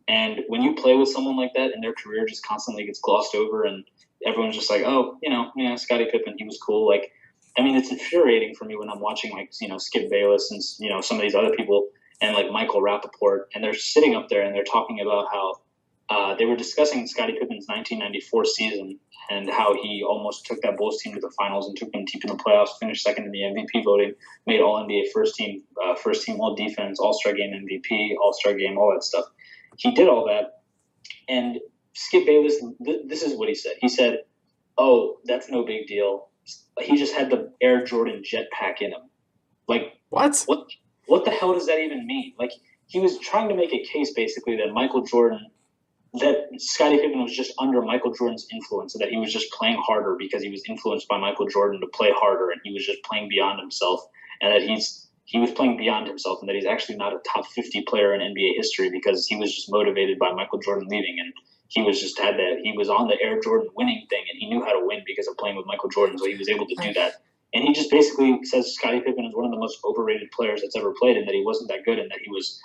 And when you play with someone like that and their career just constantly gets glossed over, and everyone's just like, oh, Scottie Pippen, he was cool. Like, I mean, it's infuriating for me when I'm watching like Skip Bayless and some of these other people and like Michael Rappaport, and they're sitting up there and they're talking about how they were discussing Scottie Pippen's 1994 season and how he almost took that Bulls team to the finals and took them deep in the playoffs, finished second in the MVP voting, made All NBA first team All Defense, All Star Game MVP, All Star Game, all that stuff. He did all that, and Skip Bayless, this is what he said. He said, "Oh, that's no big deal. He just had the Air Jordan jetpack in him." Like, What? what the hell does that even mean? Like, he was trying to make a case basically that Scottie Pippen was just under Michael Jordan's influence, and that he was just playing harder because he was influenced by Michael Jordan to play harder, and he was just playing beyond himself, and that he was playing beyond himself, and that he's actually not a top 50 player in NBA history because he was just motivated by Michael Jordan leaving, and he was on the Air Jordan winning thing, and he knew how to win because of playing with Michael Jordan, so he was able to do that. And he just basically says Scottie Pippen is one of the most overrated players that's ever played, and that he wasn't that good, and that he was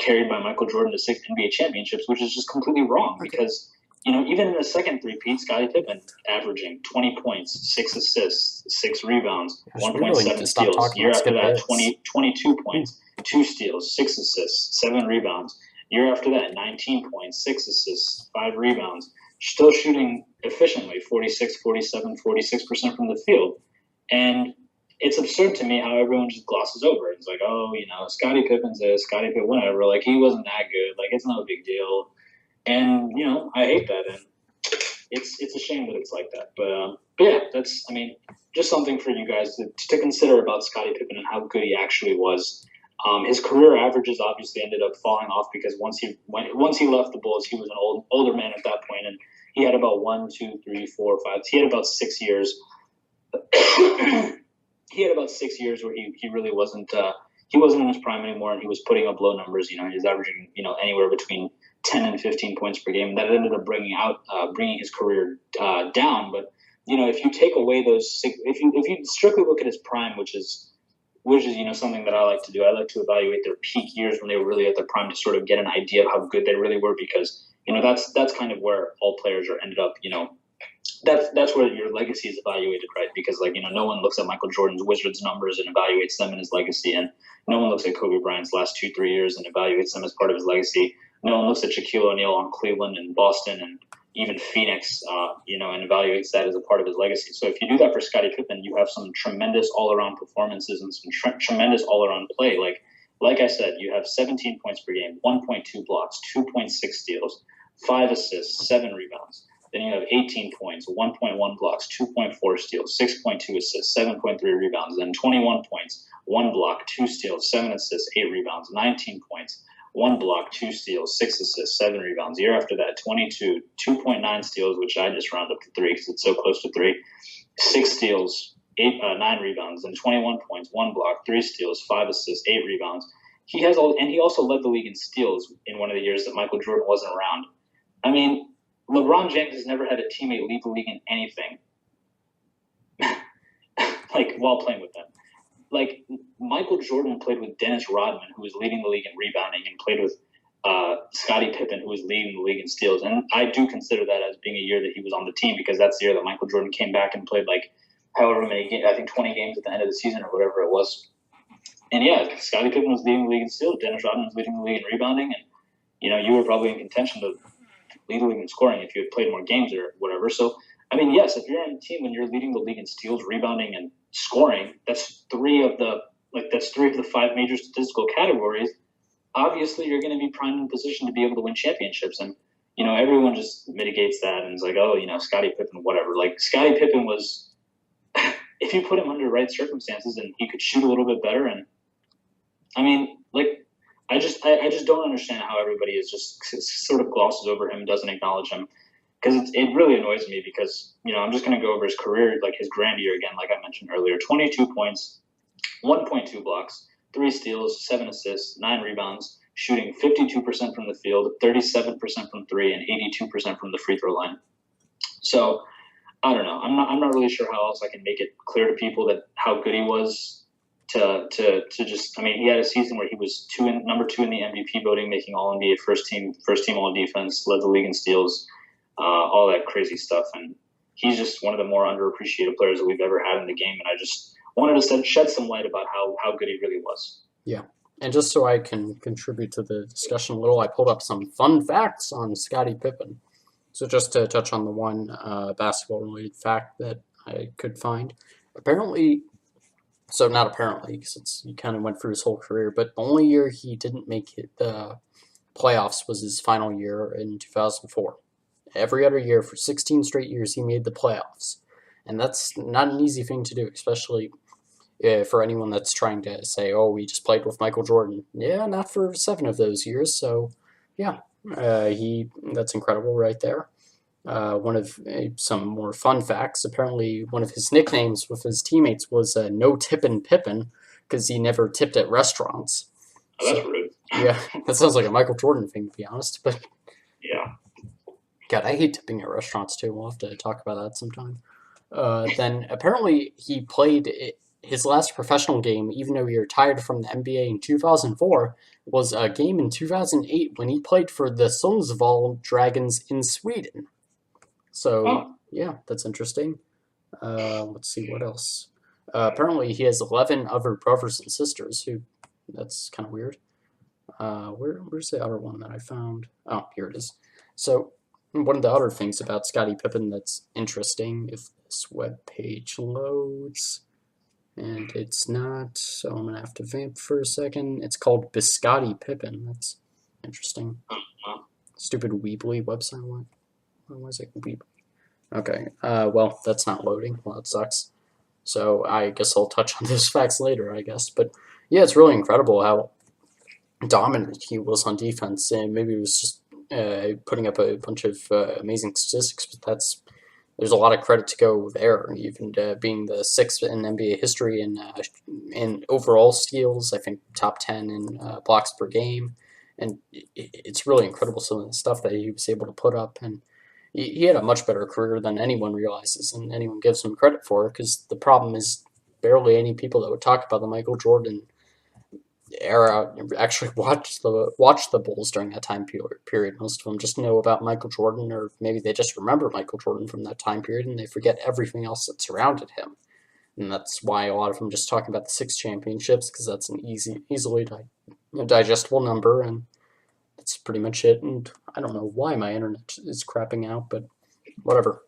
carried by Michael Jordan to 6 NBA championships, which is just completely wrong because, even in the second three-peat, Scottie Pippen averaging 20 points, 6 assists, 6 rebounds, 1.7 steals. Year after that, 22 points, 2 steals, 6 assists, 7 rebounds. Year after that, 19 points, 6 assists, 5 rebounds. Still shooting efficiently, 46, 47, 46% from the field. And it's absurd to me how everyone just glosses over it. It's like, oh, Scottie Pippen's this, Scottie Pippen, whatever. Like, he wasn't that good. Like, it's no big deal. And, I hate that. And it's a shame that it's like that. But yeah, that's, just something for you guys to consider about Scottie Pippen and how good he actually was. His career averages obviously ended up falling off because once he left the Bulls, he was an older man at that point, and he had about 1, 2, 3, 4, 5. He had about 6 years. He had about 6 years where he really wasn't in his prime anymore, and he was putting up low numbers. He was averaging anywhere between 10 and 15 points per game. And that ended up bringing his career down. But if you take away those, if you strictly look at his prime, which is something that I like to do. I like to evaluate their peak years when they were really at their prime to sort of get an idea of how good they really were, because that's kind of where all players are ended up. That's where your legacy is evaluated, right? Because no one looks at Michael Jordan's Wizards numbers and evaluates them in his legacy, and no one looks at Kobe Bryant's last 2-3 years and evaluates them as part of his legacy. No one looks at Shaquille O'Neal on Cleveland and Boston and even Phoenix, and evaluates that as a part of his legacy. So if you do that for Scottie Pippen, you have some tremendous all-around performances and some tremendous all-around play. Like I said, you have 17 points per game, 1.2 blocks, 2.6 steals, 5 assists, 7 rebounds. Then you have 18 points, 1.1 blocks, 2.4 steals, 6.2 assists, 7.3 rebounds. Then 21 points, 1 block, 2 steals, 7 assists, 8 rebounds. 19 points, 1 block, 2 steals, 6 assists, 7 rebounds. Year after that, 22, 2.9 steals, which I just round up to 3 because it's so close to 3. 6 steals, 9 rebounds, and 21 points, 1 block, 3 steals, 5 assists, 8 rebounds. He also led the league in steals in one of the years that Michael Jordan wasn't around. LeBron James has never had a teammate lead the league in anything, while playing with them. Michael Jordan played with Dennis Rodman, who was leading the league in rebounding, and played with Scottie Pippen, who was leading the league in steals. And I do consider that as being a year that he was on the team, because that's the year that Michael Jordan came back and played however many games, I think 20 games at the end of the season or whatever it was. And yeah, Scottie Pippen was leading the league in steals, Dennis Rodman was leading the league in rebounding, and you were probably in contention to lead the league in scoring if you had played more games or whatever. So, yes, if you're on a team and you're leading the league in steals, rebounding, and scoring, that's three of the 5 major statistical categories. Obviously, you're going to be primed in position to be able to win championships. And, everyone just mitigates that and is like, oh, Scottie Pippen, whatever. Scottie Pippen was, if you put him under right circumstances and he could shoot a little bit better. And, I just don't understand how everybody is just sort of glosses over him, doesn't acknowledge him, because it really annoys me. Because I'm just going to go over his career, his grand year again, like I mentioned earlier: 22 points, 1.2 blocks, 3 steals, 7 assists, 9 rebounds, shooting 52% from the field, 37% from 3, and 82% from the free throw line. So I don't know. I'm not really sure how else I can make it clear to people that how good he was. To just, he had a season where he was number 2 in the MVP voting, making All NBA first team All Defense, led the league in steals, all that crazy stuff. And he's just one of the more underappreciated players that we've ever had in the game, and I just wanted to shed some light about how good he really was. Yeah. And just so I can contribute to the discussion a little, I pulled up some fun facts on Scottie Pippen. So just to touch on the one basketball-related fact that I could find, apparently, so not apparently, because he kind of went through his whole career, but the only year he didn't make the playoffs was his final year in 2004. Every other year for 16 straight years, he made the playoffs. And that's not an easy thing to do, especially for anyone that's trying to say, oh, we just played with Michael Jordan. Yeah, not for 7 of those years. So, yeah, that's incredible right there. One of some more fun facts, apparently one of his nicknames with his teammates was No Tippin' Pippin because he never tipped at restaurants. Oh, that's rude. Yeah, that sounds like a Michael Jordan thing, to be honest. But yeah, God, I hate tipping at restaurants too. We'll have to talk about that sometime. Then apparently he played his last professional game, even though he retired from the NBA in 2004, was a game in 2008 when he played for the Sundsvall Dragons in Sweden. So, yeah, that's interesting. Let's see what else. Apparently, he has 11 other brothers and sisters. That's kind of weird. Where's the other one that I found? Oh, here it is. So, one of the other things about Scottie Pippen that's interesting, if this web page loads, and it's not, so I'm gonna have to vamp for a second. It's called Biscotti Pippen. That's interesting. Stupid Weebly website. Why was it Weebly? Okay. Well, that's not loading. Well, that sucks. So I guess I'll touch on those facts later, I guess. But yeah, it's really incredible how dominant he was on defense, and maybe it was just putting up a bunch of amazing statistics, but there's a lot of credit to go there, even being the 6th in NBA history in overall steals, I think top 10 in blocks per game, and it's really incredible some of the stuff that he was able to put up, and he had a much better career than anyone realizes and anyone gives him credit for, because the problem is barely any people that would talk about the Michael Jordan era actually watched the Bulls during that time period. Most of them just know about Michael Jordan, or maybe they just remember Michael Jordan from that time period, and they forget everything else that surrounded him. And that's why a lot of them just talking about the 6 championships, because that's an easily digestible number, and that's pretty much it. And I don't know why my internet is crapping out, but whatever.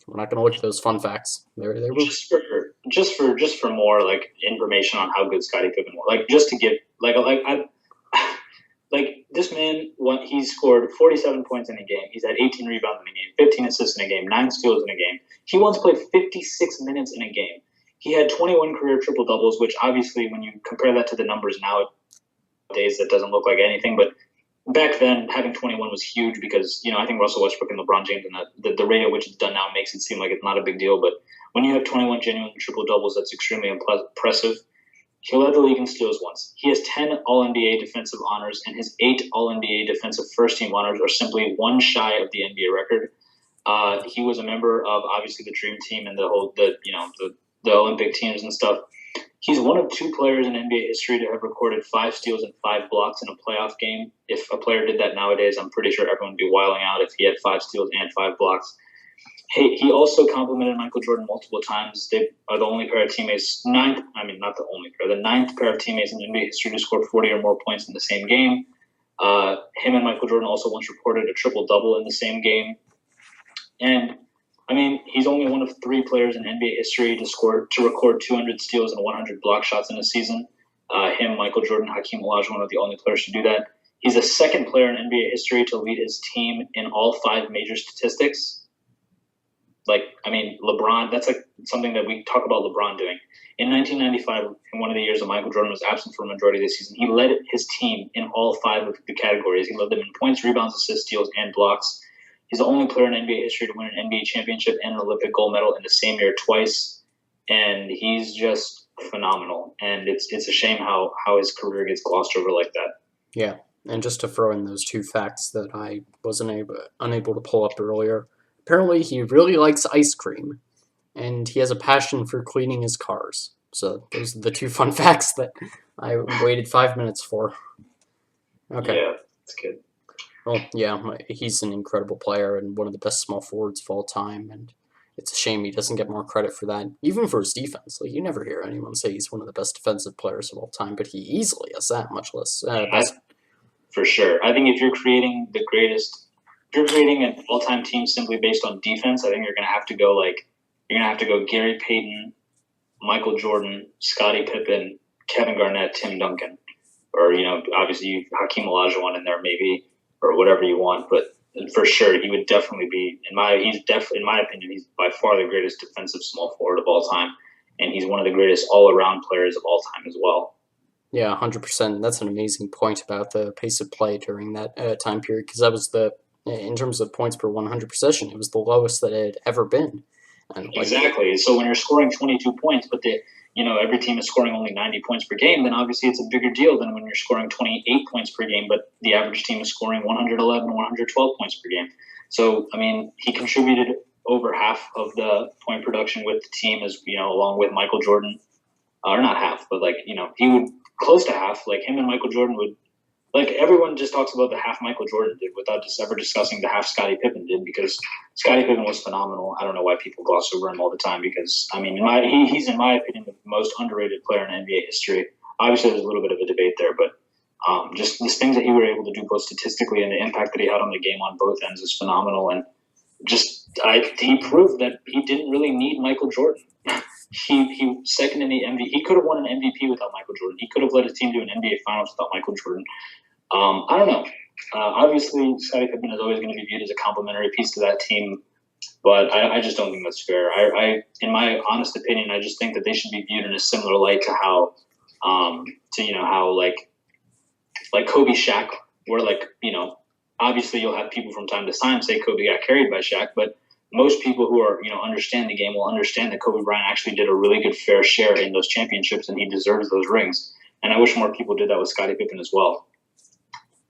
We're not going to look at those fun facts. They will. Just for more like information on how good Scottie Pippen was. Like just to give like this man, he scored 47 points in a game. He's had 18 rebounds in a game, 15 assists in a game, 9 steals in a game. He once played 56 minutes in a game. He had 21 career triple doubles, which obviously when you compare that to the numbers nowadays, that doesn't look like anything. But back then, having 21 was huge because, I think Russell Westbrook and LeBron James and the rate at which it's done now makes it seem like it's not a big deal. But when you have 21 genuine triple doubles, that's extremely impressive. He led the league in steals once. He has 10 All-NBA defensive honors, and his 8 All-NBA defensive first-team honors are simply one shy of the NBA record. He was a member of, obviously, the Dream Team and the Olympic teams and stuff. He's one of 2 players in NBA history to have recorded 5 steals and 5 blocks in a playoff game. If a player did that nowadays, I'm pretty sure everyone would be wilding out if he had 5 steals and 5 blocks. He also complimented Michael Jordan multiple times. They are the only pair of teammates, the ninth pair of teammates in NBA history to score 40 or more points in the same game. Him and Michael Jordan also once recorded a triple-double in the same game. And he's only one of 3 players in NBA history to record 200 steals and 100 block shots in a season. Him, Michael Jordan, Hakeem Olajuwon are the only players to do that. He's the 2nd player in NBA history to lead his team in all 5 major statistics. LeBron, that's like something that we talk about LeBron doing. In 1995, in one of the years that Michael Jordan was absent for a majority of the season, he led his team in all 5 of the categories. He led them in points, rebounds, assists, steals, and blocks. He's the only player in NBA history to win an NBA championship and an Olympic gold medal in the same year twice. And he's just phenomenal. And it's a shame how his career gets glossed over like that. Yeah, and just to throw in those 2 facts that I wasn't unable to pull up earlier. Apparently, he really likes ice cream, and he has a passion for cleaning his cars. So those are the 2 fun facts that I waited 5 minutes for. Okay. Yeah, that's good. Well, yeah, he's an incredible player and one of the best small forwards of all time. And It's a shame he doesn't get more credit for that, even for his defense. Like you never hear anyone say he's one of the best defensive players of all time, but he easily has that, much less I, best. for sure. I think if you're creating the greatest, if you're creating an all-time team simply based on defense, I think you're gonna have to go Gary Payton, Michael Jordan, Scottie Pippen, Kevin Garnett, Tim Duncan, or obviously Hakeem Olajuwon in there maybe, or whatever you want. But for sure, he would definitely be in my opinion, he's by far the greatest defensive small forward of all time, and he's one of the greatest all-around players of all time as well. Yeah, 100%. That's an amazing point about the pace of play during that time period, because that was in terms of points per 100 possession, it was the lowest that it had ever been. And like, Exactly. So when you're scoring 22 points, but every team is scoring only 90 points per game, then obviously it's a bigger deal than when you're scoring 28 points per game, but the average team is scoring 111, 112 points per game. So I mean, he contributed over half of the point production with the team, as along with Michael Jordan, or not half, but he would close to half. Like him and Michael Jordan would. Like everyone just talks about the half Michael Jordan did without just ever discussing the half Scottie Pippen did, because Scottie Pippen was phenomenal. I don't know why people gloss over him all the time, because I mean, he's in my opinion the most underrated player in NBA history. Obviously, there's a little bit of a debate there, but just the things that he were able to do both statistically and the impact that he had on the game on both ends is phenomenal. And he proved that he didn't really need Michael Jordan. He second in the MVP. He could have won an MVP without Michael Jordan. He could have led his team to an NBA Finals without Michael Jordan. I don't know. Obviously, Scottie Pippen is always going to be viewed as a complimentary piece to that team, but I just don't think that's fair. In my honest opinion, I just think that they should be viewed in a similar light to how like Kobe, Shaq, where obviously you'll have people from time to time say Kobe got carried by Shaq, but most people who are understand the game will understand that Kobe Bryant actually did a really good fair share in those championships, and he deserves those rings. And I wish more people did that with Scottie Pippen as well.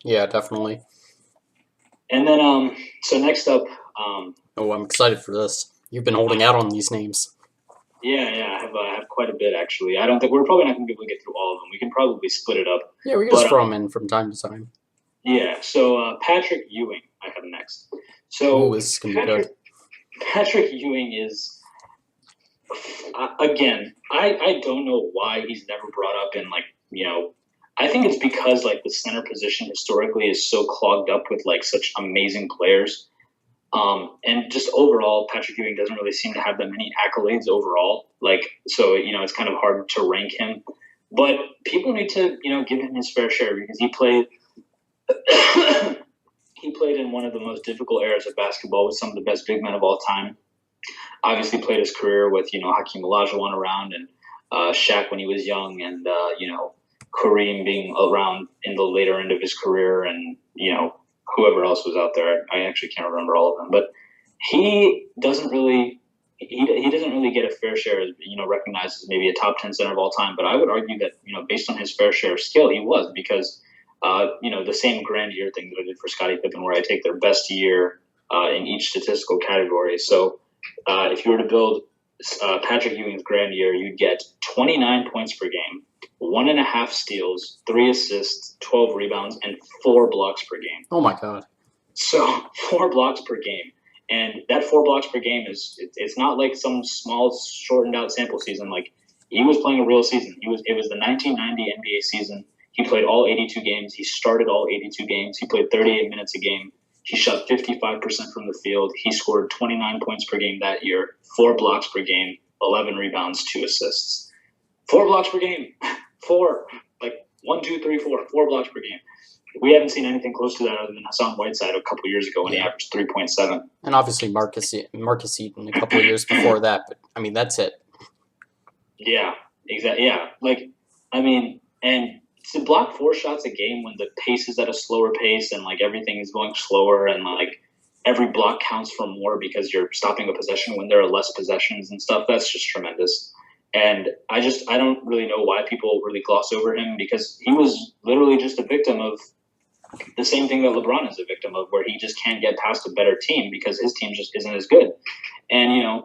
yeah, definitely. And then, so next up, Oh, I'm excited for this. You've been holding out on these names. yeah, I have quite a bit actually. I don't think we're probably not going to be able to get through all of them. We can probably split it up. Yeah, we can just But throw them in from time to time. yeah, so Patrick Ewing, I have next. Ooh, So this is gonna be good. Patrick Ewing is again. I don't know why he's never brought up in I think it's because the center position historically is so clogged up with such amazing players. And just overall, Patrick Ewing doesn't really seem to have that many accolades overall. So it's kind of hard to rank him. But people need to give him his fair share, because he played he played in one of the most difficult eras of basketball with some of the best big men of all time. Obviously, played his career with Hakeem Olajuwon around, and Shaq when he was young, and Kareem being around in the later end of his career, and whoever else was out there. I actually can't remember all of them, but he doesn't really get a fair share as recognized as maybe a top 10 center of all time. But I would argue that based on his fair share of skill, he was, because the same grand year thing that I did for Scottie Pippen, where I take their best year in each statistical category. So if you were to build Patrick Ewing's grand year, you'd get 29 points per game, 1.5 steals, 3 assists, 12 rebounds, and 4 blocks per game. Oh my god. So 4 blocks per game. And that 4 blocks per game it's not like some small shortened out sample season. He was playing a real season. It was the 1990 NBA season. He played all 82 games. He started all 82 games. He played 38 minutes a game. He shot 55% from the field. He scored 29 points per game that year, 4 blocks per game, 11 rebounds, 2 assists. 4 blocks per game. 4. 1, 2, 3, 4. 4 blocks per game. We haven't seen anything close to that other than Hassan Whiteside a couple years ago when he averaged 3.7. And obviously Marcus Eaton a couple of years before that, but I mean that's it. Yeah, exactly. Yeah, and to block 4 shots a game when the pace is at a slower pace and everything is going slower, and every block counts for more because you're stopping a possession when there are less possessions and stuff. That's just tremendous. And I don't really know why people really gloss over him, because he was literally just a victim of the same thing that LeBron is a victim of, where he just can't get past a better team because his team just isn't as good. And,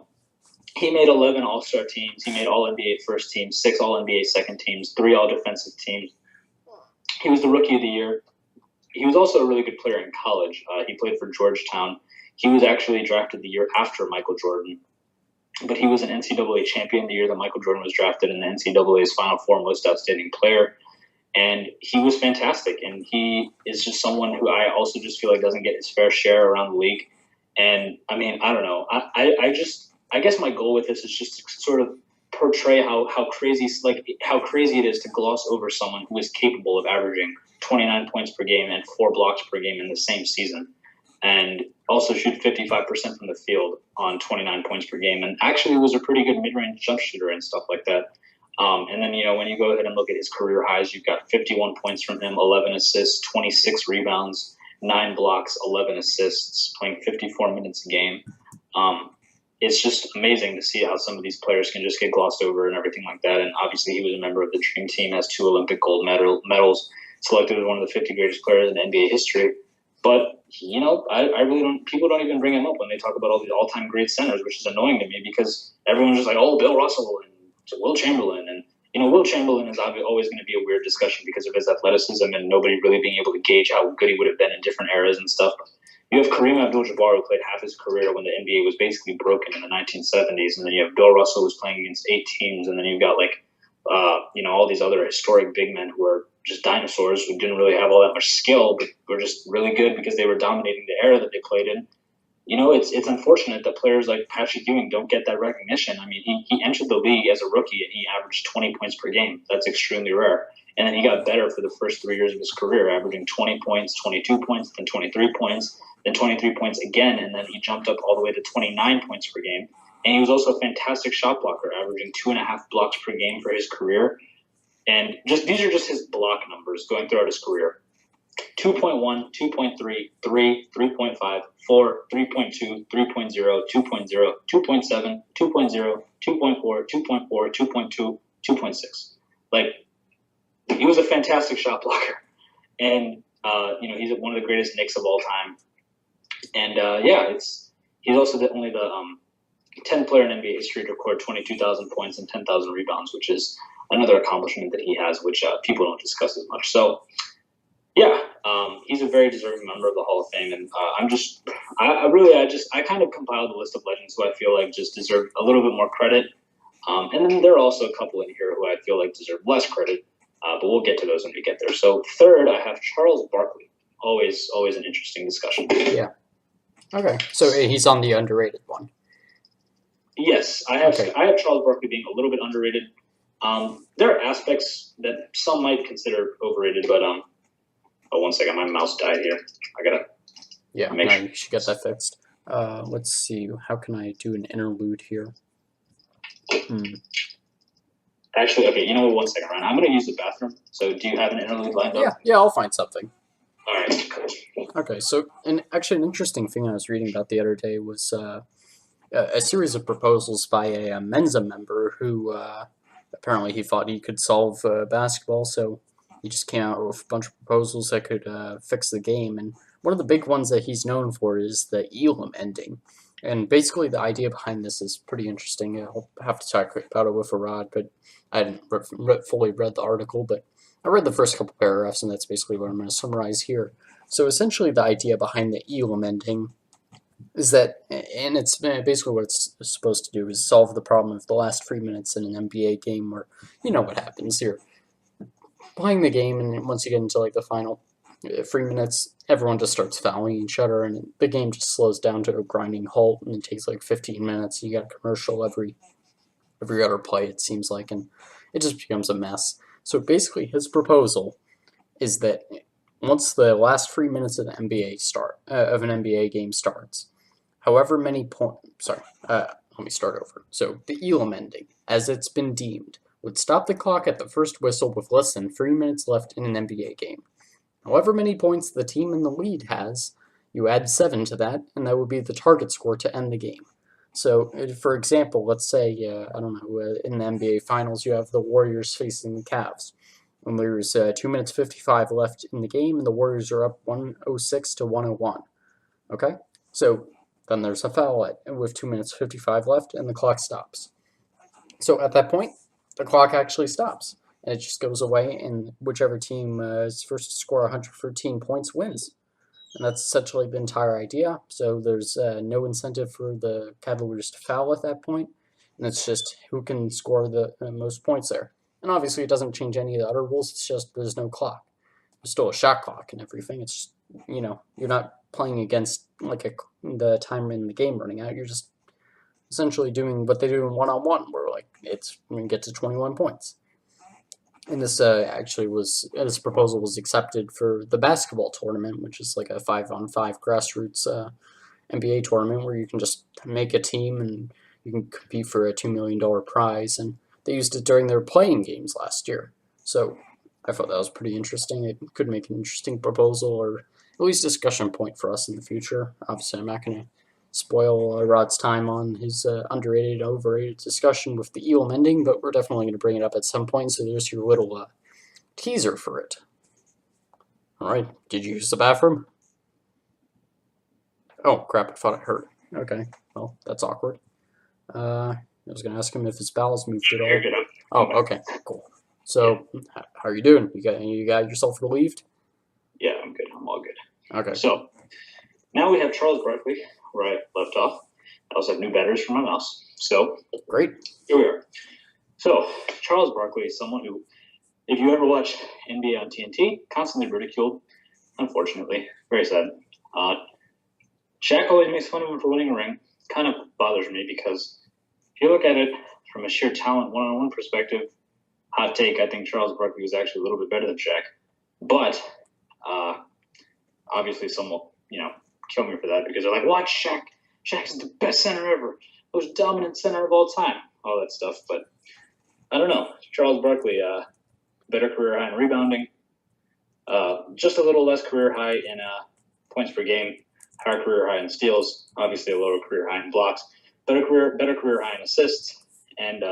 he made 11 All-Star teams. He made All-NBA first team, 6 All-NBA second teams, 3 All-Defensive teams. He was the Rookie of the Year. He was also a really good player in college. He played for Georgetown. He was actually drafted the year after Michael Jordan. but he was an NCAA champion the year that Michael Jordan was drafted in the NCAA's Final Four Most Outstanding Player. And he was fantastic. And he is just someone who I also just feel like doesn't get his fair share around the league. And I mean, I don't know. I guess my goal with this is just to sort of portray how crazy it is to gloss over someone who is capable of averaging 29 points per game and 4 blocks per game in the same season, and also shoot 55% from the field on 29 points per game, and actually was a pretty good mid-range jump shooter and stuff like that. And then, when you go ahead and look at his career highs, you've got 51 points from him, 11 assists, 26 rebounds, 9 blocks, 11 assists, playing 54 minutes a game. It's just amazing to see how some of these players can just get glossed over and everything like that. And obviously, he was a member of the Dream Team, has 2 Olympic gold medals, selected as one of the 50 greatest players in NBA history. But, I really don't – people don't even bring him up when they talk about all these all-time great centers, which is annoying to me because everyone's just like, oh, Bill Russell and Will Chamberlain. And, Will Chamberlain is always going to be a weird discussion because of his athleticism and nobody really being able to gauge how good he would have been in different eras and stuff. You have Kareem Abdul-Jabbar, who played half his career when the NBA was basically broken in the 1970s, and then you have Bill Russell, who's playing against 8 teams, and then you've got all these other historic big men who are just dinosaurs who didn't really have all that much skill, but were just really good because they were dominating the era that they played in. It's unfortunate that players like Patrick Ewing don't get that recognition. I mean, he entered the league as a rookie and he averaged 20 points per game. That's extremely rare. And then he got better for the first 3 years of his career, averaging 20 points, 22 points, then 23 points, then 23 points again, and then he jumped up all the way to 29 points per game. And he was also a fantastic shot blocker, averaging 2.5 blocks per game for his career. And these are just his block numbers going throughout his career. 2.1, 2.3, 3, 3.5, 4, 3.2, 3.0, 2.0, 2.7, 2.0, 2.4, 2.4, 2.2, 2.6. Like, he was a fantastic shot blocker. And, he's one of the greatest Knicks of all time. And, he's also only the 10th player in NBA history to record 22,000 points and 10,000 rebounds, which is another accomplishment that he has, which people don't discuss as much. So, he's a very deserving member of the Hall of Fame, and I kind of compiled a list of legends who I feel like just deserve a little bit more credit, and then there are also a couple in here who I feel like deserve less credit, but we'll get to those when we get there. So third, I have Charles Barkley. Always an interesting discussion. Yeah. Okay, so he's on the underrated one. Yes, I have Charles Barkley being a little bit underrated. There are aspects that some might consider overrated, but Oh, one second, my mouse died here. I gotta. Yeah, no, you should get that fixed. Let's see. How can I do an interlude here? Actually, okay. You know what? 1 second, Ryan. I'm gonna use the bathroom. So, do you have an interlude lined up? Yeah. I'll find something. All right. Okay. So, an interesting thing I was reading about the other day was a series of proposals by a Mensa member who apparently he thought he could solve basketball. So he just came out with a bunch of proposals that could fix the game. And one of the big ones that he's known for is the Elam ending. And basically the idea behind this is pretty interesting. I'll have to talk about it with Aradh, but I hadn't fully read the article. But I read the first couple paragraphs, and that's basically what I'm going to summarize here. So essentially the idea behind the Elam ending is that, and it's basically what it's supposed to do, is solve the problem of the last 3 minutes in an NBA game where, you know what happens here. Playing the game, and once you get into like the final 3 minutes, everyone just starts fouling each other, and the game just slows down to a grinding halt, and it takes like 15 minutes. You got a commercial every other play, it seems like, and it just becomes a mess. So basically, his proposal is that once the last 3 minutes of the of an NBA game starts, however many points. Let me start over. So the Elam ending, as it's been deemed, would stop the clock at the first whistle with less than 3 minutes left in an NBA game. However many points the team in the lead has, you add 7 to that, and that would be the target score to end the game. So, for example, let's say, in the NBA Finals, you have the Warriors facing the Cavs. And there's 2 minutes 55 left in the game, and the Warriors are up 106 to 101. Okay? So, then there's a foul with 2 minutes 55 left, and the clock stops. So, at that point, the clock actually stops, and it just goes away, and whichever team is first to score 113 points wins. And that's essentially the entire idea. So there's no incentive for the Cavaliers to foul at that point. and it's just who can score the most points there. And obviously, it doesn't change any of the other rules. It's just there's no clock. There's still a shot clock and everything. It's just, you're not playing against the time in the game running out. You're just essentially doing what they do in one-on-one, where like it's when you get to 21 points. And this proposal was accepted for the basketball tournament, which is like a 5-on-5 grassroots NBA tournament where you can just make a team and you can compete for a $2 million prize. And they used it during their playing games last year. So I thought that was pretty interesting. It could make an interesting proposal or at least discussion point for us in the future. Obviously, I'm not going to spoil Rod's time on his underrated, overrated discussion with the Elam ending, but we're definitely going to bring it up at some point. So there's your little teaser for it. All right. Did you use the bathroom? Oh, crap. I thought I heard it. Okay. Well, that's awkward. I was going to ask him if his bowels moved at all. Oh, okay. Cool. So, how are you doing? You got yourself relieved? Yeah, I'm good. I'm all good. Okay. So, now we have Charles Barkley, where I left off. I also have new batters for my mouse. So, great. Here we are. So, Charles Barkley is someone who, if you ever watch NBA on TNT, constantly ridiculed. Unfortunately, very sad. Shaq always makes fun of him for winning a ring. Kind of bothers me because if you look at it from a sheer talent one-on-one perspective, hot take, I think Charles Barkley was actually a little bit better than Shaq. But obviously some will, kill me for that because they're like, watch Shaq. Shaq's the best center ever. Most dominant center of all time. All that stuff. But I don't know. Charles Barkley, better career high in rebounding. Just a little less career high in points per game. Higher career high in steals. Obviously a lower career high in blocks. Better career high in assists. And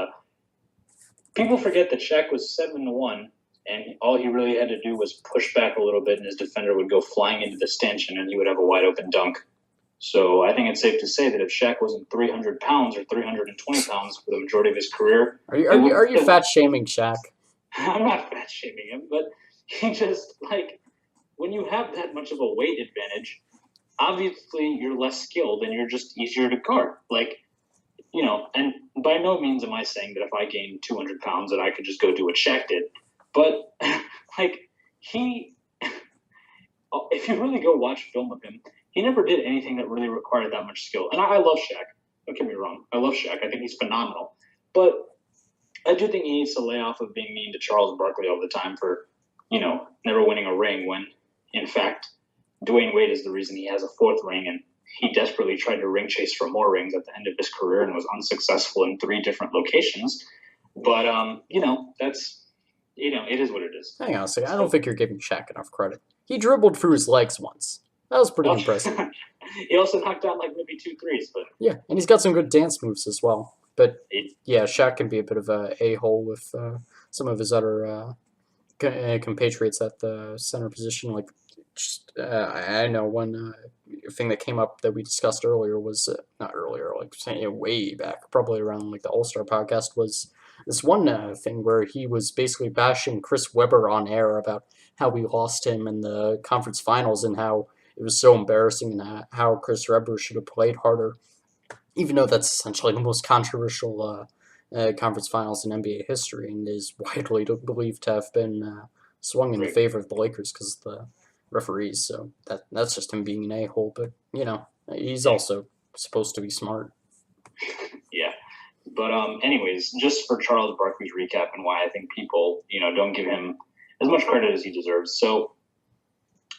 people forget that Shaq was 7-1, and all he really had to do was push back a little bit, and his defender would go flying into the stanchion, and he would have a wide open dunk. So I think it's safe to say that if Shaq wasn't 300 pounds or 320 pounds for the majority of his career, are you fat shaming Shaq? I'm not fat shaming him, but he just when you have that much of a weight advantage, obviously you're less skilled and you're just easier to guard. And by no means am I saying that if I gained 200 pounds that I could just go do what Shaq did. But, if you really go watch film of him, he never did anything that really required that much skill. And I love Shaq. Don't get me wrong. I love Shaq. I think he's phenomenal. But I do think he needs to lay off of being mean to Charles Barkley all the time for, never winning a ring when, in fact, Dwayne Wade is the reason he has a fourth ring, and he desperately tried to ring chase for more rings at the end of his career and was unsuccessful in 3 different locations. But, that's, it is what it is. Hang on a second. I don't think you're giving Shaq enough credit. He dribbled through his legs once. That was pretty impressive. He also knocked out maybe 2 threes. But yeah, and he's got some good dance moves as well. But, yeah, Shaq can be a bit of a a-hole with some of his other compatriots at the center position. I know one thing that came up that we discussed earlier was not earlier, way back, probably around the All-Star podcast, was this one thing where he was basically bashing Chris Webber on air about how we lost him in the conference finals and how it was so embarrassing and how Chris Webber should have played harder, even though that's essentially the most controversial conference finals in NBA history and is widely believed to have been swung in the favor of the Lakers because of the referees. So that's just him being an a-hole. But, he's also supposed to be smart. Yeah. But anyways, just for Charles Barkley's recap and why I think people, don't give him as much credit as he deserves. So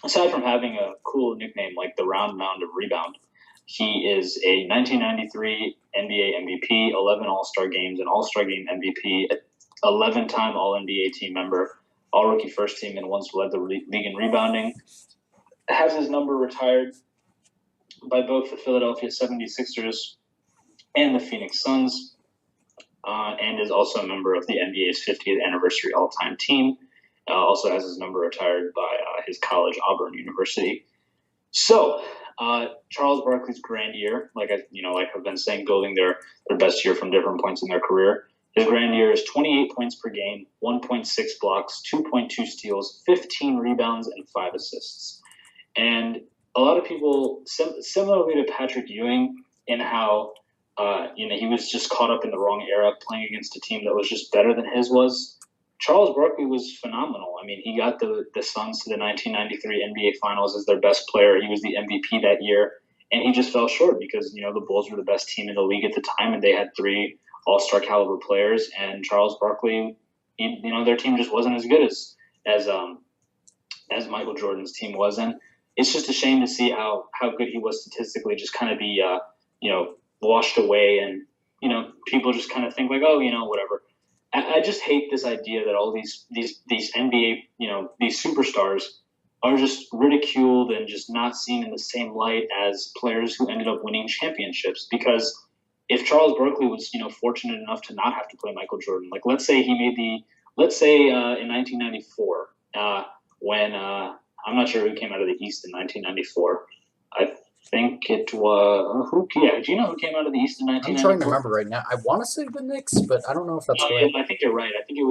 aside from having a cool nickname like the Round Mound of Rebound, he is a 1993 NBA MVP, 11 All-Star games, an All-Star Game MVP, 11-time All-NBA team member, All-Rookie First Team, and once led the league in rebounding. Has his number retired by both the Philadelphia 76ers and the Phoenix Suns, and is also a member of the NBA's 50th anniversary all-time team. Also has his number retired by his college, Auburn University. So, Charles Barkley's grand year, like I've been saying, building their best year from different points in their career. His grand year is 28 points per game, 1.6 blocks, 2.2 steals, 15 rebounds, and 5 assists. And a lot of people, similarly to Patrick Ewing, in how he was just caught up in the wrong era, playing against a team that was just better than his was. Charles Barkley was phenomenal. I mean, he got the Suns to the 1993 NBA Finals as their best player. He was the MVP that year, and he just fell short because the Bulls were the best team in the league at the time, and they had three All-Star caliber players. And Charles Barkley, their team just wasn't as good as as Michael Jordan's team was. And it's just a shame to see how good he was statistically just kind of be washed away, and people just kind of think like, oh, whatever. I just hate this idea that all these NBA, these superstars are just ridiculed and just not seen in the same light as players who ended up winning championships. Because if Charles Barkley was, fortunate enough to not have to play Michael Jordan, like let's say in 1994, when I'm not sure who came out of the East in 1994. I think it was who? Yeah, do you know who came out of the East in I'm trying to 1994? remember right now. I want to say the Knicks, but I don't know if that's Yeah, correct. I think you're right. I think it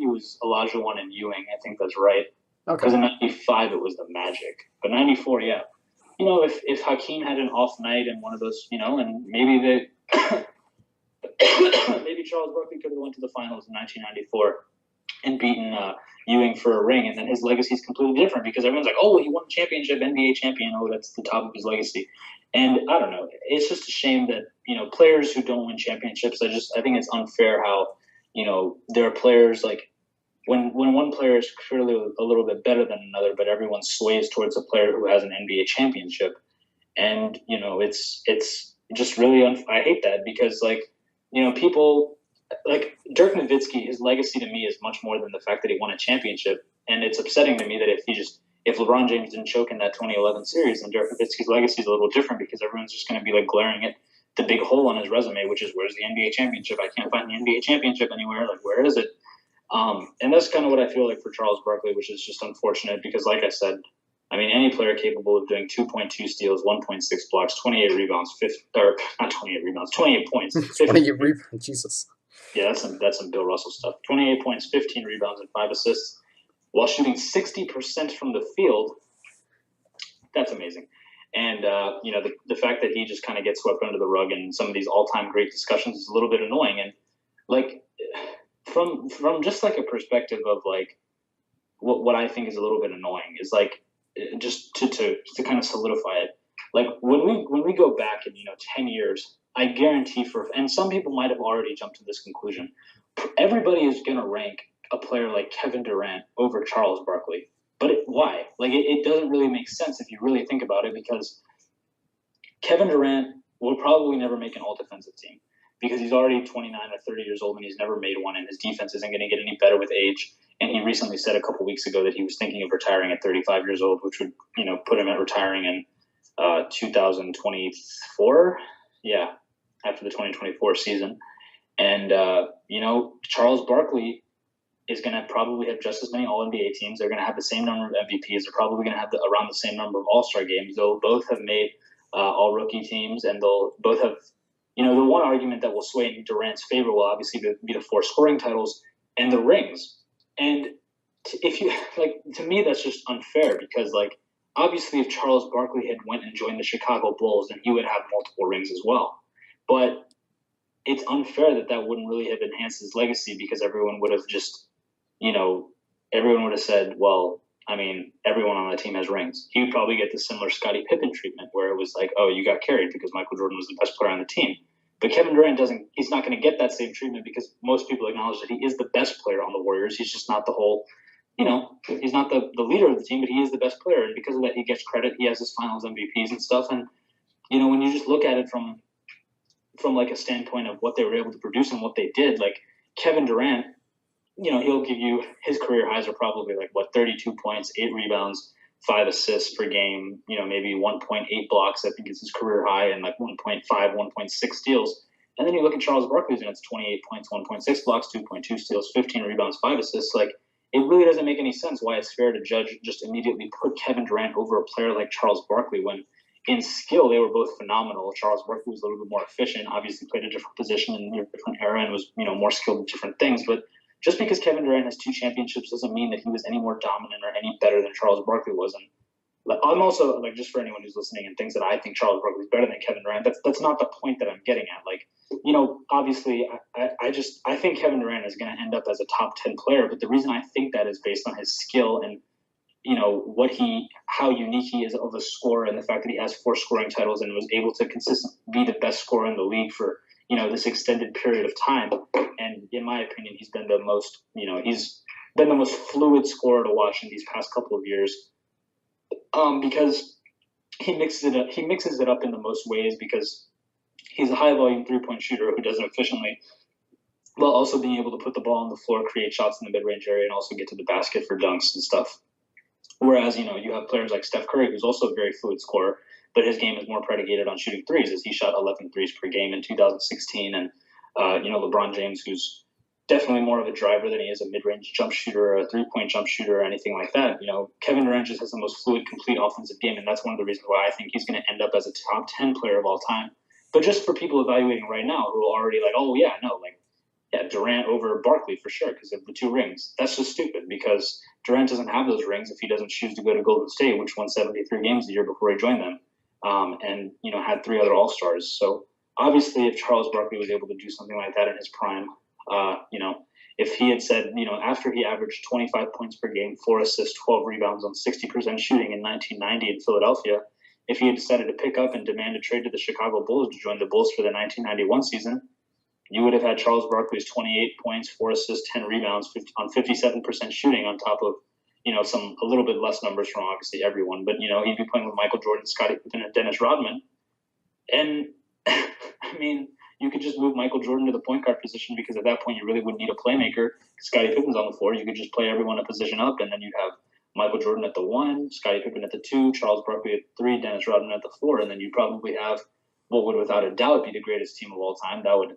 was Elijah One and Ewing. I think that's right. Okay. Because in '95 it was the Magic, but '94, yeah. If Hakeem had an off night and one of those, and maybe maybe Charles Barkley could have went to the finals in 1994 and beaten Ewing for a ring, and then his legacy is completely different because everyone's like, oh, he won a championship, NBA champion. Oh, that's the top of his legacy. And I don't know. It's just a shame that players who don't win championships. I think it's unfair how there are players like when one player is clearly a little bit better than another, but everyone sways towards a player who has an NBA championship, and it's just really I hate that because people like Dirk Nowitzki, his legacy to me is much more than the fact that he won a championship, and it's upsetting to me that if LeBron James didn't choke in that 2011 series, then Dirk Nowitzki's legacy is a little different because everyone's just going to be like glaring at the big hole on his resume, which is where's the NBA championship? I can't find the NBA championship anywhere. Like where is it? And that's kind of what I feel like for Charles Barkley, which is just unfortunate because, like I said, I mean, any player capable of doing 2.2 steals, 1.6 blocks, 28 rebounds, or not 28 rebounds, 28 points, 20 rebounds. Jesus. yeah, that's some Bill Russell stuff. 28 points, 15 rebounds, and 5 assists while shooting 60% from the field. That's amazing. And, the fact that he just kind of gets swept under the rug in some of these all-time great discussions is a little bit annoying. And, like, from just, like, a perspective of, like, what I think is a little bit annoying is, like, just to kind of solidify it. Like, when we go back in, 10 years, I guarantee and some people might have already jumped to this conclusion, everybody is going to rank a player like Kevin Durant over Charles Barkley. But why? Like, it doesn't really make sense if you really think about it because Kevin Durant will probably never make an all-defensive team because he's already 29 or 30 years old and he's never made one, and his defense isn't going to get any better with age. And he recently said a couple weeks ago that he was thinking of retiring at 35 years old, which would, put him at retiring in 2024. Yeah, after the 2024 season. And, Charles Barkley is going to probably have just as many All-NBA teams. They're going to have the same number of MVPs. They're probably going to have around the same number of All-Star games. They'll both have made all-rookie teams, and they'll both have, the one argument that will sway in Durant's favor will obviously be the 4 scoring titles and the rings. And if you, to me, that's just unfair because, obviously if Charles Barkley had went and joined the Chicago Bulls, then he would have multiple rings as well. But it's unfair that wouldn't really have enhanced his legacy because everyone would have just, everyone would have said, well, I mean, everyone on the team has rings. He would probably get the similar Scottie Pippen treatment where it was like, oh, you got carried because Michael Jordan was the best player on the team. But Kevin Durant he's not going to get that same treatment because most people acknowledge that he is the best player on the Warriors. He's just not the whole, he's not the leader of the team, but he is the best player. And because of that, he gets credit. He has his finals MVPs and stuff. And, when you just look at it from like a standpoint of what they were able to produce and what they did, like Kevin Durant, he'll give you his career highs are probably 32 points, 8 rebounds, 5 assists per game, maybe 1.8 blocks, I think is his career high, and 1.5, 1.6 steals. And then you look at Charles Barkley's and it's 28 points, 1.6 blocks, 2.2 steals, 15 rebounds, 5 assists. It really doesn't make any sense why it's fair to just immediately put Kevin Durant over a player like Charles Barkley when in skill, they were both phenomenal. Charles Barkley was a little bit more efficient, obviously played a different position in a different era and was, more skilled in different things. But just because Kevin Durant has 2 championships doesn't mean that he was any more dominant or any better than Charles Barkley was. And, I'm also like, just for anyone who's listening and thinks that I think Charles Barkley is better than Kevin Durant. That's not the point that I'm getting at. Like, obviously, I think Kevin Durant is going to end up as a top 10 player. But the reason I think that is based on his skill and how unique he is of a scorer, and the fact that he has 4 scoring titles and was able to consistently be the best scorer in the league for this extended period of time. And in my opinion, he's been the most fluid scorer to watch in these past couple of years, because he mixes it up in the most ways, because he's a high volume 3-point shooter who does it efficiently, while also being able to put the ball on the floor, create shots in the mid range area, and also get to the basket for dunks and stuff. Whereas, you have players like Steph Curry, who's also a very fluid scorer, but his game is more predicated on shooting threes, as he shot 11 threes per game in 2016. And, LeBron James, who's definitely more of a driver than he is a mid-range jump shooter or a three-point jump shooter or anything like that. Kevin Durant just has the most fluid, complete offensive game, and that's one of the reasons why I think he's going to end up as a top 10 player of all time. But just for people evaluating right now who are already like, oh, yeah, no, like, yeah, Durant over Barkley for sure because of the 2 rings. That's just stupid, because Durant doesn't have those rings if he doesn't choose to go to Golden State, which won 73 games the year before he joined them, and had 3 other All-Stars. So obviously, if Charles Barkley was able to do something like that in his prime, if he had said, after he averaged 25 points per game, 4 assists, 12 rebounds on 60% shooting in 1990 in Philadelphia, if he had decided to pick up and demand a trade to the Chicago Bulls to join the Bulls for the 1991 season, you would have had Charles Barkley's 28 points, 4 assists, 10 rebounds on 57% shooting, on top of, some a little bit less numbers from obviously everyone. But, he'd be playing with Michael Jordan, Scottie Pippen, and Dennis Rodman. And, I mean, you could just move Michael Jordan to the point guard position, because at that point you really wouldn't need a playmaker. Scottie Pippen's on the floor. You could just play everyone a position up, and then you'd have Michael Jordan at the 1, Scottie Pippen at the 2, Charles Barkley at 3, Dennis Rodman at the 4, and then you'd probably have what would without a doubt be the greatest team of all time. That would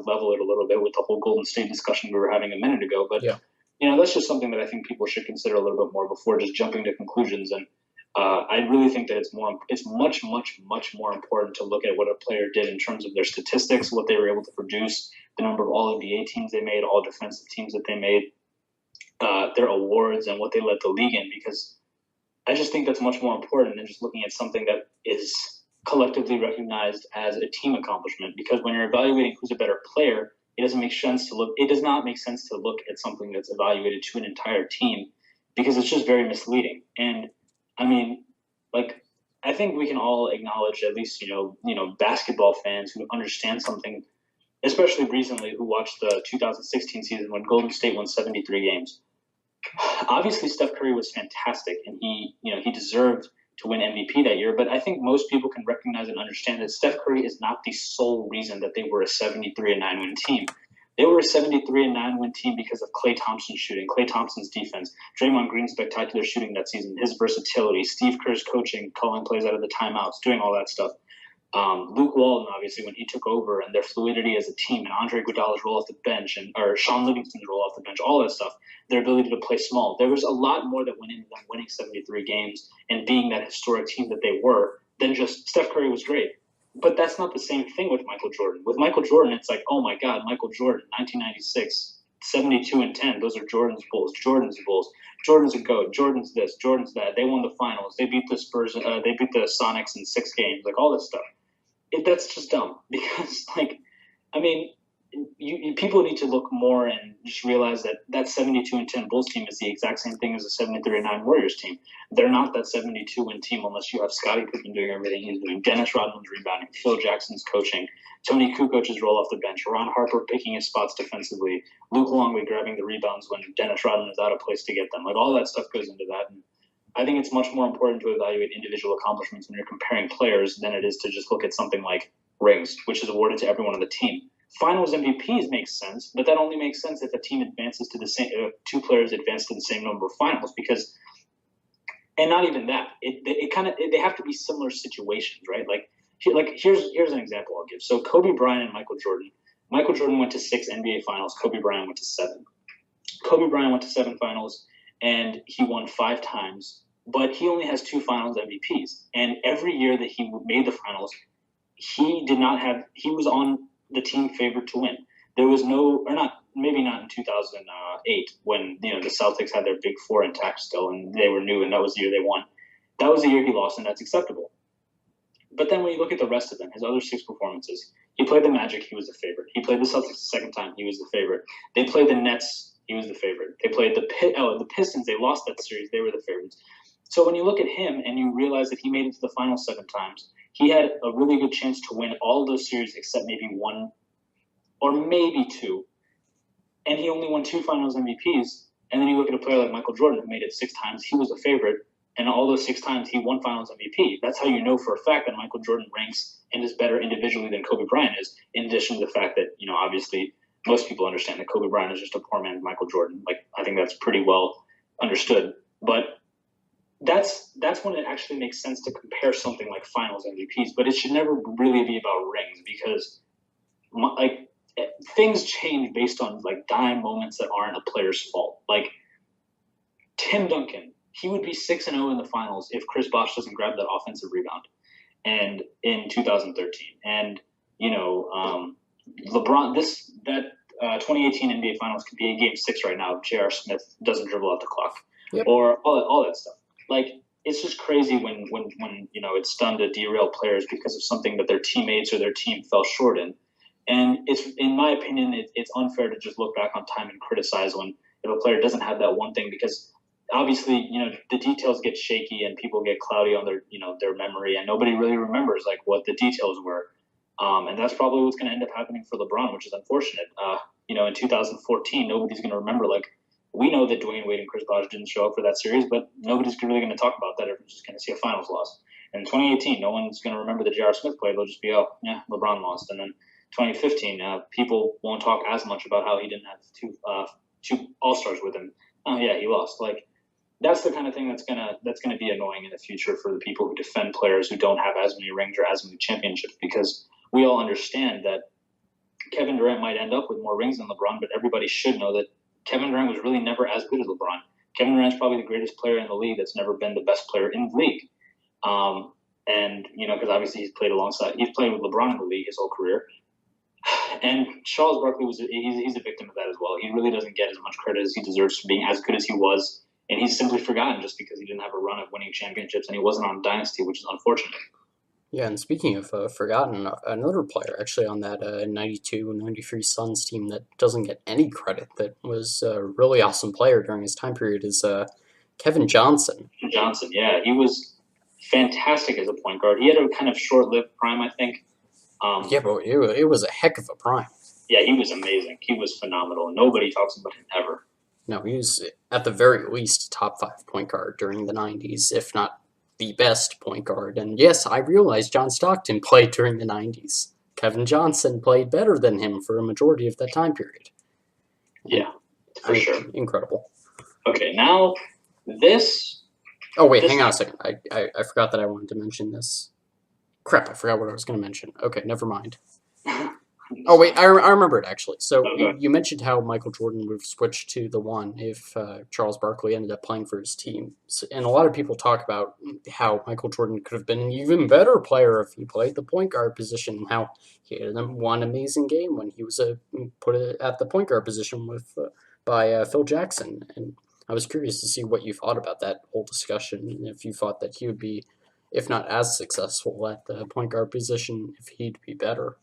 level it a little bit with the whole Golden State discussion we were having a minute ago. But Yeah. That's just something that I think people should consider a little bit more before just jumping to conclusions. And I really think that it's much, much, much more important to look at what a player did in terms of their statistics, what they were able to produce, the number of all NBA teams they made, all defensive teams that they made, their awards, and what they led the league in. Because I just think that's much more important than just looking at something that is collectively recognized as a team accomplishment. Because when you're evaluating who's a better player, it does not make sense to look at something that's evaluated to an entire team, because it's just very misleading. And I mean, like, I think we can all acknowledge, at least basketball fans who understand something, especially recently, who watched the 2016 season when Golden State won 73 games. Obviously, Steph Curry was fantastic, and he deserved to win MVP that year. But I think most people can recognize and understand that Steph Curry is not the sole reason that they were a 73-9 win team. They were a 73-9 win team because of Klay Thompson's shooting, Klay Thompson's defense, Draymond Green's spectacular shooting that season, his versatility, Steve Kerr's coaching, calling plays out of the timeouts, doing all that stuff. Luke Walton, obviously, when he took over, and their fluidity as a team, and Andre Iguodala's role off the bench, or Sean Livingston's role off the bench, all that stuff, their ability to play small. There was a lot more that went into them winning 73 games and being that historic team that they were than just Steph Curry was great. But that's not the same thing with Michael Jordan. With Michael Jordan, it's like, oh my God, Michael Jordan, 1996, 72-10. Those are Jordan's Bulls. Jordan's Bulls. Jordan's a GOAT. Jordan's this. Jordan's that. They won the finals. They beat the Spurs. They beat the Sonics in 6 games. Like, all this stuff. That's just dumb, because, like, I mean, people need to look more and just realize that 72-10 Bulls team is the exact same thing as a 73-9 Warriors team. They're not that 72-win team unless you have Scottie Pippen doing everything he's doing, Dennis Rodman's rebounding, Phil Jackson's coaching, Tony Kukoc's role off the bench, Ron Harper picking his spots defensively, Luke Longley grabbing the rebounds when Dennis Rodman is out of place to get them. Like, all that stuff goes into that. And I think it's much more important to evaluate individual accomplishments when you're comparing players than it is to just look at something like rings, which is awarded to everyone on the team. Finals MVPs make sense, but that only makes sense if a team advances to the same, 2 players advance to the same number of finals, because, and not even that, they have to be similar situations, right? Like here's an example I'll give. So Kobe Bryant and Michael Jordan. Michael Jordan went to 6 NBA finals. Kobe Bryant went to 7. Kobe Bryant went to 7 finals, and he won 5 times, but he only has 2 finals MVPs. And every year that he made the finals, he was on the team favored to win. There was maybe not in 2008 when the Celtics had their big 4 intact still, and they were new, and that was the year they won. that was the year he lost, and that's acceptable. But then when you look at the rest of them, his other 6 performances, he played the Magic, he was the favorite. He played the Celtics the second time, he was the favorite. They played the Nets, he was the favorite. They played the Pistons, they lost that series, they were the favorites. So when you look at him and you realize that he made it to the finals 7 times, he had a really good chance to win all of those series except maybe 1 or maybe 2. And he only won 2 finals MVPs. And then you look at a player like Michael Jordan who made it 6 times, he was a favorite. And all those 6 times, he won Finals MVP. That's how you know for a fact that Michael Jordan ranks and is better individually than Kobe Bryant is. In addition to the fact that, obviously, most people understand that Kobe Bryant is just a poor man's Michael Jordan. Like, I think that's pretty well understood. But that's when it actually makes sense to compare something like Finals MVPs. But it should never really be about rings because, things change based on dime moments that aren't a player's fault. Like Tim Duncan. He would be 6-0 in the finals if Chris Bosh doesn't grab that offensive rebound, and in 2013. And LeBron, that 2018 NBA Finals could be a Game 6 right now if J.R. Smith doesn't dribble out the clock, or all that stuff. Like it's just crazy when it's done to derail players because of something that their teammates or their team fell short in. And it's, in my opinion, it's unfair to just look back on time and criticize when if a player doesn't have that one thing because. Obviously, the details get shaky and people get cloudy on their memory, and nobody really remembers what the details were. And that's probably what's going to end up happening for LeBron, which is unfortunate. In 2014, nobody's going to remember. We know that Dwayne Wade and Chris Bosh didn't show up for that series, but nobody's really going to talk about that. Everyone's just going to see a finals loss. And in 2018, no one's going to remember the J.R. Smith play. They'll just be, oh, yeah, LeBron lost. And then 2015, people won't talk as much about how he didn't have two All-Stars with him. Oh, yeah, he lost. That's the kind of thing that's gonna be annoying in the future for the people who defend players who don't have as many rings or as many championships, because we all understand that Kevin Durant might end up with more rings than LeBron, but everybody should know that Kevin Durant was really never as good as LeBron. Kevin Durant's probably the greatest player in the league that's never been the best player in the league. And because obviously he's played with LeBron in the league his whole career. And Charles Barkley he's a victim of that as well. He really doesn't get as much credit as he deserves for being as good as he was. And he's simply forgotten just because he didn't have a run of winning championships and he wasn't on Dynasty, which is unfortunate. Yeah, and speaking of forgotten, another player actually on that 92-93 Suns team that doesn't get any credit that was a really awesome player during his time period is Kevin Johnson. Johnson, yeah. He was fantastic as a point guard. He had a kind of short-lived prime, I think. Yeah, but it was a heck of a prime. Yeah, he was amazing. He was phenomenal. Nobody talks about him ever. No, he was, at the very least, top 5 point guard during the 90s, if not the best point guard. And yes, I realize John Stockton played during the 90s. Kevin Johnson played better than him for a majority of that time period. Yeah, for sure. Incredible. Okay, now this... Oh, wait, hang on a second. I forgot that I wanted to mention this. Crap, I forgot what I was going to mention. Okay, never mind. Oh, wait, I remember it, actually. So you mentioned how Michael Jordan would have switched to the 1 if Charles Barkley ended up playing for his team. And a lot of people talk about how Michael Jordan could have been an even better player if he played the point guard position, how he had one amazing game when he was put at the point guard position by Phil Jackson. And I was curious to see what you thought about that whole discussion, and if you thought that he would be, if not as successful at the point guard position, if he'd be better.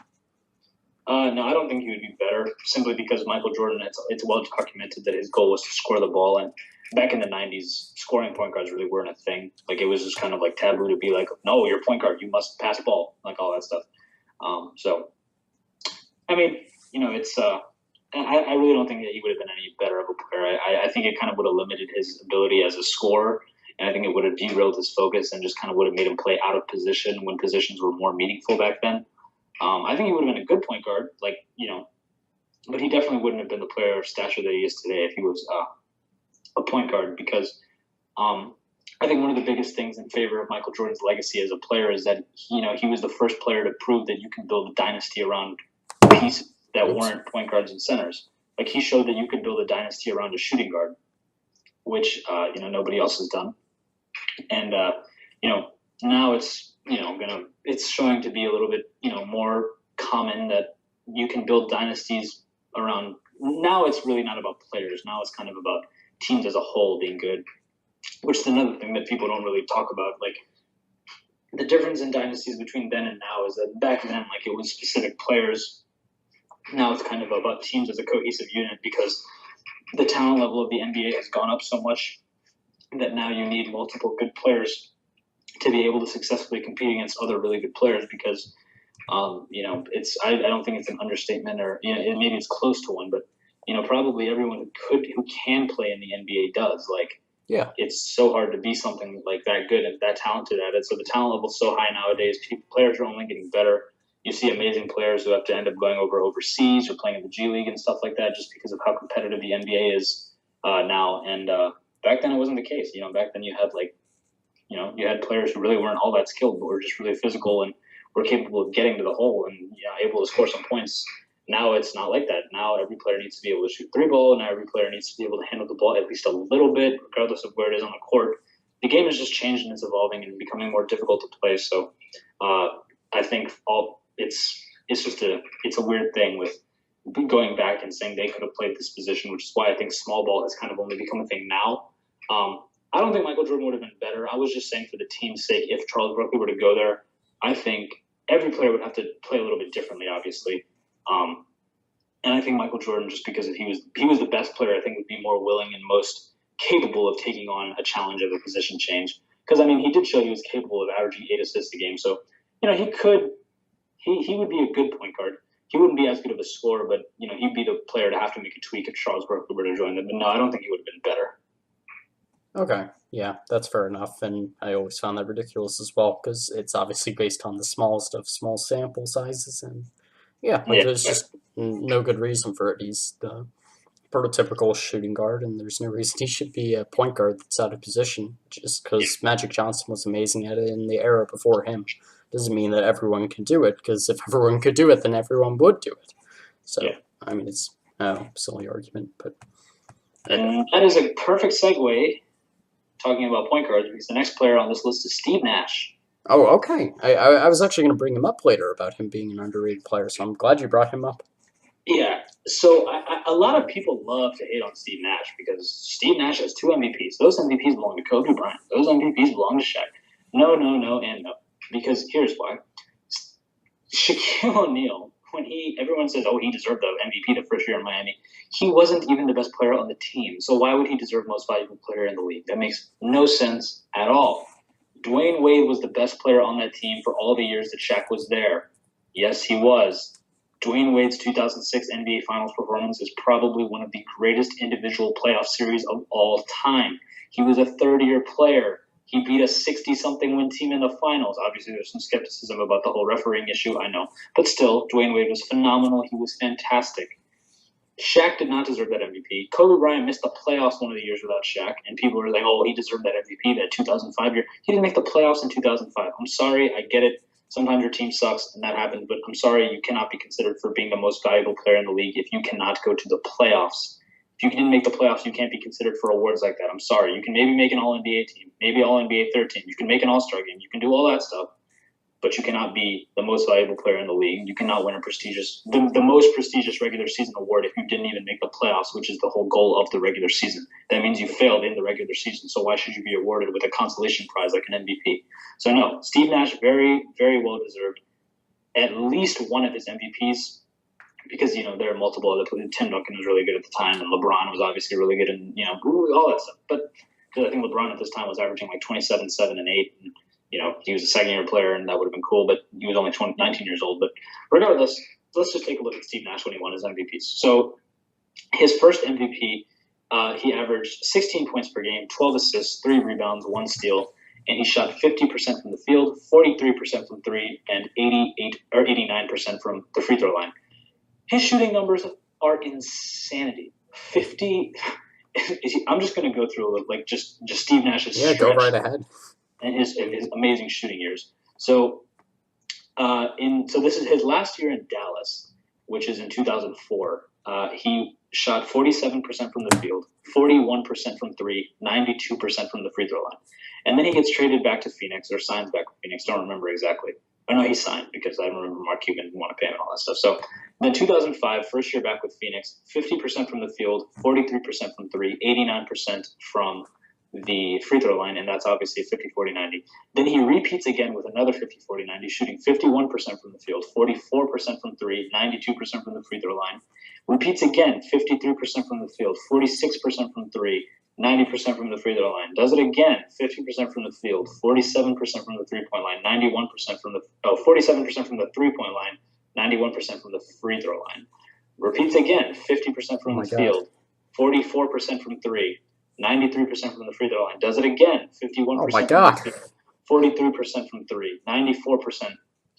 No, I don't think he would be better, simply because Michael Jordan, it's well documented that his goal was to score the ball. And back in the 90s, scoring point guards really weren't a thing. It was just kind of taboo to be no, you're a point guard, you must pass the ball, all that stuff. So, I mean, it's I really don't think that he would have been any better of a player. I think it kind of would have limited his ability as a scorer, and I think it would have derailed his focus and just kind of would have made him play out of position when positions were more meaningful back then. I think he would have been a good point guard, but he definitely wouldn't have been the player of stature that he is today if he was a point guard, because I think one of the biggest things in favor of Michael Jordan's legacy as a player is that he was the first player to prove that you can build a dynasty around pieces that weren't point guards and centers. He showed that you could build a dynasty around a shooting guard, which nobody else has done. And now it's showing to be a little bit more common that you can build dynasties around. Now it's really not about players. Now it's kind of about teams as a whole being good. which is another thing that people don't really talk about. Like, the difference in dynasties between then and now is that back then, like, it was specific players. Now it's kind of about teams as a cohesive unit because the talent level of the NBA has gone up so much that now you need multiple good players to be able to successfully compete against other really good players because, it's I don't think it's an understatement or, maybe it's close to one, but, probably everyone who can play in the NBA does. Like, Yeah. it's so hard to be something like that good and that talented at it. So the talent level is so high nowadays. Players are only getting better. You see amazing players who have to end up going overseas or playing in the G League and stuff like that just because of how competitive the NBA is now. And back then it wasn't the case. Back then you had you had players who really weren't all that skilled but were just really physical and were capable of getting to the hole and able to score some points. Now it's not like that. Now every player needs to be able to shoot three ball. Now every player needs to be able to handle the ball at least a little bit, regardless of where it is on the court. The game has just changed and it's evolving and becoming more difficult to play. So I think it's a weird thing with going back and saying they could have played this position, which is why I think small ball has kind of only become a thing now. I don't think Michael Jordan would have been better. I was just saying for the team's sake, if Charles Barkley were to go there, I think every player would have to play a little bit differently, obviously. And I think Michael Jordan, just because he was the best player, I think would be more willing and most capable of taking on a challenge of a position change. Because he did show he was capable of averaging 8 assists a game. So, he would be a good point guard. He wouldn't be as good of a scorer, but he'd be the player to have to make a tweak if Charles Barkley were to join them. But no, I don't think he would have been better. Okay. Yeah, that's fair enough. And I always found that ridiculous as well because it's obviously based on the smallest of small sample sizes. And yeah, like Yeah, there's just no good reason for it. He's the prototypical shooting guard, and there's no reason he should be a point guard that's out of position just because Magic Johnson was amazing at it in the era before him. Doesn't mean that everyone can do it because if everyone could do it, then everyone would do it. So, yeah. it's a silly argument, but. And that is a perfect segue talking about point guards because the next player on this list is Steve Nash. Oh, okay. I was actually going to bring him up later about him being an underrated player, so I'm glad you brought him up. Yeah, so a lot of people love to hate on Steve Nash because Steve Nash has 2 MVPs. Those MVPs belong to Kobe Bryant. Those MVPs belong to Shaq. No, and no. Because here's why. Shaquille O'Neal, when everyone says, oh, he deserved the MVP the first year in Miami, he wasn't even the best player on the team. So why would he deserve most valuable player in the league? That makes no sense at all. Dwayne Wade was the best player on that team for all the years that Shaq was there. Yes, he was. Dwayne Wade's 2006 NBA Finals performance is probably one of the greatest individual playoff series of all time. He was a third-year player. He beat a 60-something win team in the finals. Obviously, there's some skepticism about the whole refereeing issue, I know. But still, Dwayne Wade was phenomenal. He was fantastic. Shaq did not deserve that MVP. Kobe Bryant missed the playoffs one of the years without Shaq, and people were like, oh, he deserved that MVP, that 2005 year. He didn't make the playoffs in 2005. I'm sorry, I get it. Sometimes your team sucks, and that happens, but I'm sorry, you cannot be considered for being the most valuable player in the league if you cannot go to the playoffs. If you didn't make the playoffs, you can't be considered for awards like that. I'm sorry. You can maybe make an All-NBA team, maybe All-NBA third team. You can make an All-Star game. You can do all that stuff. But you cannot be the most valuable player in the league. You cannot win the most prestigious regular season award if you didn't even make the playoffs, which is the whole goal of the regular season. That means you failed in the regular season. So why should you be awarded with a consolation prize like an MVP? So no, Steve Nash, very, very well deserved at least one of his MVPs because, there are multiple other players. Tim Duncan was really good at the time, and LeBron was obviously really good and, all that stuff. But because I think LeBron at this time was averaging like 27, 7, and 8. And, he was a second-year player, and that would have been cool, but he was only 19 years old. But regardless, let's just take a look at Steve Nash when he won his MVPs. So his first MVP, he averaged 16 points per game, 12 assists, 3 rebounds, 1 steal, and he shot 50% from the field, 43% from 3, and 89% from the free throw line. His shooting numbers are insanity. 50. I'm just going to go through like just Steve Nash's stretch. Yeah, go right ahead. And his amazing shooting years. So, so this is his last year in Dallas, which is in 2004. He shot 47% from the field, 41% from 3, 92% from the free throw line, and then he gets traded back to Phoenix or signs back with Phoenix. Don't remember exactly. Oh no, he signed because I remember Mark Cuban didn't want to pay him and all that stuff. So then 2005, first year back with Phoenix, 50% from the field, 43% from 3, 89% from the free throw line, and that's obviously 50-40-90. Then he repeats again with another 50-40-90, shooting 51% from the field, 44% from three, 92% from the free throw line. Repeats again, 53% from the field, 46% from three, 90% from the free throw line. Does it again, 50% from the field, 47% from the three-point line, 91% from the 47% from the three-point line, 91% from the free throw line. Repeats again, 50% from the field, 44% from three, 93% from the free throw line. Does it again, 51% from the field, 43% from three, 94%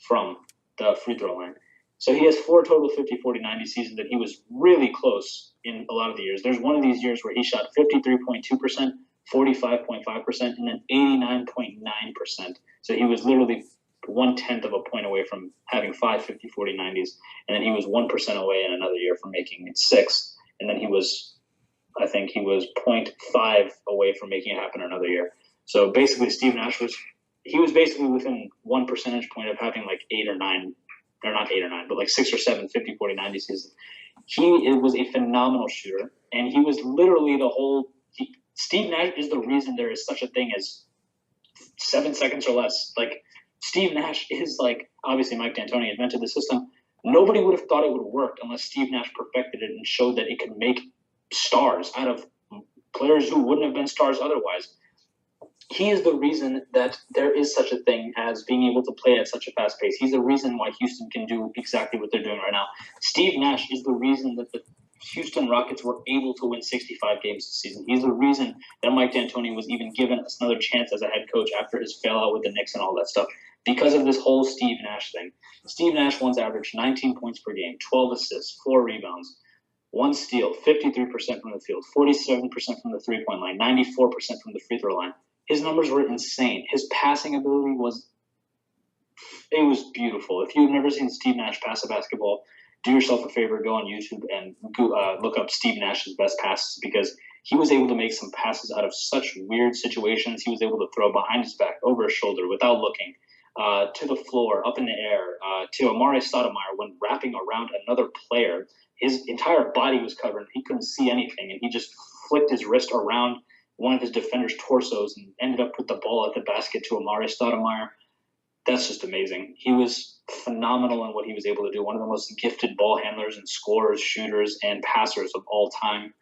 from the free throw line. So he has 4 total 50-40-90 seasons, and he was really close in a lot of the years. There's one of these years where he shot 53.2%, 45.5%, and then 89.9%. So he was literally 1/10 of a point away from having 5 50-40-90s, and then he was 1% away in another year from making it 6. And then I think he was 0.5 away from making it happen another year. So basically, Steve Nash was basically within 1 percentage point of having like 8 or 9, or not 8 or 9, but like 6 or 7 50-40-90 seasons. He was a phenomenal shooter, and he was literally Steve Nash is the reason there is such a thing as 7 seconds or less. Like, Steve Nash is like, obviously Mike D'Antoni invented the system. Nobody would have thought it would have worked unless Steve Nash perfected it and showed that it could make stars out of players who wouldn't have been stars otherwise. He is the reason that there is such a thing as being able to play at such a fast pace. He's the reason why Houston can do exactly what they're doing right now. Steve Nash is the reason that the Houston Rockets were able to win 65 games this season. He's the reason that Mike D'Antoni was even given another chance as a head coach after his failout with the Knicks and all that stuff, because of this whole Steve Nash thing. Steve Nash once averaged 19 points per game, 12 assists, 4 rebounds, 1 steal, 53% from the field, 47% from the three-point line, 94% from the free throw line. His numbers were insane. His passing ability was beautiful. If you've never seen Steve Nash pass a basketball, do yourself a favor, go on YouTube and look up Steve Nash's best passes, because he was able to make some passes out of such weird situations. He was able to throw behind his back, over his shoulder, without looking, to the floor, up in the air, to Amare Stoudemire when wrapping around another player. His entire body was covered. He couldn't see anything, and he just flicked his wrist around one of his defenders' torsos and ended up with the ball at the basket to Amare Stoudemire. That's just amazing. He was phenomenal in what he was able to do. One of the most gifted ball handlers and scorers, shooters, and passers of all time.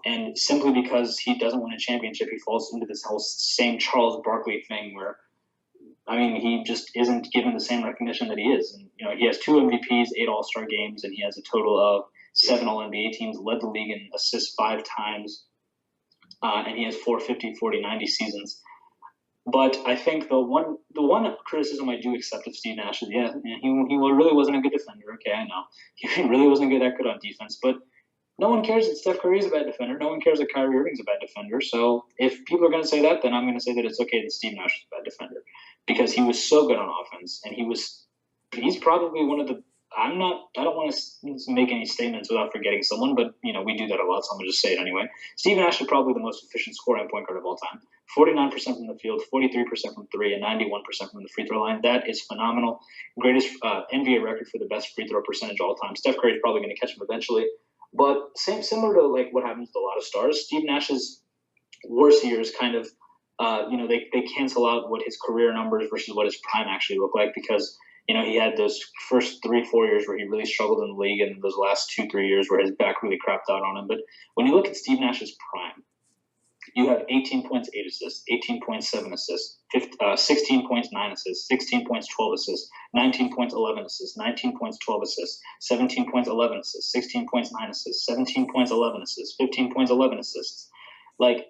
And simply because he doesn't win a championship, he falls into this whole same Charles Barkley thing where, I mean, he just isn't given the same recognition that he is. And, he has 2 MVPs, 8 All-Star games, and he has a total of 7 All-NBA teams, led the league in assists 5 times, and he has 4 50-40-90 seasons. But I think the one criticism I do accept of Steve Nash is, he really wasn't a good defender. Okay, I know. He really wasn't that good on defense, but no one cares that Steph Curry is a bad defender. No one cares that Kyrie Irving is a bad defender. So if people are going to say that, then I'm going to say that it's okay that Steve Nash is a bad defender, because he was so good on offense, and he's probably one of the, I don't want to make any statements without forgetting someone, but, we do that a lot, so I'm going to just say it anyway. Steve Nash is probably the most efficient scoring point guard of all time. 49% from the field, 43% from three, and 91% from the free throw line. That is phenomenal. Greatest NBA record for the best free throw percentage all time. Steph Curry is probably going to catch him eventually. But similar to like what happens to a lot of stars, Steve Nash's worst years kind of, they cancel out what his career numbers versus what his prime actually looked like, because he had those first 3-4 years where he really struggled in the league, and those last 2-3 years where his back really crapped out on him. But when you look at Steve Nash's prime, you have 18 points, 8 assists, 18 points, 7 assists, 16 points, 9 assists, 16 points, 12 assists, 19 points, 11 assists, 19 points, 12 assists, 17 points, 11 assists, 16 points, 9 assists, 17 points, 11 assists, 15 points, 11 assists. Like,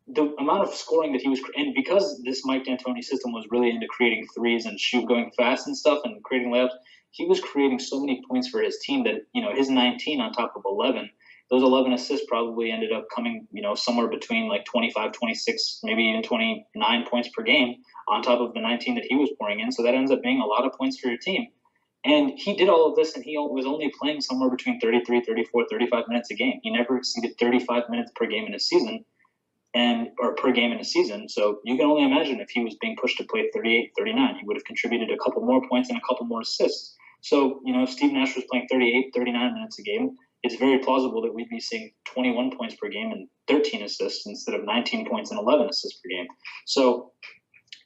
the amount of scoring that he was, and because this Mike D'Antoni system was really into creating threes and going fast and stuff and creating layups, he was creating so many points for his team that, his 19 on top of 11, those 11 assists probably ended up coming, somewhere between like 25, 26, maybe even 29 points per game on top of the 19 that he was pouring in. So that ends up being a lot of points for your team. And he did all of this, and he was only playing somewhere between 33, 34, 35 minutes a game. He never exceeded 35 minutes per game in a season. Or per game in a season. So you can only imagine if he was being pushed to play 38, 39, he would have contributed a couple more points and a couple more assists. So, if Steve Nash was playing 38, 39 minutes a game, it's very plausible that we'd be seeing 21 points per game and 13 assists instead of 19 points and 11 assists per game. So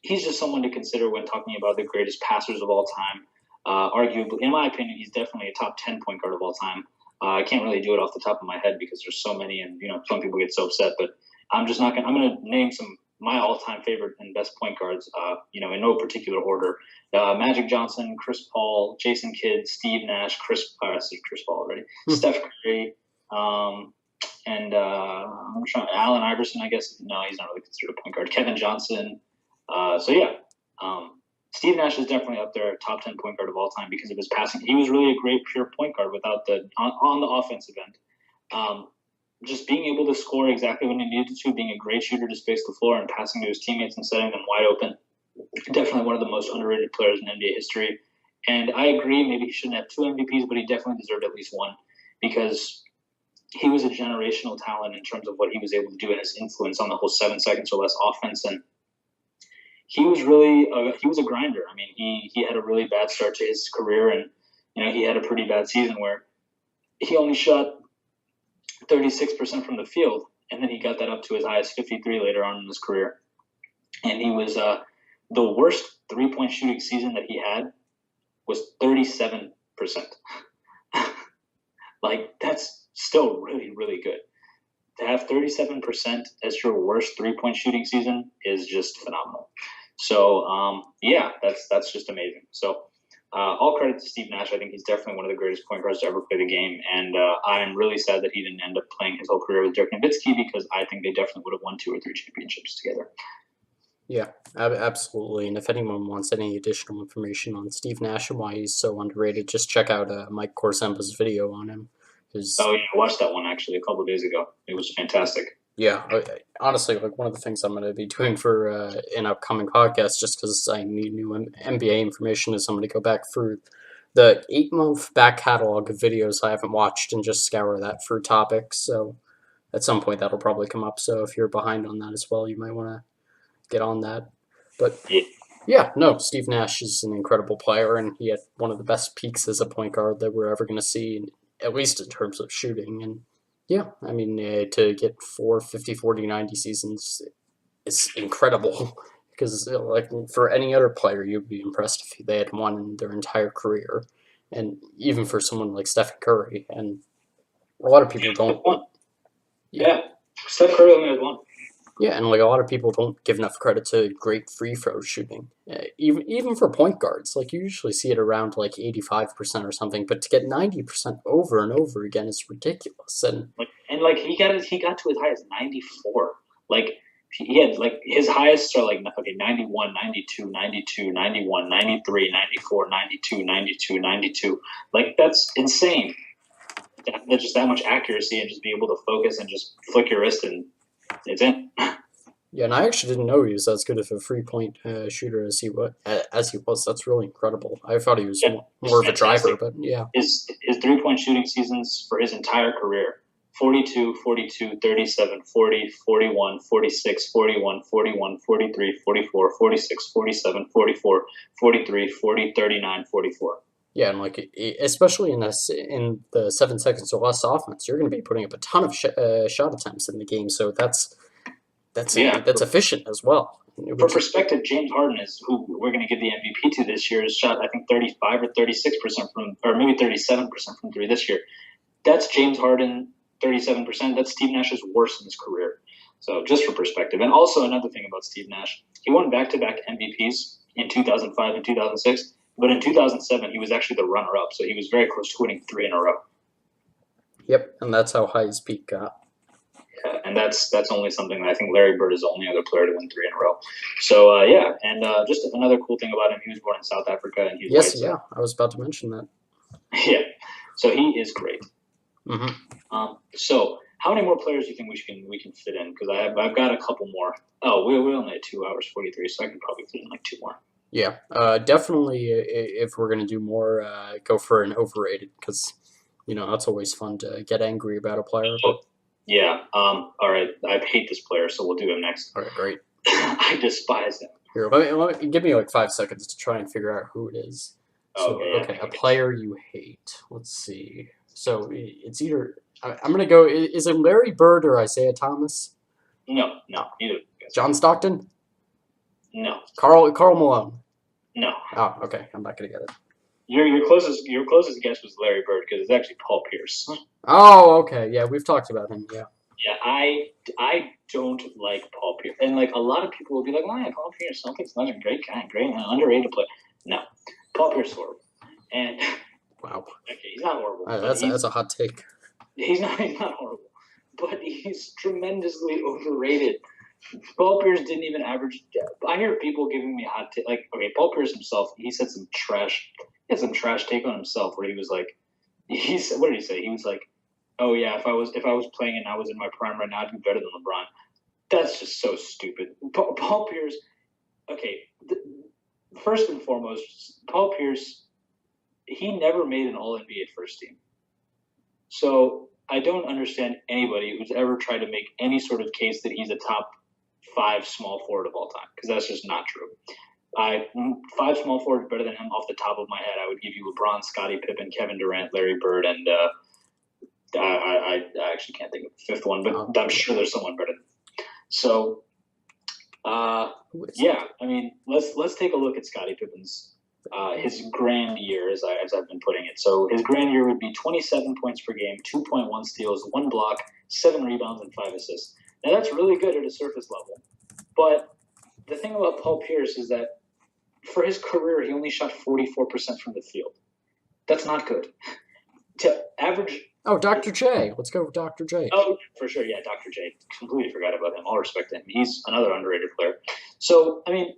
he's just someone to consider when talking about the greatest passers of all time. Arguably, in my opinion, he's definitely a top 10 point guard of all time. I can't really do it off the top of my head because there's so many, and some people get so upset. But I'm just not gonna. I'm gonna name some my all-time favorite and best point guards. In no particular order. Magic Johnson, Chris Paul, Jason Kidd, Steve Nash, I see Chris Paul already. Steph Curry, and I'm trying. Allen Iverson, I guess. No, he's not really considered a point guard. Kevin Johnson. Steve Nash is definitely up there, top 10 point guard of all time because of his passing. He was really a great pure point guard without on the offensive end. Just being able to score exactly when he needed to, being a great shooter to space the floor and passing to his teammates and setting them wide open. Definitely one of the most underrated players in NBA history. And I agree, maybe he shouldn't have 2 MVPs, but he definitely deserved at least one because he was a generational talent in terms of what he was able to do and his influence on the whole 7 seconds or less offense. And he was really he was a grinder. I mean, he had a really bad start to his career, and he had a pretty bad season where he only shot 36% from the field, and then he got that up to as high as 53 later on in his career. And he was the worst 3-point shooting season that he had was 37%. Like, that's still really, really good. To have 37% as your worst 3-point shooting season is just phenomenal. So, that's just amazing. So, all credit to Steve Nash. I think he's definitely one of the greatest point guards to ever play the game. And I'm really sad that he didn't end up playing his whole career with Dirk Nowitzki because I think they definitely would have won 2 or 3 championships together. Yeah, absolutely. And if anyone wants any additional information on Steve Nash and why he's so underrated, just check out Mike Corsemba's video on him. Oh, yeah, I watched that one actually a couple of days ago. It was fantastic. Yeah, honestly, like one of the things I'm going to be doing for an upcoming podcast, just because I need new NBA information, is I'm going to go back through the 8-month back catalog of videos I haven't watched and just scour that for topics. So at some point that'll probably come up. So if you're behind on that as well, you might want to get on that. But yeah, no, Steve Nash is an incredible player, and he had one of the best peaks as a point guard that we're ever going to see, at least in terms of shooting. And yeah, I mean, to get 4 50, 40, 90 seasons is incredible because, like, for any other player, you'd be impressed if they had won in their entire career. And even for someone like Stephen Curry. And a lot of people don't. Yeah, Steph Curry only had 1. Yeah, and like a lot of people don't give enough credit to great free throw shooting. Even for point guards, like you usually see it around like 85% or something, but to get 90% over and over again is ridiculous. And he got to as high as 94. Like he had like his highest are like 91, 92, 92, 91, 93, 94, 92, 92, 92. Like that's insane. That's just that much accuracy and just be able to focus and just flick your wrist and it's in. Yeah, and I actually didn't know he was as good of a 3-point shooter as he was. That's really incredible. I thought he was more of a driver, but yeah. His 3-point shooting seasons for his entire career: 42, 42, 37, 40, 41, 46, 41, 41, 43, 44, 46, 47, 44, 43, 40, 39, 44. Yeah, and like especially in the 7 seconds or less offense, you're going to be putting up a ton of shot attempts in the game. So that's efficient as well. For perspective, James Harden is who we're going to give the MVP to this year. Has shot I think 35 or 36% from, or maybe 37% from 3 this year. That's James Harden 37%. That's Steve Nash's worst in his career. So just for perspective, and also another thing about Steve Nash, he won back-to-back MVPs in 2005 and 2006. But in 2007, he was actually the runner-up, so he was very close to winning 3 in a row. Yep, and that's how high his peak got. Yeah, and that's only something that I think Larry Bird is the only other player to win 3 in a row. So, just another cool thing about him, he was born in South Africa. And he was white, yeah, I was about to mention that. Yeah, so he is great. Mm-hmm. So how many more players do you think we can fit in? Because I've got a couple more. Oh, we only had 2 hours 43, so I can probably fit in like 2 more. Yeah, definitely. If we're gonna do more, go for an overrated because that's always fun to get angry about a player. But... Yeah. All right. I hate this player, so we'll do him next. All right, great. I despise him. Here, let me give me like 5 seconds to try and figure out who it is. So, okay, a player you hate. Let's see. So it's either I'm gonna go. Is it Larry Bird or Isaiah Thomas? No, Oh, neither. John Stockton? No, Carl Malone? no. Oh, okay. I'm not gonna get it. Your closest guess was Larry Bird because it's actually Paul Pierce. Oh, okay. Yeah, we've talked about him. Yeah. Yeah, I don't like Paul Pierce, and like a lot of people will be like, "Oh yeah, Paul Pierce, Celtics legend, great guy, great underrated player." No, Paul Pierce is horrible, and Wow. okay, he's not horrible, but That's a hot take. he's not horrible, but he's tremendously overrated. Paul Pierce didn't even average. I hear people giving me hot take. Like, okay, Paul Pierce himself, he said some trash. He had some trash take on himself where he was like, what did he say? He was like, "Oh yeah, if I was playing and I was in my prime right now, I'd be better than LeBron." That's just so stupid. Paul Pierce. Okay, first and foremost, Paul Pierce. He never made an All NBA first team. So I don't understand anybody who's ever tried to make any sort of case that he's a top five small forward of all time, because that's just not true. Five small forwards better than him off the top of my head. I would give you LeBron, Scottie Pippen, Kevin Durant, Larry Bird, and I actually can't think of the fifth one, but I'm sure there's someone better. So, yeah, I mean, let's take a look at Scottie Pippen's his grand year, as I've been putting it. So his grand year would be 27 points per game, 2.1 steals, 1 block, 7 rebounds, and 5 assists. Now that's really good at a surface level, but the thing about Paul Pierce is that for his career, he only shot 44% from the field. That's not good. To average. Oh, Dr. J. Let's go with Dr. J. Oh, for sure, yeah, Dr. J. Completely forgot about him. All respect to him. He's another underrated player. So, I mean,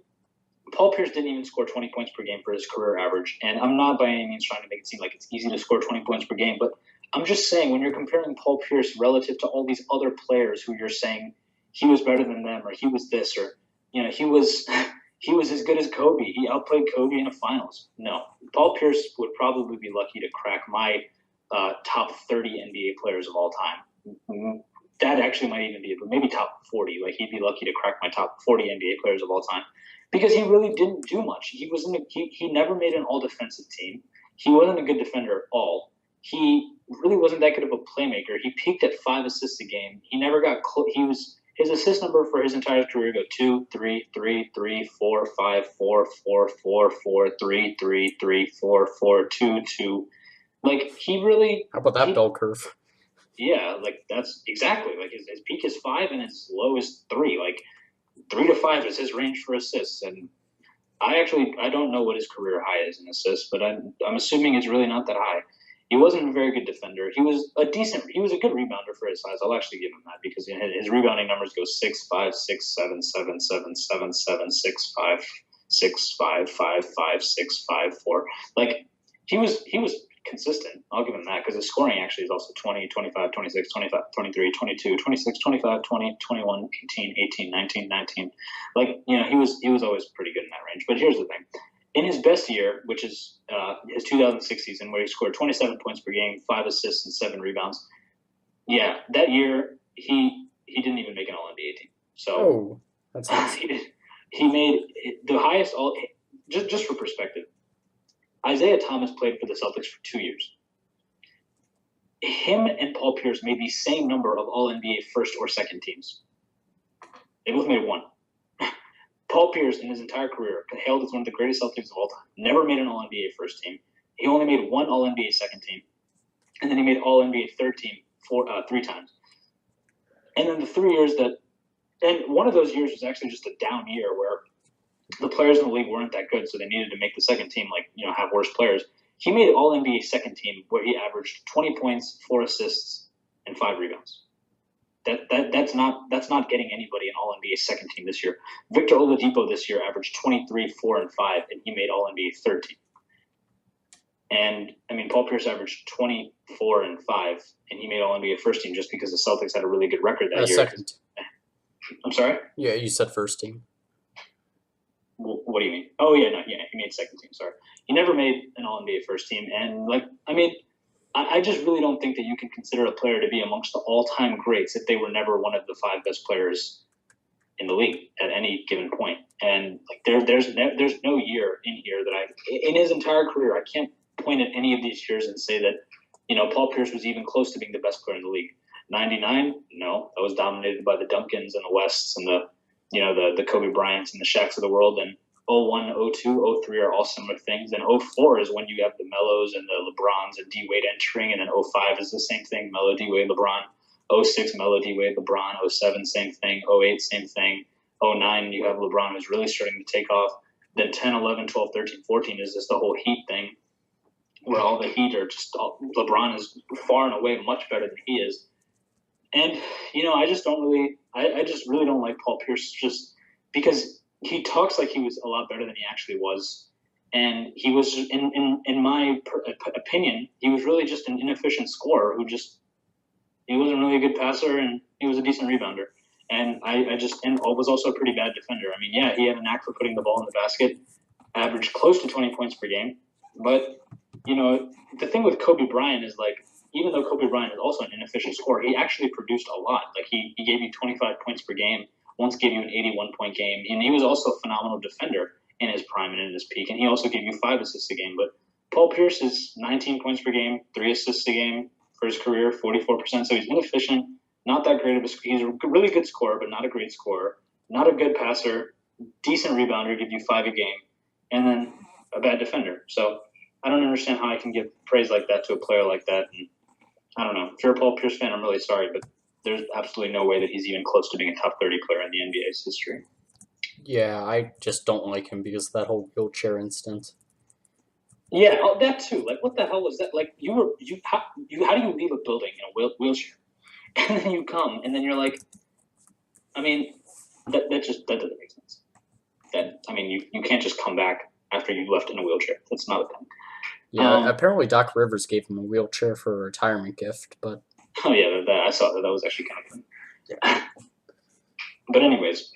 Paul Pierce didn't even score 20 points per game for his career average, and I'm not by any means trying to make it seem like it's easy to score 20 points per game, but I'm just saying when you're comparing Paul Pierce relative to all these other players who you're saying he was better than them or he was this or he was he was as good as Kobe. He outplayed Kobe in the finals. No, Paul Pierce would probably be lucky to crack my top 30 NBA players of all time. That actually might even be it, but maybe top 40. Like he'd be lucky to crack my top 40 NBA players of all time because he really didn't do much. He never made an all defensive team. He wasn't a good defender at all. He really wasn't that good of a playmaker. He peaked at 5 assists a game. He never got his assist number for his entire career go 2, 3, 3, 3, 4, 5, 4, 4, 4, 4, 3, 3, 3, 4, 4, 2, 2. Like he really. How about that bell curve? Yeah, like that's exactly like his peak is 5 and his low is 3. Like 3 to 5 is his range for assists, and I don't know what his career high is in assists, but I'm assuming it's really not that high. He wasn't a very good defender. He was a good rebounder for his size. I'll actually give him that because his rebounding numbers go 6, 5, 6, 7, 7, 7, 7, 7, 6, 5, 6, 5, 5, 5, 6, 5, 4. Like he was consistent. I'll give him that because his scoring actually is also 20, 25, 26, 25, 23, 22, 26, 25, 20, 21, 18, 18, 19, 19. Like, he was always pretty good in that range. But here's the thing. In his best year, which is his 2006 season, where he scored 27 points per game, 5 assists, and 7 rebounds, yeah, that year he didn't even make an All-NBA team. So that's nice. he made the highest all. Just for perspective, Isaiah Thomas played for the Celtics for 2 years. Him and Paul Pierce made the same number of All-NBA first or second teams. They both made 1. Paul Pierce, in his entire career, hailed as one of the greatest Celtics of all time. Never made an All-NBA first team. He only made 1 All-NBA second team. And then he made All-NBA third team 3 times. And then the 3 years and one of those years was actually just a down year where the players in the league weren't that good, so they needed to make the second team, have worse players. He made All-NBA second team where he averaged 20 points, 4 assists, and 5 rebounds. That's not getting anybody an All-NBA second team this year. Victor Oladipo this year averaged 23, 4, and 5, and he made All-NBA third team. And, Paul Pierce averaged 24 and 5, and he made All-NBA first team just because the Celtics had a really good record that year. Second. I'm sorry? Yeah, you said first team. What do you mean? Oh, yeah, no, yeah, he made second team, sorry. He never made an All-NBA first team, and, I just really don't think that you can consider a player to be amongst the all-time greats if they were never one of the 5 best players in the league at any given point. And there's no year in here that in his entire career, I can't point at any of these years and say that Paul Pierce was even close to being the best player in the league. 99, no, that was dominated by the Duncans and the Wests and the Kobe Bryants and the Shaqs of the world. And 01, 02, 03 are all similar things. And 04 is when you have the Melos and the LeBrons and D Wade entering. And then 05 is the same thing, Melo, D Wade, LeBron. 06, Melo, D Wade, LeBron. 07, same thing. 08, same thing. 09, you have LeBron who's really starting to take off. Then 10, 11, 12, 13, 14 is just the whole Heat thing, where all the Heat are LeBron is far and away much better than he is. And, I just really don't like Paul Pierce just because he talks like he was a lot better than he actually was. And he was, in my opinion, he was really just an inefficient scorer he wasn't really a good passer and he was a decent rebounder. And and was also a pretty bad defender. I mean, yeah, he had a knack for putting the ball in the basket, averaged close to 20 points per game. But, the thing with Kobe Bryant is, like, even though Kobe Bryant is also an inefficient scorer, he actually produced a lot. Like, he gave you 25 points per game, once gave you an 81-point game. And he was also a phenomenal defender in his prime and in his peak. And he also gave you 5 assists a game. But Paul Pierce is 19 points per game, 3 assists a game for his career, 44%. So he's inefficient. Not that great of he's a really good scorer, but not a great scorer. Not a good passer, decent rebounder, give you 5 a game, and then a bad defender. So I don't understand how I can give praise like that to a player like that. And I don't know. If you're a Paul Pierce fan, I'm really sorry, but there's absolutely no way that he's even close to being a top 30 player in the NBA's history. Yeah, I just don't like him because of that whole wheelchair incident. Yeah, that too. Like, what the hell was that? Like, how do you leave a building in a wheelchair? And then you come, and then you're like, I mean, that doesn't make sense. You can't just come back after you left in a wheelchair. That's not a thing. Yeah, apparently Doc Rivers gave him a wheelchair for a retirement gift, but Oh yeah, I saw that. That was actually kind of fun. Yeah. But anyways,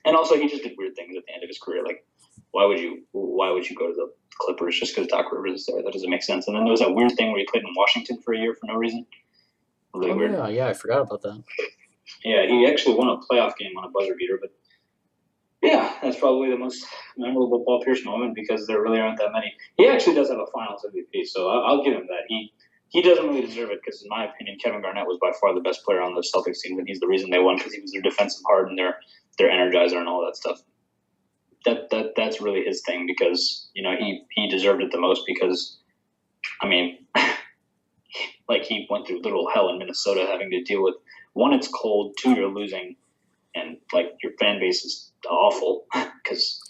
and also he just did weird things at the end of his career. Like, why would you go to the Clippers just because Doc Rivers is there? That doesn't make sense. And then there was that weird thing where he played in Washington for a year for no reason. Really weird. Yeah, I forgot about that. Yeah, he actually won a playoff game on a buzzer beater, but yeah, that's probably the most memorable Paul Pierce moment because there really aren't that many. He actually does have a Finals MVP, so I'll give him that. He doesn't really deserve it because, in my opinion, Kevin Garnett was by far the best player on the Celtics team, and he's the reason they won because he was their defensive heart and their energizer and all that stuff. That's really his thing because he deserved it the most because, I mean, like he went through literal hell in Minnesota having to deal with, one, it's cold, 2, you're losing, and like your fan base is awful because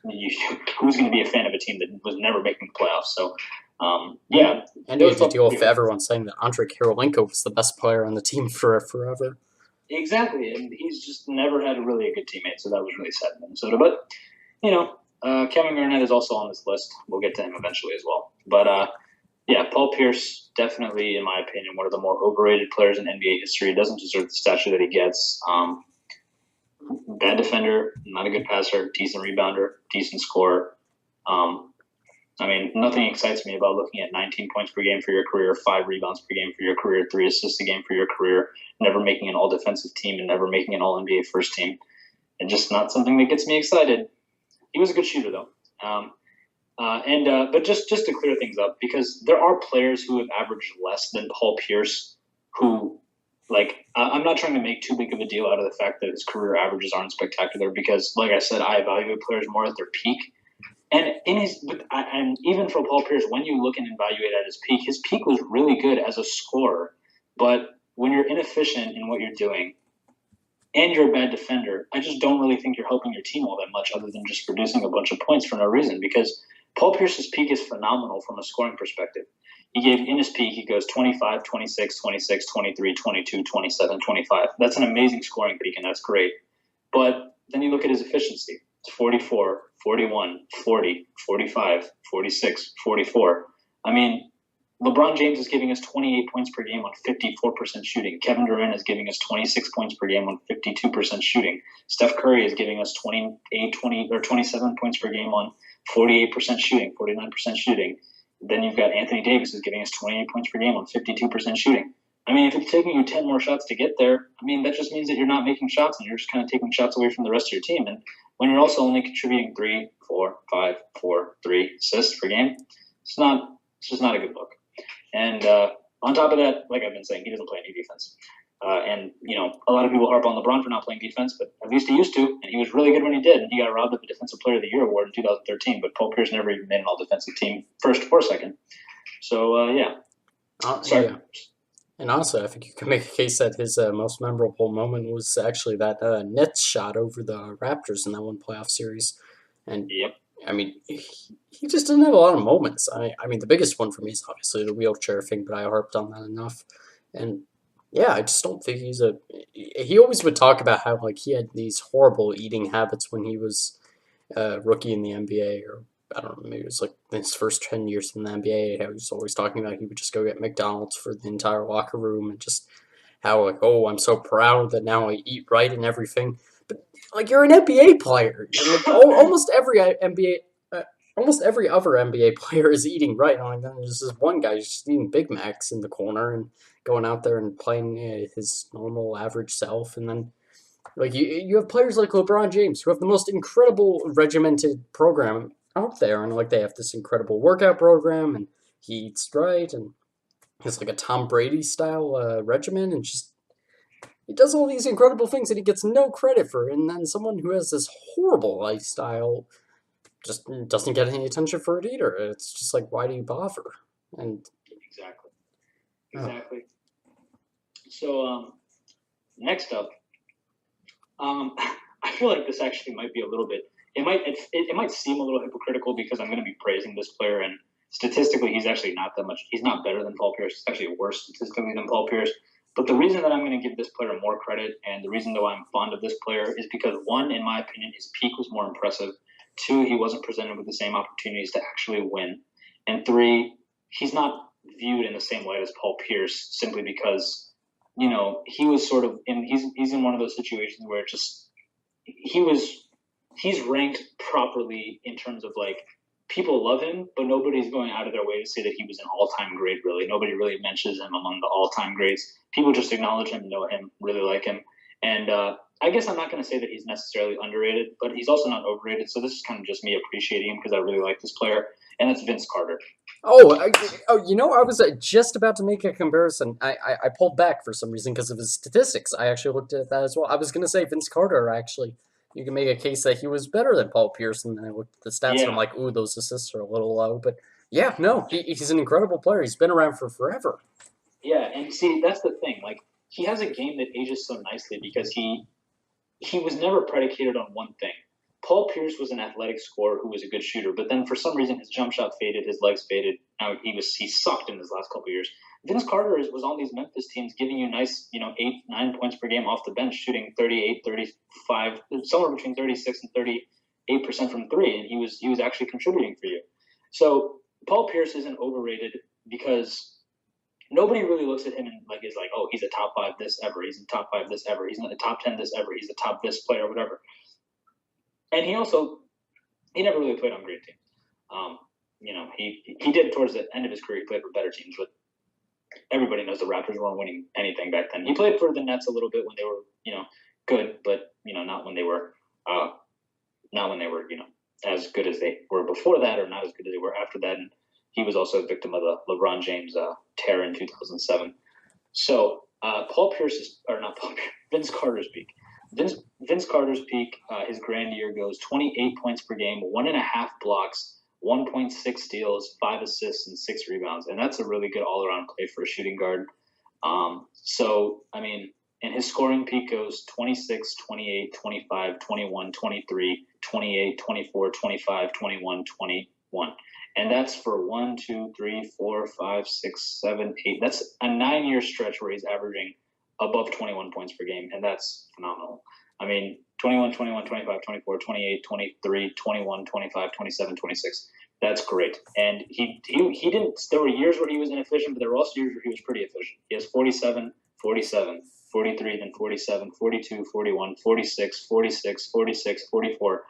who's going to be a fan of a team that was never making the playoffs? So, yeah. And you have to deal with everyone saying that Andre Karolinko was the best player on the team for forever. Exactly, and he's just never had really a good teammate, so that was really sad in Minnesota. But, Kevin Garnett is also on this list. We'll get to him eventually as well. But, yeah, Paul Pierce, definitely, in my opinion, one of the more overrated players in NBA history. Doesn't deserve the stature that he gets. Bad defender, not a good passer, decent rebounder, decent scorer. Nothing excites me about looking at 19 points per game for your career, 5 rebounds per game for your career, 3 assists a game for your career, never making an all-defensive team and never making an all-NBA first team. And just not something that gets me excited. He was a good shooter, though. But just to clear things up, because there are players who have averaged less than Paul Pierce who, like, I'm not trying to make too big of a deal out of the fact that his career averages aren't spectacular because, like I said, I evaluate players more at their peak. And even for Paul Pierce, when you look and evaluate at his peak was really good as a scorer. But when you're inefficient in what you're doing and you're a bad defender, I just don't really think you're helping your team all that much other than just producing a bunch of points for no reason because Paul Pierce's peak is phenomenal from a scoring perspective. In his peak, he goes 25, 26, 26, 23, 22, 27, 25. That's an amazing scoring peak, and that's great. But then you look at his efficiency. It's 44, 41, 40, 45, 46, 44. I mean, LeBron James is giving us 28 points per game on 54% shooting. Kevin Durant is giving us 26 points per game on 52% shooting. Steph Curry is giving us 27 points per game on 48% shooting, 49% shooting. Then you've got Anthony Davis is giving us 28 points per game on 52% shooting. I mean, if it's taking you 10 more shots to get there, I mean, that just means that you're not making shots and you're just kind of taking shots away from the rest of your team. And when you're also only contributing 3, 4, 5, 4, 3 assists per game, it's just not a good look. And on top of that, like I've been saying, he doesn't play any defense. And a lot of people harp on LeBron for not playing defense, but at least he used to, and he was really good when he did. And he got robbed of the Defensive Player of the Year award in 2013. But Paul Pierce never even made an All-Defensive team, first or second. So yeah, sorry. Yeah. And also, I think you can make a case that his most memorable moment was actually that Nets shot over the Raptors in that one playoff series. And Yep. I mean, he just didn't have a lot of moments. I mean, the biggest one for me is obviously the wheelchair thing, but I harped on that enough. And yeah, I just don't think he's a. He always would talk about how like he had these horrible eating habits when he was rookie in the NBA, or I don't know, maybe it was like his first 10 years in the NBA. How he was always talking about he would just go get McDonald's for the entire locker room, and just how like, oh, I'm so proud that now I eat right and everything. But like, you're an NBA player. You're, like, almost every NBA, almost every other NBA player is eating right. And like, then there's this one guy who's just eating Big Macs in the corner and going out there and playing his normal average self, and then like you have players like LeBron James who have the most incredible regimented program out there, and like they have this incredible workout program, and he eats right, and has like a Tom Brady style regimen, and just he does all these incredible things that he gets no credit for, and then someone who has this horrible lifestyle just doesn't get any attention for it either. It's just like, why do you bother? And Exactly. oh, Exactly. So next up, I feel like this actually might be a little bit. It might seem a little hypocritical because I'm going to be praising this player, and statistically, he's actually not that much. He's not better than Paul Pierce. He's actually worse statistically than Paul Pierce. But the reason that I'm going to give this player more credit, and the reason though I'm fond of this player, is because one, in my opinion, his peak was more impressive. Two, he wasn't presented with the same opportunities to actually win, and three, he's not viewed in the same light as Paul Pierce simply because he was sort of in he's in one of those situations where it just he's ranked properly in terms of like people love him, but nobody's going out of their way to say that he was an all-time great. Really, nobody really mentions him among the all-time greats. People just acknowledge him, know him, really like him, and I guess I'm not going to say that he's necessarily underrated, but he's also not overrated. So this is kind of just me appreciating him because I really like this player, and that's Vince Carter. I was just about to make a comparison. I pulled back for some reason because of his statistics. I actually looked at that as well. I was going to say Vince Carter, actually. You can make a case that he was better than Paul Pierce, and then I looked at the stats and I'm Yeah, like, ooh, those assists are a little low. But yeah, no, he's an incredible player. He's been around for forever. yeah, and see that's the thing. Like he has a game that ages so nicely because he was never predicated on one thing. Paul Pierce was an athletic scorer who was a good shooter, but then for some reason his jump shot faded, his legs faded. Now he sucked in his last couple of years. Vince Carter was on these Memphis teams giving you nice, 8, 9 points per game off the bench, shooting 38, 35, somewhere between 36 and 38% from three, and he was actually contributing for you. So Paul Pierce isn't overrated because nobody really looks at him and like is like, oh, he's a top five this ever, he's a top five this ever, he's not the top 10 this ever, he's the top this player, whatever. And he never really played on great teams. He did towards the end of his career. He played for better teams, but everybody knows the Raptors weren't winning anything back then. He played for the Nets a little bit when they were good, but not when they were as good as they were before that, or not as good as they were after that. And he was also a victim of the LeBron James tear in 2007. So Paul Pierce is, or not Paul Pierce, Vince Carter's peak. Vince Carter's peak, his grand year goes 28 points per game, 1.5 blocks, 1.6 steals, 5 assists, and 6 rebounds. And that's a really good all around play for a shooting guard. And his scoring peak goes 26, 28, 25, 21, 23, 28, 24, 25, 21, 21. And that's for 1, 2, 3, 4, 5, 6, 7, 8. That's a 9-year stretch where he's averaging above 21 points per game, and that's phenomenal. I mean, 21, 21, 25, 24, 28, 23, 21, 25, 27, 26. That's great. And he didn't – there were years where he was inefficient, but there were also years where he was pretty efficient. He has 47, 47, 43, then 47, 42, 41, 46, 46, 46, 44.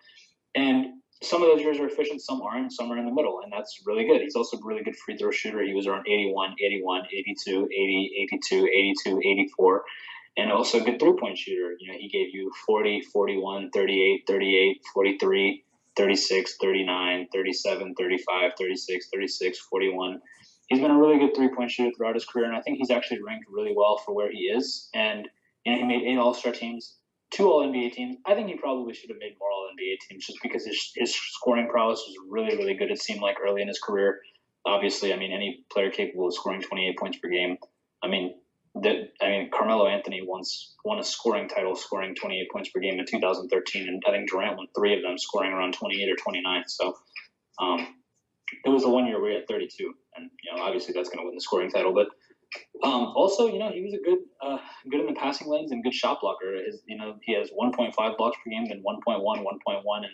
And some of those years are efficient, some aren't, some are in the middle, and that's really good. He's also a really good free throw shooter. He was around 81, 81, 82, 80, 82, 82, 84, and also a good three-point shooter. He gave you 40, 41, 38, 38, 43, 36, 39, 37, 35, 36, 36, 41. he's been a really good 3-point shooter throughout his career, and I think he's actually ranked really well for where he is. And he made 8 All-Star teams, 2 All-NBA teams. I think he probably should have made more All-NBA teams just because his scoring prowess was really, really good, it seemed like, early in his career. Obviously, I mean, any player capable of scoring 28 points per game. I mean, Carmelo Anthony once won a scoring title, scoring 28 points per game in 2013, and I think Durant won 3 of them, scoring around 28 or 29. So it was the one year where he had 32, and obviously that's going to win the scoring title. But also, he was a good in the passing lanes and good shot blocker. He has 1.5 blocks per game, then 1.1, 1.1, and then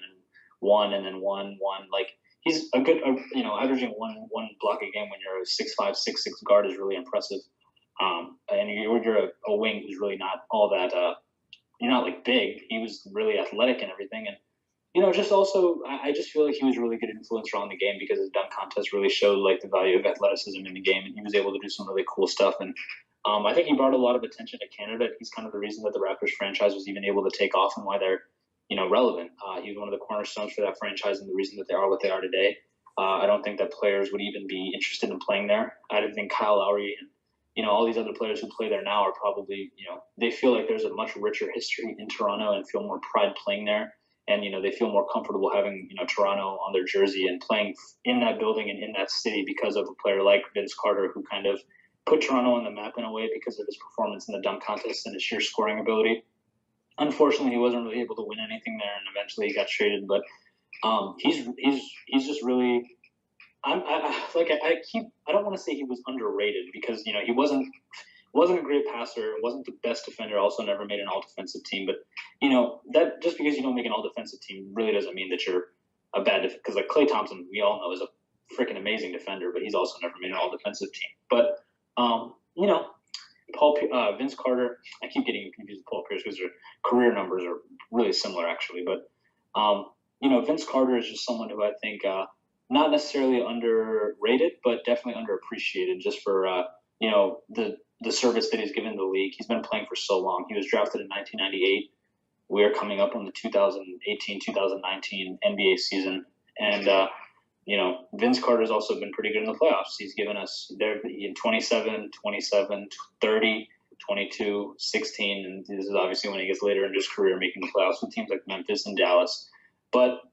1, and then 1, 1. Like, he's a good, averaging one block a game when you're a 6'5", 6'6" guard is really impressive. And you're a wing who's really not all that. You're not like big. He was really athletic and everything, and just also, I just feel like he was a really good influencer on the game because his dunk contest really showed like the value of athleticism in the game, and he was able to do some really cool stuff. And I think he brought a lot of attention to Canada. He's kind of the reason that the Raptors franchise was even able to take off and why they're relevant. He was one of the cornerstones for that franchise and the reason that they are what they are today. I don't think that players would even be interested in playing there. I don't think Kyle Lowry and all these other players who play there now are probably they feel like there's a much richer history in Toronto and feel more pride playing there. And, they feel more comfortable having, Toronto on their jersey and playing in that building and in that city because of a player like Vince Carter, who kind of put Toronto on the map in a way because of his performance in the dunk contest and his sheer scoring ability. Unfortunately, he wasn't really able to win anything there, and eventually he got traded. But he's just really I don't want to say he was underrated because he wasn't a great passer, wasn't the best defender, also never made an all-defensive team. But, that just because you don't make an all-defensive team really doesn't mean that you're a bad defender. Because, like, Klay Thompson, we all know, is a freaking amazing defender, but he's also never made an all-defensive team. But, Vince Carter, I keep getting confused with Paul Pierce because their career numbers are really similar, actually. But, Vince Carter is just someone who I think not necessarily underrated, but definitely underappreciated just for, the service that he's given the league. He's been playing for so long. He was drafted in 1998. We are coming up on the 2018-2019 NBA season. And, Vince Carter's also been pretty good in the playoffs. He's given us there in 27, 30, 22, 16. And this is obviously when he gets later in his career making the playoffs with teams like Memphis and Dallas. But,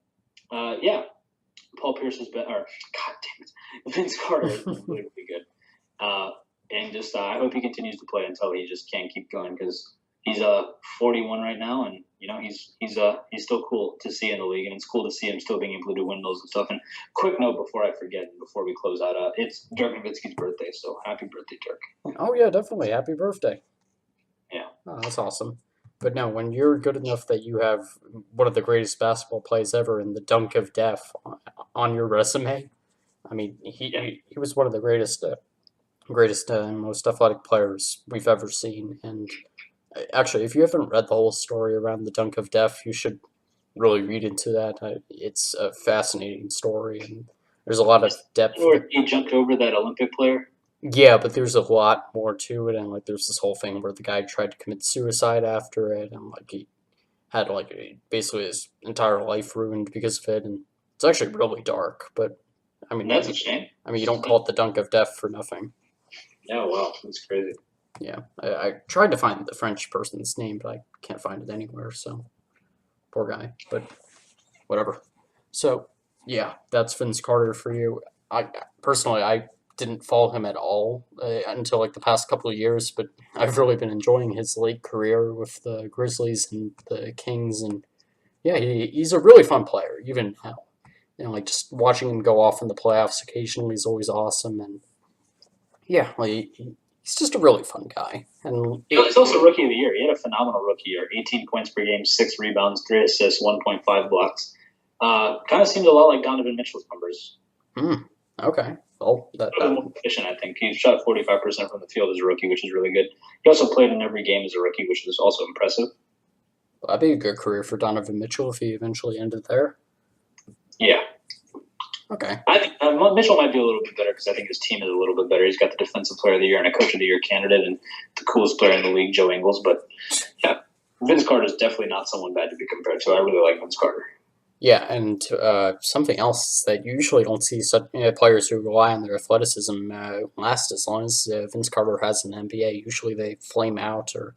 Paul Pierce has been, or God damn it, Vince Carter has been really, really good. And just I hope he continues to play until he just can't keep going because he's 41 right now, and he's still cool to see in the league, and it's cool to see him still being able to do windmills and stuff. And quick note before I forget, before we close out, it's Dirk Nowitzki's birthday, so happy birthday, Dirk. Oh yeah, definitely, happy birthday. Yeah, that's awesome. But no, when you're good enough that you have one of the greatest basketball plays ever in the dunk of death on your resume, I mean, he was one of the greatest and most athletic players we've ever seen. And actually, if you haven't read the whole story around the dunk of death, you should really read into that. It's a fascinating story, and there's a lot of depth. Or he jumped over that Olympic player. Yeah, but there's a lot more to it, and like there's this whole thing where the guy tried to commit suicide after it, and like he had like basically his entire life ruined because of it, and it's actually really dark. But I mean, that's a shame. I mean, you don't call it the dunk of death for nothing. Yeah, wow, that's crazy. Yeah, I tried to find the French person's name, but I can't find it anywhere, so poor guy, but whatever. So, yeah, that's Vince Carter for you. Personally, I didn't follow him at all until like the past couple of years, but I've really been enjoying his late career with the Grizzlies and the Kings, and yeah, he's a really fun player, even now. Like just watching him go off in the playoffs occasionally is always awesome, and yeah, like he's just a really fun guy. And he's also Rookie of the Year. He had a phenomenal rookie year: 18 points per game, 6 rebounds, 3 assists, 1.5 blocks. Kind of seems a lot like Donovan Mitchell's numbers. Okay. Well, that more efficient, I think. He shot 45% from the field as a rookie, which is really good. He also played in every game as a rookie, which is also impressive. Well, that'd be a good career for Donovan Mitchell if he eventually ended there. Yeah. Okay. I think Mitchell might be a little bit better because I think his team is a little bit better. He's got the Defensive Player of the Year and a Coach of the Year candidate and the coolest player in the league, Joe Ingles. But, yeah, Vince Carter is definitely not someone bad to be compared to. I really like Vince Carter. Yeah, and something else that you usually don't see such players who rely on their athleticism last as long as Vince Carter has in the NBA. Usually they flame out or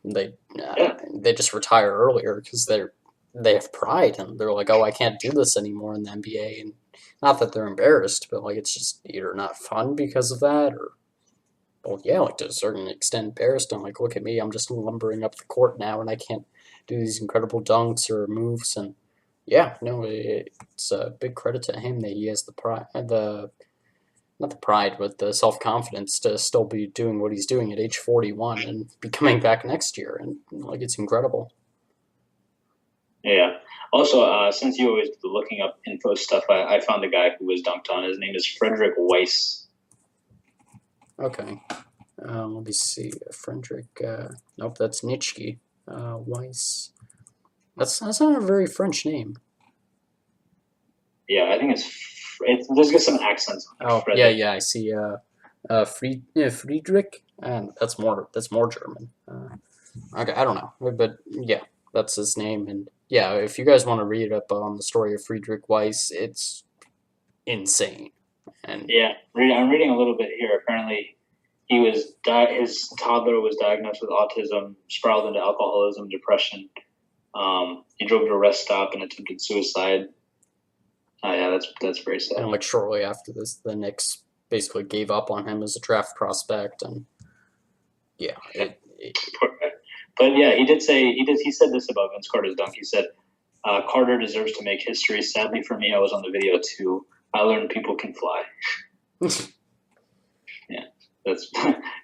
they Yeah, they just retire earlier because they have pride and they're like, oh, I can't do this anymore in the NBA, and not that they're embarrassed, but like it's just either not fun because of that or well, yeah, like to a certain extent embarrassed. I'm like, look at me, I'm just lumbering up the court now, and I can't do these incredible dunks or moves. And yeah, no, it's a big credit to him that he has the pride, the not the pride, but the self confidence to still be doing what he's doing at age 41 and be coming back next year. And like, it's incredible. yeah. Also, since you always do looking up info stuff, I found a guy who was dunked on. His name is Frederick Weiss. Okay, let me see, Frederick. Nope, that's Nitschke. Weiss. That's not a very French name. Yeah, I think there's got some accents on it. Oh yeah, Frederick. yeah. I see. Friedrich, and that's more German. Okay, I don't know, but yeah, that's his name. And yeah, if you guys want to read up on the story of Friedrich Weiss, it's insane. And Yeah, I'm reading a little bit here. Apparently, his toddler was diagnosed with autism, spiraled into alcoholism, depression. He drove to a rest stop and attempted suicide. Yeah, that's very sad. like shortly after this, the Knicks basically gave up on him as a draft prospect. And yeah, But yeah, he said this about Vince Carter's dunk. He said, "Carter deserves to make history. Sadly for me, I was on the video too. I learned people can fly." Yeah, that's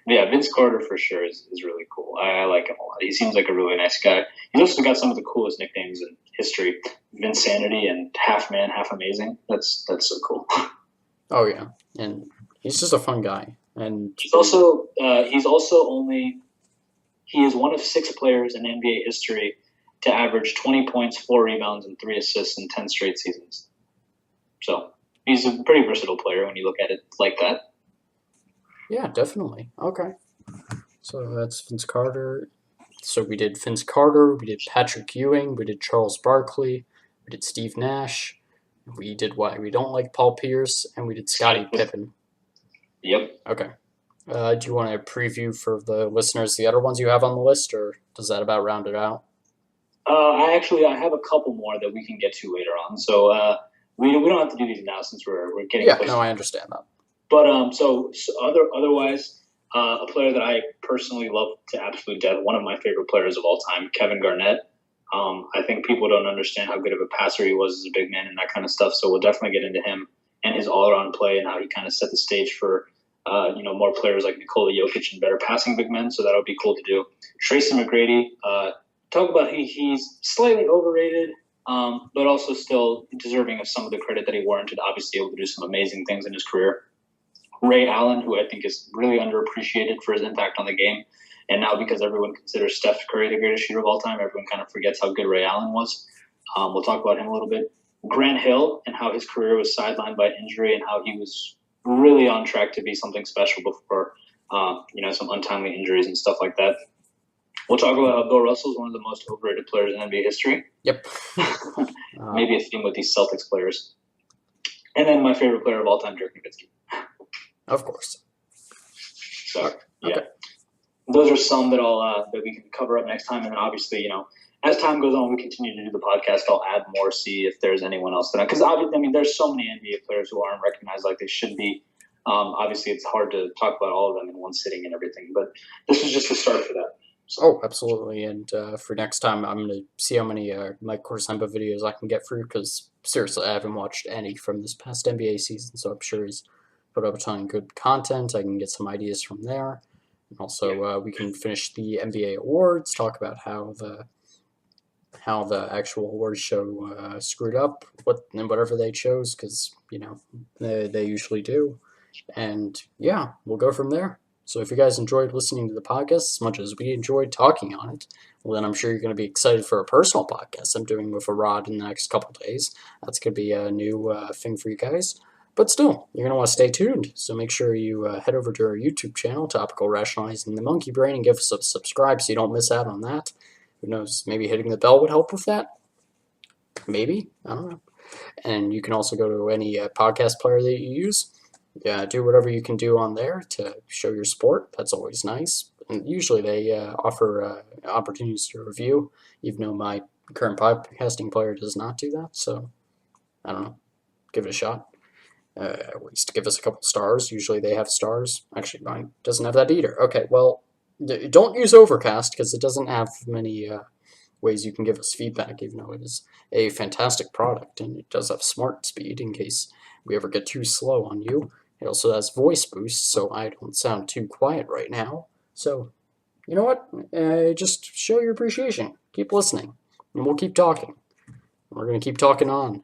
yeah. Vince Carter for sure is really cool. I like him a lot. He seems like a really nice guy. He's also got some of the coolest nicknames in history. Vinsanity and Half Man, Half Amazing. That's so cool. oh yeah, and he's just a fun guy. And He's also only he is one of 6 players in NBA history to average 20 points, 4 rebounds, and 3 assists in 10 straight seasons. So he's a pretty versatile player when you look at it like that. yeah, definitely. Okay, so that's Vince Carter. So we did Vince Carter, we did Patrick Ewing, we did Charles Barkley, we did Steve Nash, we did why we don't like Paul Pierce, and we did Scottie Pippen. Yep. Okay. Do you want to preview for the listeners the other ones you have on the list, or does that about round it out? I have a couple more that we can get to later on. So we don't have to do these now since we're getting Yeah, close. no, I understand that. But otherwise, a player that I personally love to absolute death, one of my favorite players of all time, Kevin Garnett. I think people don't understand how good of a passer he was as a big man and that kind of stuff. So we'll definitely get into him and his all-around play and how he kind of set the stage for more players like Nikola Jokic and better passing big men. So that'll be cool to do. Tracy McGrady, talk about he's slightly overrated, but also still deserving of some of the credit that he warranted. Obviously, able to do some amazing things in his career. Ray Allen, who I think is really underappreciated for his impact on the game. And now, because everyone considers Steph Curry the greatest shooter of all time, everyone kind of forgets how good Ray Allen was. We'll talk about him a little bit. Grant Hill and how his career was sidelined by injury and how he was really on track to be something special before, some untimely injuries and stuff like that. We'll talk about how Bill Russell is one of the most overrated players in NBA history. Yep. Maybe a theme with these Celtics players. And then my favorite player of all time, Dirk Nowitzki. Of course. So, yeah. Okay. Those are some that we can cover up next time. And then obviously, as time goes on, we continue to do the podcast. I'll add more, see if there's anyone else that because there's so many NBA players who aren't recognized like they should be. Obviously, it's hard to talk about all of them in one sitting and everything, but this is just the start for that. So. Oh, absolutely. And for next time, I'm going to see how many Mike Corsempa videos I can get through because seriously, I haven't watched any from this past NBA season, so I'm sure he's put up a ton of good content. I can get some ideas from there. And also, we can finish the NBA awards, talk about how the actual awards show screwed up, whatever they chose, because they usually do, and yeah, we'll go from there. So if you guys enjoyed listening to the podcast as much as we enjoyed talking on it, well, then I'm sure you're going to be excited for a personal podcast I'm doing with Aradh in the next couple of days. That's going to be a new thing for you guys. But still, you're going to want to stay tuned. So make sure you head over to our YouTube channel, Topical Rationalizing the Monkey Brain, and give us a subscribe so you don't miss out on that. Who knows, maybe hitting the bell would help with that. Maybe, I don't know. And you can also go to any podcast player that you use. Yeah, do whatever you can do on there to show your support. That's always nice. And usually they offer opportunities to review, even though my current podcasting player does not do that. So I don't know. Give it a shot. At least give us a couple stars. Usually they have stars. Actually, mine doesn't have that either. Okay, well, don't use Overcast because it doesn't have many ways you can give us feedback, even though it is a fantastic product and it does have smart speed in case we ever get too slow on you. It also has voice boost, so I don't sound too quiet right now. So, you know what? Just show your appreciation. Keep listening, and we'll keep talking. We're going to keep talking on.